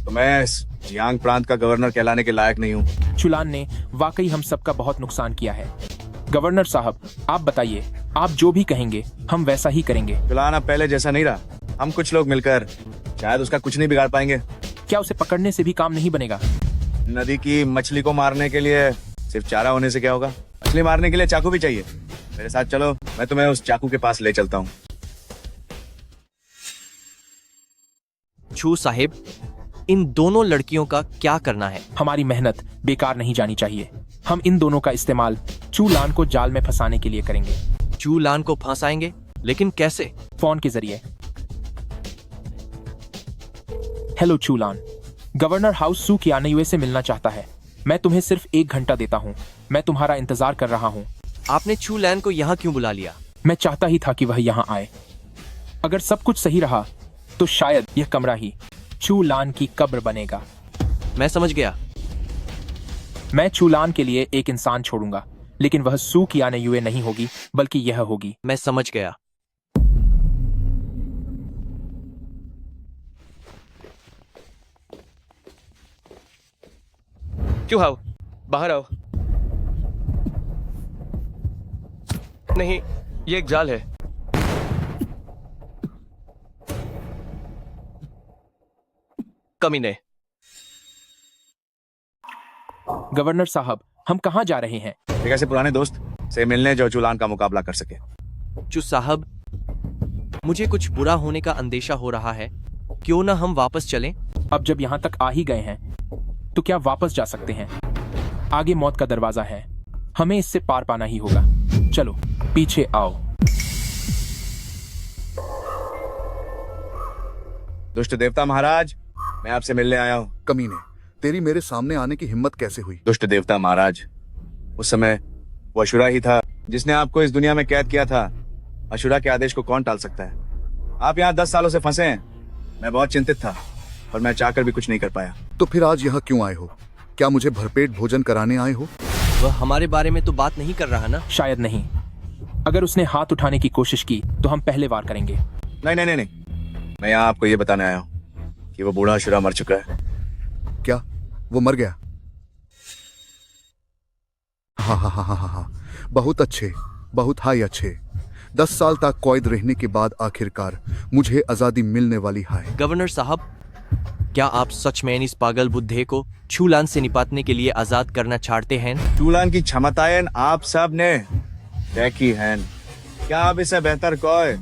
तो मैं इस जियांग प्रांत का गवर्नर कहलाने के लायक नहीं हूँ। चुलान ने वाकई हम सबका बहुत नुकसान किया है। गवर्नर साहब, आप बताइए, आप जो भी कहेंगे हम वैसा ही करेंगे। चुलान अब पहले जैसा नहीं रहा। हम कुछ लोग मिलकर शायद उसका कुछ नहीं बिगाड़ पाएंगे। क्या उसे पकड़ने से भी काम नहीं बनेगा? नदी की मछली को मारने के लिए सिर्फ चारा होने से क्या होगा? मछली मारने के लिए चाकू भी चाहिए। मेरे साथ चलो, मैं तुम्हें उस चाकू के पास ले चलता हूँ। छू साहिब, इन दोनों लड़कियों का क्या करना है? हमारी मेहनत बेकार नहीं जानी चाहिए। हम इन दोनों का इस्तेमाल चूलान को जाल में फंसाने के लिए करेंगे। चूलान को फंसाएंगे? लेकिन कैसे? फोन के जरिए। हेलो चूलान, गवर्नर हाउस सू कियानयुए से मिलना चाहता है। मैं तुम्हें सिर्फ 1 घंटा देता हूँ। मैं तुम्हारा इंतजार कर रहा हूँ। आपने चूलान को यहाँ क्यों बुला लिया? मैं चाहता ही था कि वह यहाँ आए। अगर सब कुछ सही रहा तो शायद यह कमरा ही चूलान की कब्र बनेगा। मैं समझ गया। मैं चूलान के लिए एक इंसान छोड़ूंगा, लेकिन वह सू कियानयुए नहीं होगी, बल्कि यह होगी। मैं समझ गया। क्यों आओ, बाहर आओ। नहीं, ये एक जाल है। कमीने। गवर्नर साहब, हम कहाँ जा रहे हैं? एक ऐसे पुराने दोस्त से मिलने जो चुलान का मुकाबला कर सके। चू साहब, मुझे कुछ बुरा होने का अंदेशा हो रहा है। क्यों ना हम वापस चलें? अब जब यहाँ तक आ ही गए हैं तो क्या वापस जा सकते हैं? आगे मौत का दरवाजा है, हमें इससे पार पाना ही होगा। चलो पीछे आओ। दुष्ट देवता महाराज, मैं आपसे मिलने आया हूँ। कमीने, तेरी मेरे सामने आने की हिम्मत कैसे हुई? दुष्ट देवता महाराज, उस समय वो अशुरा ही था जिसने आपको इस दुनिया में कैद किया था। अशुरा के आदेश को कौन टाल सकता है? आप यहाँ 10 सालों से फंसे हैं। मैं बहुत चिंतित था, पर मैं चाहकर भी कुछ नहीं कर पाया। तो फिर आज यहाँ क्यों आए हो? क्या मुझे भरपेट भोजन कराने आए हो? वह हमारे बारे में तो बात नहीं कर रहा ना? शायद नहीं। अगर उसने हाथ उठाने की कोशिश की तो हम पहले वार करेंगे। नहीं नहीं नहीं नहीं, मैं यहाँ आपको ये बताने आया हूँ कि वो बूढ़ा अशुरा मर चुका है। क्या वो मर गया? हाँ हाँ हाँ हाँ हाँ, बहुत अच्छे, बहुत हाई अच्छे। 10 साल तक कैद रहने के बाद आखिरकार मुझे आजादी मिलने वाली है। गवर्नर साहब, क्या आप सच में इस पागल बुद्धे को चूलान से निपटने के लिए आजाद करना चाहते हैं? चूलान की क्षमताएं आप सब ने देखी हैं। क्या अब इससे बेहतर कोई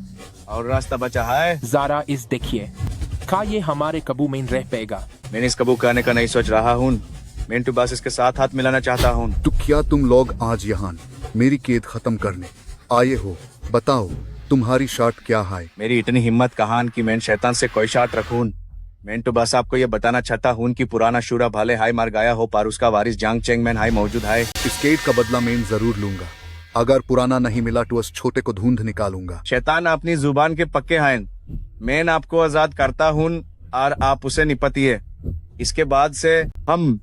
और रास्ता बचा है? ज़रा इस देखिए, क्या ये हमारे काबू में रह पाएगा? मैंने इस काबू करने का नहीं सोच रहा हूँ। मैं तो बस इसके साथ हाथ मिलाना चाहता हूँ। तो क्या तुम लोग आज यहाँ मेरी कैद खत्म करने आए हो? बताओ तुम्हारी शर्त क्या है? मेरी इतनी हिम्मत कहाँ कि मैं शैतान से कोई शर्त रखूं। मैं तो बस आपको ये बताना चाहता हूँ कि पुराना शूरा भाले हाई मार गया हो, पर उसका वारिस जांग चेंग मैन हाई मौजूद है। इस कैद का बदला मैं जरूर लूंगा। अगर पुराना नहीं मिला तो उस छोटे को ढूंढ निकालूंगा। शैतान अपनी जुबान के पक्के हैं। मैं आपको आजाद करता हूँ और आप उसे निपटिए। इसके बाद से हम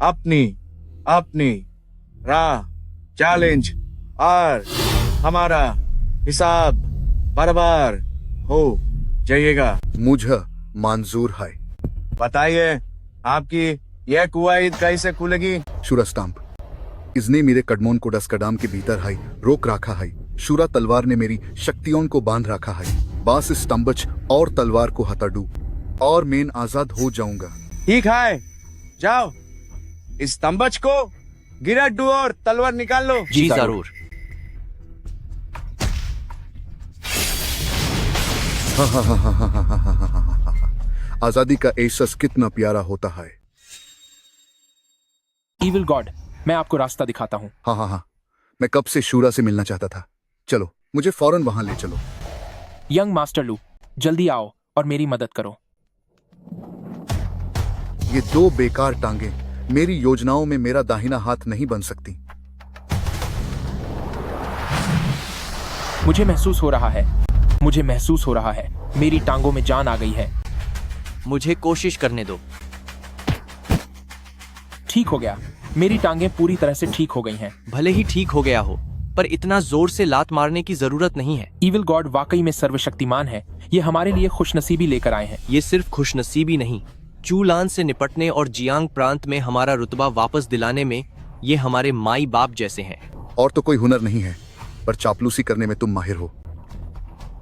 अपनी राह चैलेंज और हमारा हिसाब बराबर हो जाइएगा। मुझे मंजूर है। बताइए, आपकी यह कुआईद कैसे खुलेगी? शूरा स्टाम्प, इसने मेरे कदमों को डस्कडाम के भीतर है रोक रखा है। शूरा तलवार ने मेरी शक्तियों को बांध रखा है। बस स्तंभच और तलवार को हटा दूं और मैं आजाद हो जाऊंगा। ठीक है, जाओ इस स्तंभच को गिरा दो और तलवार निकाल लो। जी जरूर। आजादी का एहसास कितना प्यारा होता है। इविल गॉड, मैं आपको रास्ता दिखाता हूँ। हाँ हाँ हाँ, मैं कब से शूरा से मिलना चाहता था। चलो, मुझे फौरन वहां ले चलो। यंग मास्टर लू, जल्दी आओ और मेरी मदद करो। ये दो बेकार टांगे मेरी योजनाओं में मेरा दाहिना हाथ नहीं बन सकती। मुझे महसूस हो रहा है, मेरी टांगों में जान आ गई है। मुझे कोशिश करने दो। ठीक हो गया, मेरी टांगें पूरी तरह से ठीक हो गई हैं। भले ही ठीक हो गया हो, पर इतना जोर से लात मारने की जरूरत नहीं है। ईविल गॉड वाकई में सर्वशक्तिमान है। ये हमारे लिए खुशनसीबी लेकर आए हैं। ये सिर्फ खुशनसीबी नहीं, चूलान से निपटने और जियांग प्रांत में हमारा रुतबा वापस दिलाने में ये हमारे माई बाप जैसे हैं। और तो कोई हुनर नहीं है, पर चापलूसी करने में तुम माहिर हो।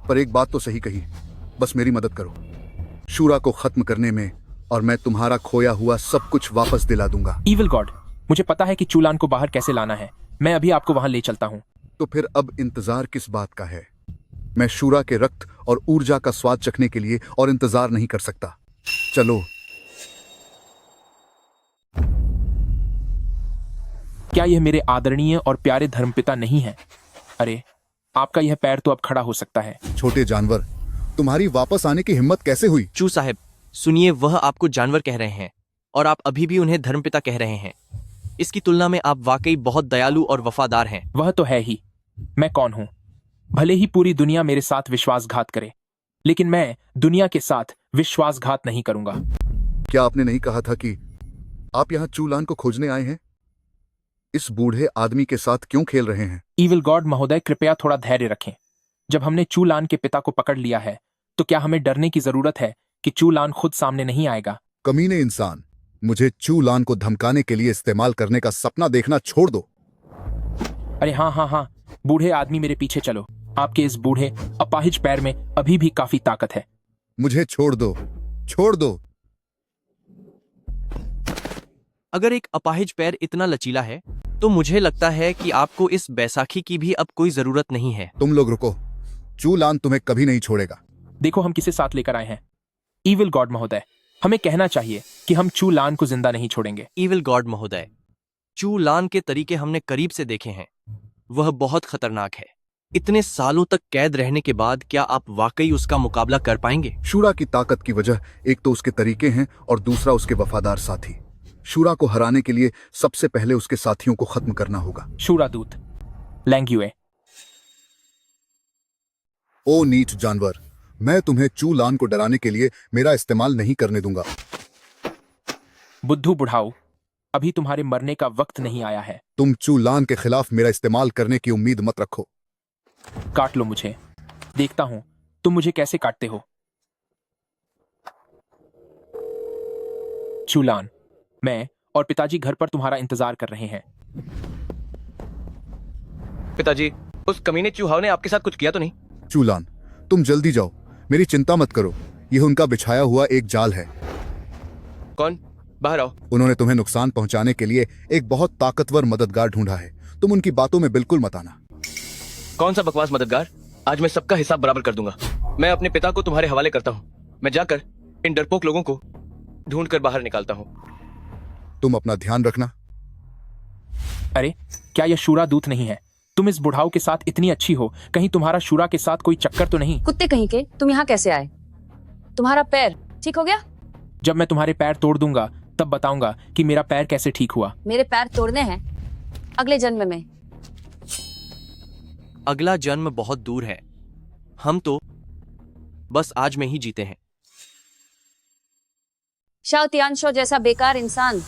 पर एक बात तो सही कही, बस मेरी मदद करो शूरा को खत्म करने में, और मैं तुम्हारा खोया हुआ सब कुछ वापस दिला दूंगा। ईविल गॉड, मुझे पता है कि चूलान को बाहर कैसे लाना है। मैं अभी आपको वहां ले चलता हूँ। तो फिर अब इंतजार किस बात का है? मैं शूरा के रक्त और ऊर्जा का स्वाद चखने के लिए और इंतजार नहीं कर सकता। चलो। क्या यह मेरे आदरणीय और प्यारे धर्मपिता नहीं है? अरे, आपका यह पैर तो अब खड़ा हो सकता है। छोटे जानवर, तुम्हारी वापस आने की हिम्मत कैसे हुई? चू साहब, सुनिए, वह आपको जानवर कह रहे हैं और आप अभी भी उन्हें धर्मपिता कह रहे हैं। इसकी तुलना में आप वाकई बहुत दयालु और वफादार हैं। वह तो है ही। मैं कौन हूँ? भले ही पूरी दुनिया मेरे साथ विश्वासघात करे, लेकिन मैं दुनिया के साथ विश्वासघात नहीं करूंगा। क्या आपने नहीं कहा था कि आप यहाँ चूलान को खोजने आए हैं? इस बूढ़े आदमी के साथ क्यों खेल रहे हैं? ईविल गॉड महोदय, कृपया थोड़ा धैर्य रखें। जब हमने चूलान के पिता को पकड़ लिया है, तो क्या हमें डरने की जरूरत है कि चूलान खुद सामने नहीं आएगा? कमीने इंसान, मुझे चूलान को धमकाने के लिए इस्तेमाल करने का सपना देखना छोड़ दो। अरे हाँ, बूढ़े आदमी, मेरे पीछे चलो। आपके इस बूढ़े अपाहिज पैर में अभी भी काफी ताकत है। मुझे छोड़ दो, छोड़ दो। अगर एक अपाहिज पैर इतना लचीला है, तो मुझे लगता है कि आपको इस बैसाखी की भी अब कोई जरूरत नहीं है। तुम लोग रुको, चूलान तुम्हें कभी नहीं छोड़ेगा। देखो हम किसे साथ लेकर आए हैं। ईविल गॉड महोदय, हमें कहना चाहिए कि हम चूलान को जिंदा नहीं छोड़ेंगे। ईविल गॉड महोदय, चूलान के तरीके हमने करीब से देखे हैं। वह बहुत खतरनाक है। इतने सालों तक कैद रहने के बाद क्या आप वाकई उसका मुकाबला कर पाएंगे? शूरा की ताकत की वजह एक तो उसके तरीके हैं और दूसरा उसके वफादार साथी। शूरा को हराने के लिए सबसे पहले उसके साथियों को खत्म करना होगा। शूरा दूत लैंग्यूए। ओ नीच जानवर, मैं तुम्हें चूलान को डराने के लिए मेरा इस्तेमाल नहीं करने दूंगा। बुद्धू बुढ़ाऊ, अभी तुम्हारे मरने का वक्त नहीं आया है। तुम चूलान के खिलाफ मेरा इस्तेमाल करने की उम्मीद मत रखो। काट लो मुझे, देखता हूं तुम मुझे कैसे काटते हो। चूलान, मैं और पिताजी घर पर तुम्हारा इंतजार कर रहे हैं। पिताजी, उस कमीने चूहाव ने आपके साथ कुछ किया तो नहीं? चूलान, तुम जल्दी जाओ, मेरी चिंता मत करो। यह उनका बिछाया हुआ एक जाल है। कौन? बाहर आओ। उन्होंने तुम्हें नुकसान पहुंचाने के लिए एक बहुत ताकतवर मददगार ढूंढा है। तुम उनकी बातों में बिल्कुल मत आना। कौन सा बकवास मददगार? आज मैं सबका हिसाब बराबर कर दूंगा। मैं अपने पिता को तुम्हारे हवाले करता हूँ। मैं जाकर इन डरपोक लोगों को ढूंढकर बाहर निकालता हूँ। तुम अपना ध्यान रखना। अरे, क्या यह शूरा दूत नहीं है? तुम इस बुढ़ाऊ के साथ इतनी अच्छी हो, कहीं तुम्हारा शूरा के साथ कोई चक्कर तो नहीं? कुत्ते कहीं के, तुम यहाँ कैसे आए? तुम्हारा पैर ठीक हो गया? जब मैं तुम्हारे पैर तोड़ दूंगा तब बताऊंगा कि मेरा पैर कैसे ठीक हुआ। मेरे पैर तोड़ने हैं अगले जन्म में। अगला जन्म बहुत दूर है। हम तो बस आज में ही जीते हैं। शाओ तियानशो जैसा बेकार इंसान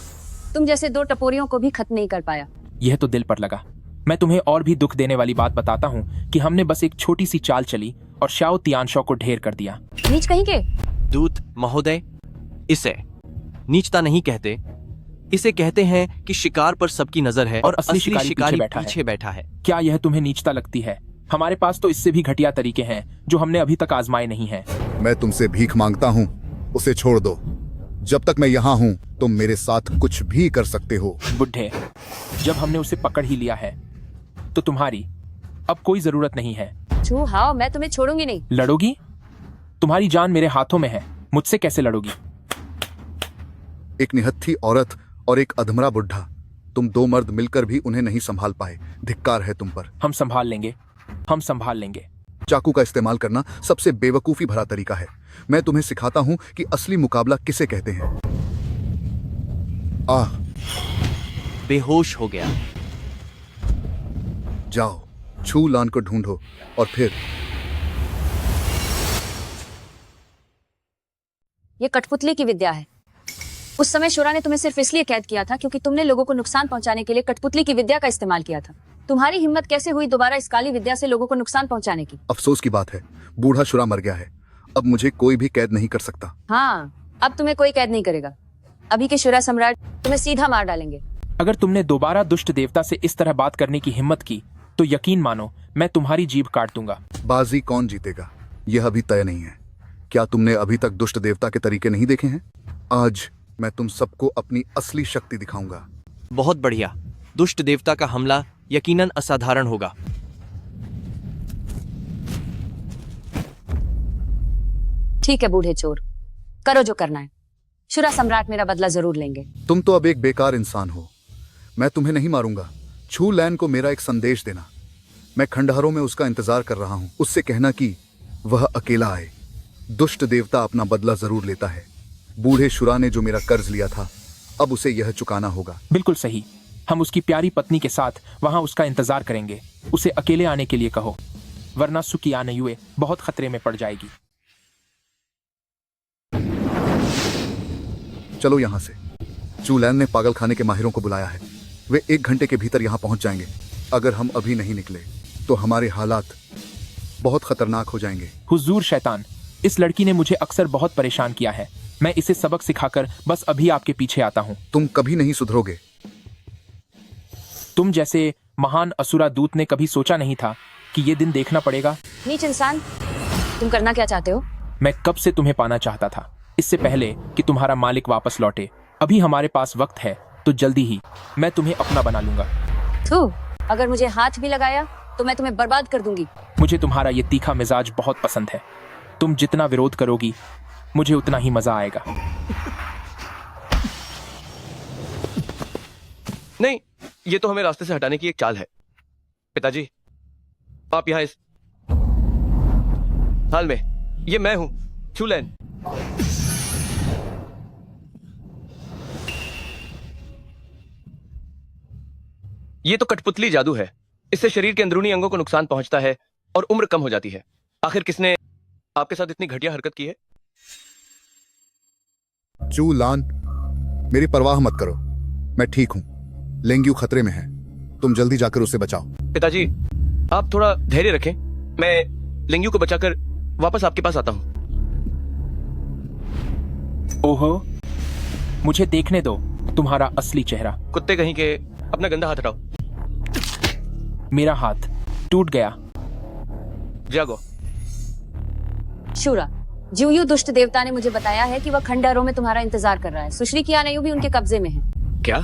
तुम जैसे दो टपोरियों को भी खत्म नहीं कर पाया। यह तो दिल पर लगा। मैं तुम्हें और भी दुख देने वाली बात बताता हूँ कि हमने बस एक छोटी सी चाल चली और शाओ तियानशो को ढेर कर दिया। नीच कहीं के। दूत महोदय, इसे नीचता नहीं कहते, इसे कहते हैं कि शिकार पर सबकी नजर है और असली शिकारी पीछे बैठा है। क्या यह तुम्हें नीचता लगती है? हमारे पास तो इससे भी घटिया तरीके हैं जो हमने अभी तक आजमाए नहीं हैं। मैं तुमसे भीख मांगता हूँ, उसे छोड़ दो। जब तक मैं यहाँ हूँ तुम मेरे साथ कुछ भी कर सकते हो। बुढ़े, जब हमने उसे पकड़ ही लिया है तो तुम्हारी अब कोई जरूरत नहीं है। चूहाव, मैं तुम्हें छोड़ूंगी नहीं। लड़ोगी? तुम्हारी जान मेरे हाथों में है, मुझसे कैसे लड़ोगी? एक निहत्थी औरत और एक अधमरा बुढ़ा, तुम दो मर्द मिलकर भी उन्हें नहीं संभाल पाए। धिक्कार है तुम पर। हम संभाल लेंगे, हम संभाल लेंगे। चाकू का इस्तेमाल करना सबसे बेवकूफी भरा तरीका है। मैं तुम्हें सिखाता हूं कि असली मुकाबला किसे कहते हैं। आह, बेहोश हो गया। जाओ, छू लान को ढूंढो और फिर ये कठपुतली की विद्या है। उस समय शूरा ने तुम्हें सिर्फ इसलिए कैद किया था क्योंकि तुमने लोगों को नुकसान पहुंचाने के लिए कठपुतली की विद्या का इस्तेमाल किया था। तुम्हारी हिम्मत कैसे हुई दोबारा इस काली विद्या से लोगों को नुकसान पहुंचाने की? अफसोस की बात है, बूढ़ा शुरा मर गया है। अब मुझे कोई भी कैद नहीं कर सकता। हाँ, अब तुम्हें कोई कैद नहीं करेगा। अभी के शुरा सम्राट तुम्हें सीधा मार डालेंगे। अगर तुमने दोबारा दुष्ट देवता से इस तरह बात करने की हिम्मत की तो यकीन मानो मैं तुम्हारी जीभ काट दूंगा। बाजी कौन जीतेगा यह अभी तय नहीं है। क्या तुमने अभी तक दुष्ट देवता के तरीके नहीं देखे हैं? आज मैं तुम सबको अपनी असली शक्ति दिखाऊंगा। बहुत बढ़िया। दुष्ट देवता का हमला यकीनन असाधारण होगा। ठीक है बूढ़े चोर, करो जो करना है। शुरा सम्राट मेरा बदला जरूर लेंगे। तुम तो अब एक बेकार इंसान हो। मैं तुम्हें नहीं मारूंगा। छू लैन को मेरा एक संदेश देना। मैं खंडहरों में उसका इंतजार कर रहा हूं। उससे कहना कि वह अकेला आए। दुष्ट देवता अपना बदला जरूर लेता है। बूढ़े शुरा ने जो मेरा कर्ज लिया था, अब उसे यह चुकाना होगा। बिल्कुल सही। हम उसकी प्यारी पत्नी के साथ वहां उसका इंतजार करेंगे। उसे अकेले आने के लिए कहो, वरना सुकियानयुए बहुत खतरे में पड़ जाएगी। चलो यहां से। चूलैन ने पागल खाने के माहिरों को बुलाया है। वे 1 घंटे के भीतर यहां पहुंच जाएंगे। अगर हम अभी नहीं निकले तो हमारे हालात बहुत खतरनाक हो जाएंगे। हुजूर शैतान, इस लड़की ने मुझे अक्सर बहुत परेशान किया है। मैं इसे सबक सिखाकर बस अभी आपके पीछे आता हूँ। तुम कभी नहीं सुधरोगे। तुम जैसे महान असुरा दूत ने कभी सोचा नहीं था कि ये दिन देखना पड़ेगा। नीच इंसान, तुम करना क्या चाहते हो? मैं कब से तुम्हें पाना चाहता था, इससे पहले कि तुम्हारा मालिक वापस लौटे। अभी हमारे पास वक्त है तो जल्दी ही मैं तुम्हें अपना बना लूंगा। तू अगर मुझे हाथ भी लगाया तो मैं तुम्हें बर्बाद कर दूंगी। मुझे तुम्हारा ये तीखा मिजाज बहुत पसंद है। तुम जितना विरोध करोगी मुझे उतना ही मजा आएगा। नहीं, ये तो हमें रास्ते से हटाने की एक चाल है। पिताजी, आप यहाँ इस हाल में, ये मैं हूं, चूलैन। ये तो कठपुतली जादू है। इससे शरीर के अंदरूनी अंगों को नुकसान पहुंचता है और उम्र कम हो जाती है। आखिर किसने आपके साथ इतनी घटिया हरकत की है? चू लान, मेरी परवाह मत करो। मैं ठीक हूं। लेंग्यू खतरे में है। तुम जल्दी जाकर उसे बचाओ। पिताजी, आप थोड़ा धैर्य रखें। मैं लेंग्यू को बचाकर वापस आपके पास आता हूं। ओहो, मुझे देखने दो तुम्हारा असली चेहरा। कुत्ते कहीं के, अपना गंदा हाथ हटाओ। मेरा हाथ टूट गया। जागो। शूरा, ज्यूयू दुष्ट देवता ने मुझे बताया है कि वह खंडहरों में तुम्हारा इंतजार कर रहा है। सुश्री कियानयू भी उनके कब्जे में है। क्या?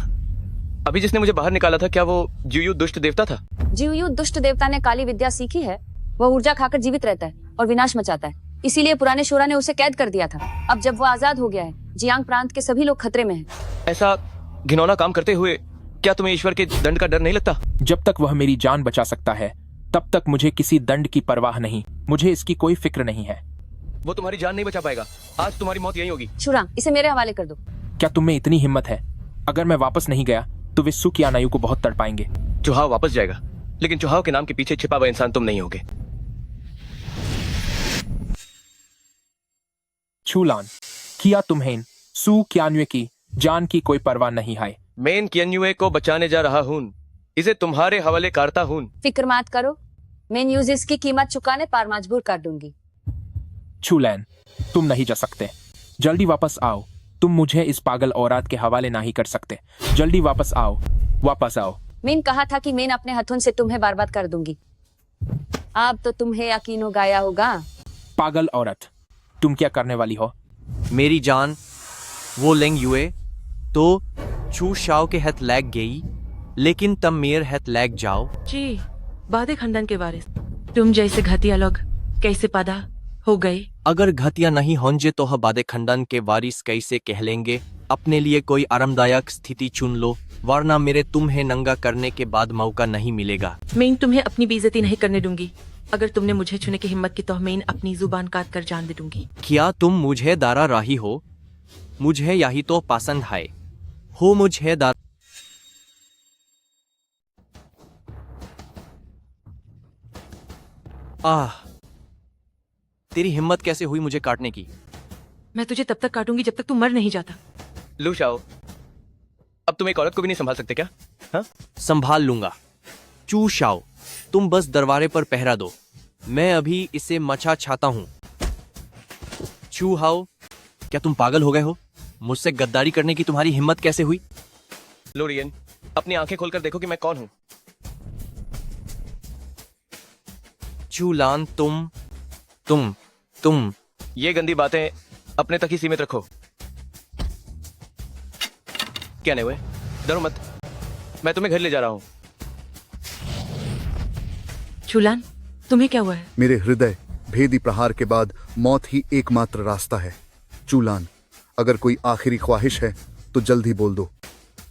अभी जिसने मुझे बाहर निकाला था, क्या वो ज्यूयू दुष्ट देवता था? ज्यूयू दुष्ट देवता ने काली विद्या सीखी है। वह ऊर्जा खाकर जीवित रहता है और विनाश मचाता है। इसीलिए पुराने शूरा ने उसे कैद कर दिया था। अब जब वो आजाद हो गया है, जियांग प्रांत के सभी लोग खतरे में हैं। ऐसा घिनौना काम करते हुए क्या तुम्हें ईश्वर के दंड का डर नहीं लगता? जब तक वह मेरी जान बचा सकता है तब तक मुझे किसी दंड की परवाह नहीं। मुझे इसकी कोई फिक्र नहीं है। वो तुम्हारी जान नहीं बचा पाएगा। आज तुम्हारी मौत यही होगी। शूरा, इसे मेरे हवाले कर दो। क्या तुम में इतनी हिम्मत है? अगर मैं वापस नहीं गया तो वे सुकियानायु को बहुत तड़पाएंगे। चुहाव वापस जाएगा, लेकिन चुहाव के नाम के पीछे छिपा हुआ इंसान तुम नहीं होगे। छूलान, किया तुम्हें सू कियान्युए की जान की कोई परवाह नहीं है। मेन कियान्युए को बचाने जा रहा हूं। इसे तुम्हारे हवाले करता हूं। फिक्र मत करो, मैं न्यूज इसकी कीमत चुकाने पार मजबूर कर दूंगी। छूलैन, तुम नहीं जा सकते। जल्दी वापस आओ। तुम मुझे इस पागल औरत के हवाले नहीं कर सकते। जल्दी वापस आओ, वापस आओ। मैंने कहा था कि मैं अपने हाथों से तुम्हें बर्बाद कर दूंगी। अब तो तुम्हें यकीन हो गया होगा। पागल औरत, तुम क्या करने वाली हो? मेरी जान, वो लेंग्युए तो चू शाओ के हाथ लग गई, लेकिन तब मेरे हाथ लग जाओ। जी, बादे खानदान के वारिस तुम जैसे घटिया लोग कैसे पैदा हो गए? अगर घटिया नहीं होंगे तो बादे खंडन के वारिस कैसे कहलेंगे? अपने लिए कोई आरामदायक स्थिति चुन लो। वरना मेरे तुम्हें नंगा करने के बाद मौका नहीं मिलेगा। मैं तुम्हें अपनी बेइज्जती नहीं करने दूंगी। अगर तुमने मुझे छूने की हिम्मत की तो मैं अपनी जुबान काट कर जान दे दूंगी। क्या तुम मुझे दारा रही हो? मुझे यही तो पसंद है। हो मुझे दारा। आह, तेरी हिम्मत कैसे हुई मुझे काटने की? मैं तुझे तब तक काटूंगी जब तक तू मर नहीं जाता। लू शाओ, अब तुम एक औरत को भी नहीं संभाल सकते क्या? हाँ? संभाल लूंगा। चू शाओ, तुम बस दरवाजे पर पहरा दो, मैं अभी इसे मचा छाता हूं। चू हाओ, क्या तुम पागल हो गए हो? मुझसे गद्दारी करने की तुम्हारी हिम्मत कैसे हुई? लोरियन, अपनी आंखें खोलकर देखो कि मैं कौन हूं। चूलान, तुम ये गंदी बातें अपने तक ही सीमित रखो। क्या नहीं हुए? डरो मत, मैं तुम्हें घर ले जा रहा हूं। चूलान, तुम्हें क्या हुआ है? मेरे हृदय भेदी प्रहार के बाद मौत ही एकमात्र रास्ता है। चूलान, अगर कोई आखिरी ख्वाहिश है तो जल्द ही बोल दो।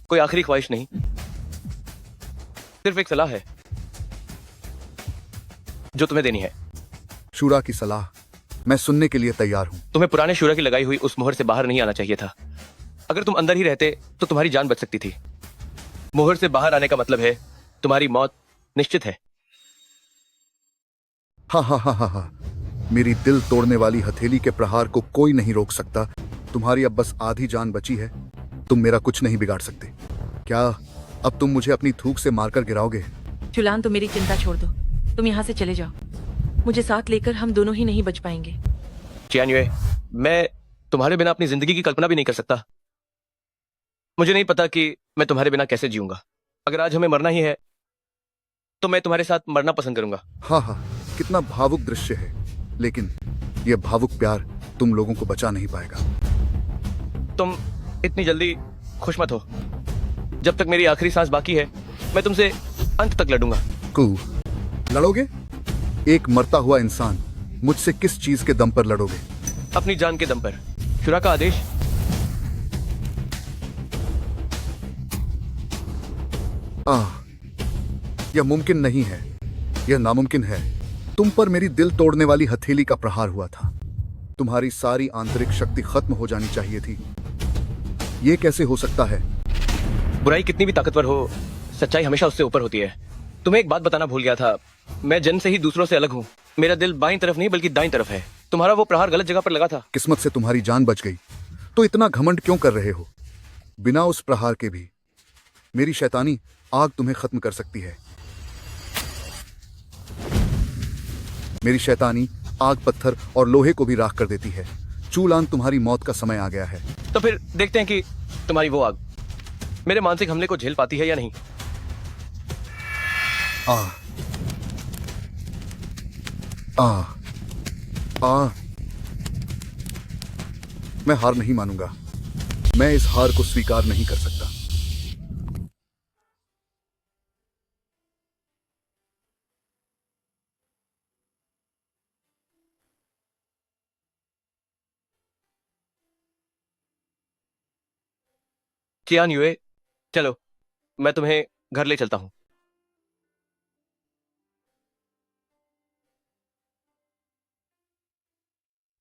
कोई आखिरी ख्वाहिश नहीं, सिर्फ एक सलाह है जो तुम्हें देनी है। शूरा की सलाह मैं सुनने के लिए तैयार हूं। तुम्हें पुराने शूरा की लगाई हुई उस मोहर से बाहर नहीं आना चाहिए था। अगर तुम अंदर ही रहते तो तुम्हारी जान बच सकती थी। मोहर से बाहर आने का मतलब है तुम्हारी मौत निश्चित है। हा। मेरी दिल तोड़ने वाली हथेली के प्रहार को कोई नहीं रोक सकता। तुम्हारी अब बस आधी जान बची है। तुम मेरा कुछ नहीं बिगाड़ सकते। क्या अब तुम मुझे अपनी थूक से मारकर गिराओगे? चूलान, तुम मेरी चिंता छोड़ दो। तुम यहाँ से चले जाओ। मुझे साथ लेकर हम दोनों ही नहीं बच पाएंगे। चियान्युए, मैं तुम्हारे बिना अपनी जिंदगी की कल्पना भी नहीं कर सकता। मुझे नहीं पता कि मैं तुम्हारे बिना कैसे जीऊंगा। अगर आज हमें मरना ही है तो मैं तुम्हारे साथ मरना पसंद करूंगा। हाँ, कितना भावुक दृश्य है, लेकिन यह भावुक प्यार तुम लोगों को बचा नहीं पाएगा। तुम इतनी जल्दी खुश मत हो। जब तक मेरी आखिरी सांस बाकी है मैं तुमसे अंत तक लड़ूंगा। लड़ोगे? एक मरता हुआ इंसान मुझसे किस चीज के दम पर लड़ोगे? अपनी जान के दम पर। शुरा का आदेश। यह मुमकिन नहीं है, यह नामुमकिन है। तुम पर मेरी दिल तोड़ने वाली हथेली का प्रहार हुआ था। तुम्हारी सारी आंतरिक शक्ति खत्म हो जानी चाहिए थी। यह कैसे हो सकता है? बुराई कितनी भी ताकतवर हो, सच्चाई हमेशा उससे ऊपर होती है। तुम्हें एक बात बताना भूल गया था, मैं जन्म से ही दूसरों से अलग हूँ। मेरा दिल बाईं तरफ नहीं बल्कि दाईं तरफ है। तुम्हारा वो प्रहार गलत जगह पर लगा था। किस्मत से तुम्हारी जान बच गई, तो इतना घमंड क्यों कर रहे हो? बिना उस प्रहार के भी मेरी शैतानी आग तुम्हें खत्म कर सकती है। मेरी शैतानी आग, पत्थर और लोहे को भी राख कर देती है। चूलान, तुम्हारी मौत का समय आ गया है। तो फिर देखते हैं कि तुम्हारी वो आग मेरे मानसिक हमले को झेल पाती है या नहीं। मैं हार नहीं मानूंगा। मैं इस हार को स्वीकार नहीं कर सकता। चियान्युए, चलो मैं तुम्हें घर ले चलता हूँ।